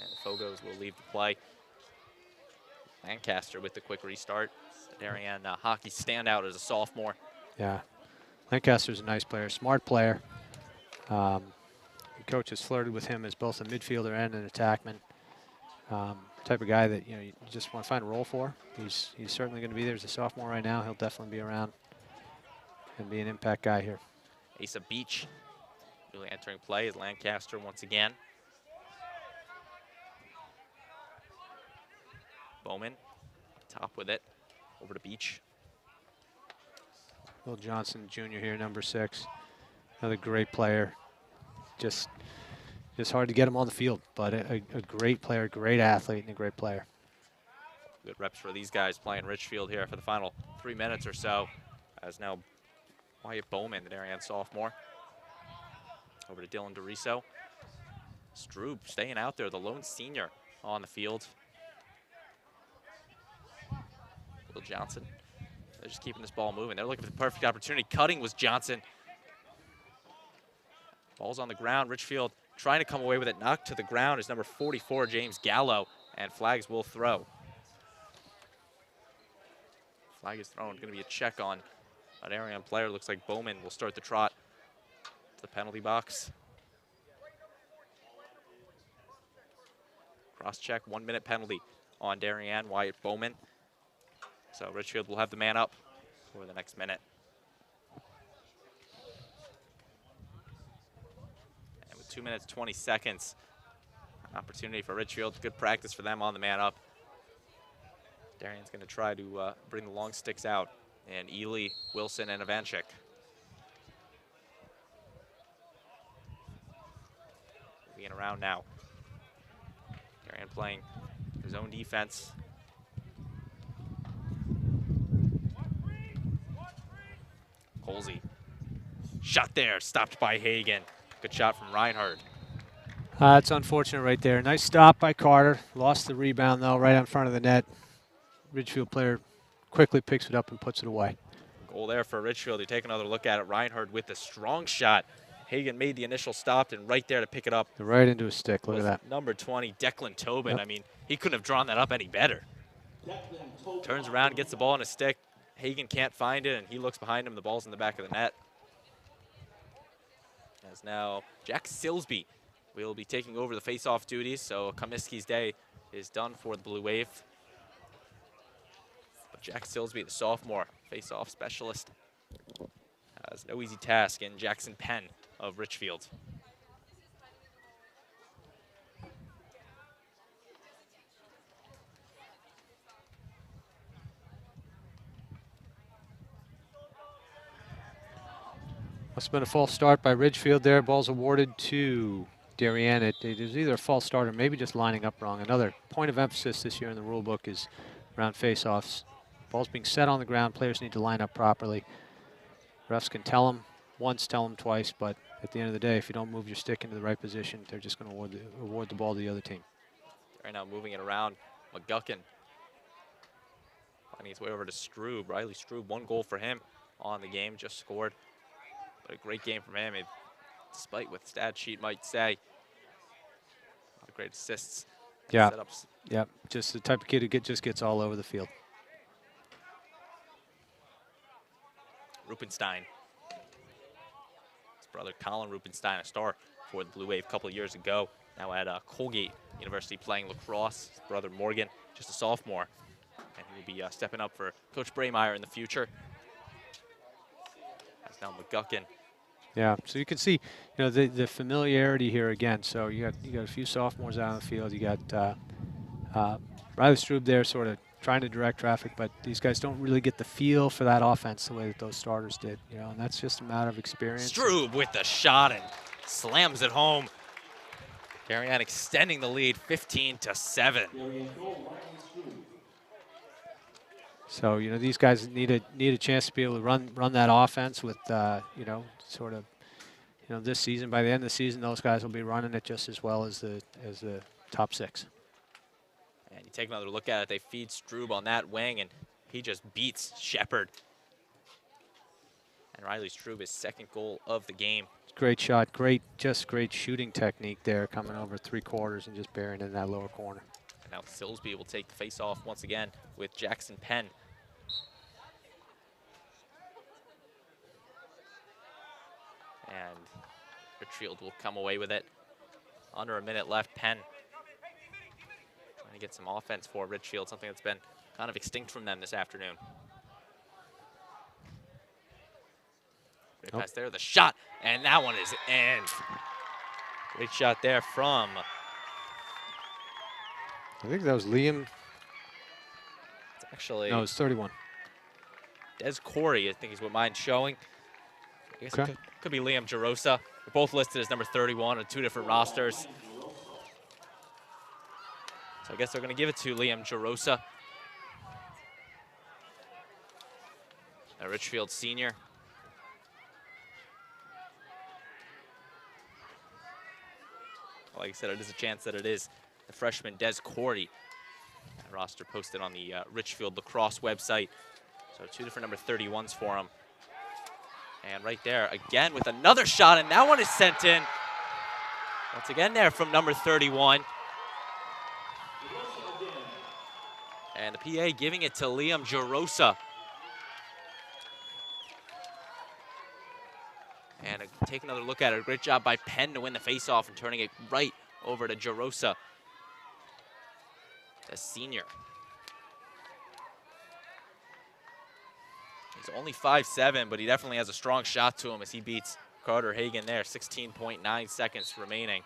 [SPEAKER 12] And the Fogos will leave the play. Lancaster with the quick restart. Darien hockey standout as a sophomore.
[SPEAKER 32] Yeah, Lancaster's a nice player, smart player. The coach has flirted with him as both a midfielder and an attackman. Type of guy that, you know, you just want to find a role for. He's certainly going to be there as a sophomore right now. He'll definitely be around and be an impact guy here.
[SPEAKER 12] Asa Beach really entering play as Lancaster once again. Bowman top with it, over to Beach.
[SPEAKER 32] Will Johnson Jr. here, number 6. Another great player. Just hard to get him on the field, but a great player, great athlete, and a great player.
[SPEAKER 12] Good reps for these guys playing Ridgefield here for the final 3 minutes or so. As now Wyatt Bowman, the Darien sophomore. Over to Dylan DeRiso. Strube staying out there, the lone senior on the field. Will Johnson. They're just keeping this ball moving. They're looking for the perfect opportunity. Cutting was Johnson. Ball's on the ground. Ridgefield trying to come away with it. Knocked to the ground is number 44, James Gallo, and flags will throw. Flag is thrown. Going to be a check on an Darien player. Looks like Bowman will start the trot to the penalty box. Cross check, 1 minute penalty on Darien, Wyatt Bowman. So Ridgefield will have the man up for the next minute. And with 2 minutes, 20 seconds, an opportunity for Ridgefield. Good practice for them on the man up. Darien's going to try to bring the long sticks out. And Ely, Wilson, and Ivanchik. Moving around now. Darien playing his own defense. Colsey. Shot there, stopped by Hagan. Good shot from Reinhardt.
[SPEAKER 32] It's unfortunate right there. Nice stop by Carter. Lost the rebound, though, right in front of the net. Ridgefield player quickly picks it up and puts it away.
[SPEAKER 12] Goal there for Ridgefield. You take another look at it. Reinhardt with a strong shot. Hagan made the initial stop and right there to pick it up.
[SPEAKER 32] Right into his stick. Look at that.
[SPEAKER 12] Number 20, Declan Tobin.
[SPEAKER 32] Yep.
[SPEAKER 12] I mean, he couldn't have drawn that up any better. Turns around, gets the ball on his stick. Hagan can't find it, and he looks behind him. The ball's in the back of the net. As now Jack Silsby will be taking over the face-off duties, so Comiskey's day is done for the Blue Wave. But Jack Silsby, the sophomore face-off specialist, has no easy task in Jackson Penn of Ridgefield.
[SPEAKER 32] Must have been a false start by Ridgefield there. Ball's awarded to Darien. It was either a false start or maybe just lining up wrong. Another point of emphasis this year in the rule book is around face-offs. Ball's being set on the ground. Players need to line up properly. Refs can tell them once, tell them twice, but at the end of the day, if you don't move your stick into the right position, they're just going to award the ball to the other team.
[SPEAKER 12] Right now moving it around, McGuckin finding his way over to Strube. Riley Strube, 1 goal for him on the game, just scored. But a great game from him, despite what the stat sheet might say. A lot of great assists.
[SPEAKER 32] Yeah,
[SPEAKER 12] Setups.
[SPEAKER 32] yeah, just the type of kid who just gets all over the field.
[SPEAKER 12] Rupenstein. His brother Colin Rupenstein, a star for the Blue Wave a couple of years ago. Now at Colgate University playing lacrosse. His brother Morgan, just a sophomore. And he will be stepping up for Coach Braymeyer in the future. That's now McGuckin.
[SPEAKER 32] Yeah, so you can see, you know, the familiarity here again. So you got a few sophomores out on the field. You got Riley Strube there, sort of trying to direct traffic, but these guys don't really get the feel for that offense the way that those starters did. You know, and that's just a matter of experience.
[SPEAKER 12] Strube with the shot and slams it home. Darien extending the lead, 15-7.
[SPEAKER 32] So, you know, these guys need a chance to be able to run that offense with, you know, sort of, you know, this season. By the end of the season, those guys will be running it just as well as the top six.
[SPEAKER 12] And you take another look at it. They feed Strube on that wing, and he just beats Shepard. And Riley Strube, his second goal of the game.
[SPEAKER 32] Great shot, great shooting technique there, coming over 3/4 and just burying it in that lower corner.
[SPEAKER 12] And now Silsby will take the face-off once again with Jackson Penn. And Ridgefield will come away with it. Under a minute left. Penn trying to get some offense for Ridgefield, something that's been kind of extinct from them this afternoon. Great pass there, the shot, and that one is in. Great shot there from...
[SPEAKER 32] I think that was Liam.
[SPEAKER 12] It's actually...
[SPEAKER 32] No, it's 31.
[SPEAKER 12] Des Corey, I think is what mine's showing. I guess
[SPEAKER 32] Okay.
[SPEAKER 12] it could be Liam Jarosa. They're both listed as number 31 on two different rosters. So I guess they're going to give it to Liam Jarosa. A Ridgefield senior. Like I said, it is a chance that it is the freshman Des Corey. That roster posted on the Ridgefield Lacrosse website. So two different number 31s for him. And right there, again with another shot, and that one is sent in. Once again there from number 31. And the PA giving it to Liam Jarosa. And take another look at it. Great job by Penn to win the faceoff and turning it right over to Jarosa, the senior. He's only 5'7", but he definitely has a strong shot to him as he beats Carter Hagan there. 16.9 seconds remaining.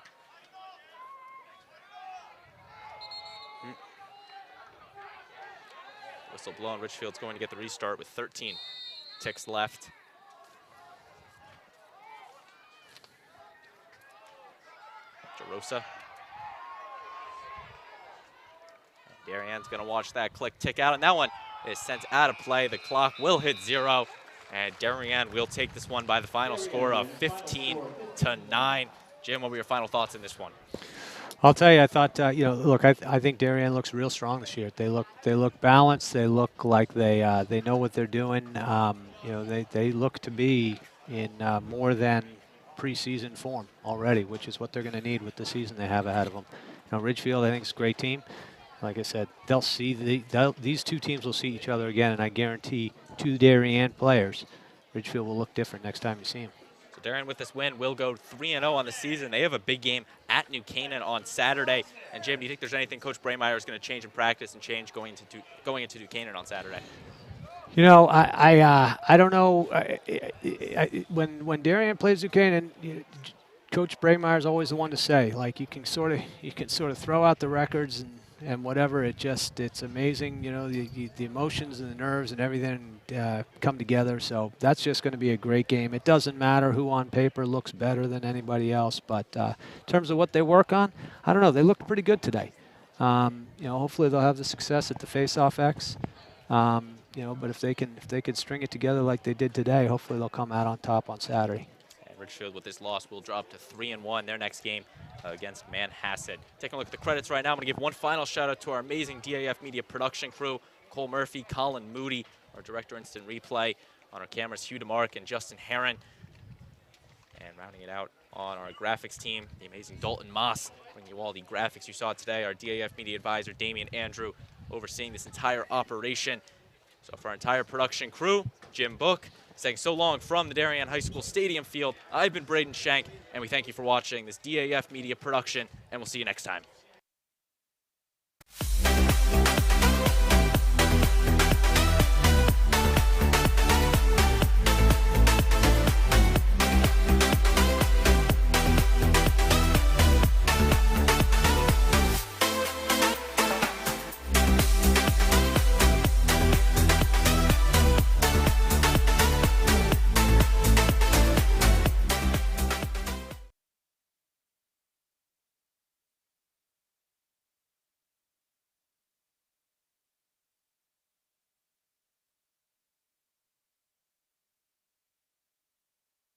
[SPEAKER 12] Whistle blown. Ridgefield's going to get the restart with 13 ticks left. Jarosa. Darien's going to watch that click tick out, and that one is sent out of play. The clock will hit 0, and Darien will take this one by the final score of 15-9. Jim, what were your final thoughts in this one?
[SPEAKER 32] I'll tell you, I thought, you know, look, I think Darien looks real strong this year. They look balanced. They look like they know what they're doing. You know, they look to be in more than preseason form already, which is what they're going to need with the season they have ahead of them. You know, Ridgefield, I think, is a great team. Like I said, they'll see these two teams will see each other again, and I guarantee two Darien players, Ridgefield will look different next time you see them.
[SPEAKER 12] So Darien, with this win, will go 3-0 on the season. They have a big game at New Canaan on Saturday. And Jim, do you think there's anything Coach Braymeyer is going to change in practice and change going into New Canaan on Saturday?
[SPEAKER 32] You know, I don't know. When Darien plays New Canaan, Coach Braymeyer is always the one to say, like, you can sort of throw out the records and whatever. It's amazing, you know, the emotions and the nerves and everything come together. So that's just going to be a great game. It doesn't matter who on paper looks better than anybody else, but in terms of what they work on, I don't know. They looked pretty good today. You know, hopefully they'll have the success at the Face-Off X. You know, but if they can string it together like they did today, hopefully they'll come out on top on Saturday.
[SPEAKER 12] And Ridgefield, with this loss, will drop to 3-1 their next game against Manhasset. Taking a look at the credits right now, I'm going to give one final shout out to our amazing DAF Media production crew: Cole Murphy, Colin Moody, our director instant replay, on our cameras Hugh DeMark and Justin Herron, and rounding it out on our graphics team, the amazing Dalton Moss, bringing you all the graphics you saw today. Our DAF Media advisor Damian Andrew overseeing this entire operation. So for our entire production crew, Jim Book saying so long from the Darien High School Stadium Field. I've been Braden Shank, and we thank you for watching this DAF Media production, and we'll see you next time.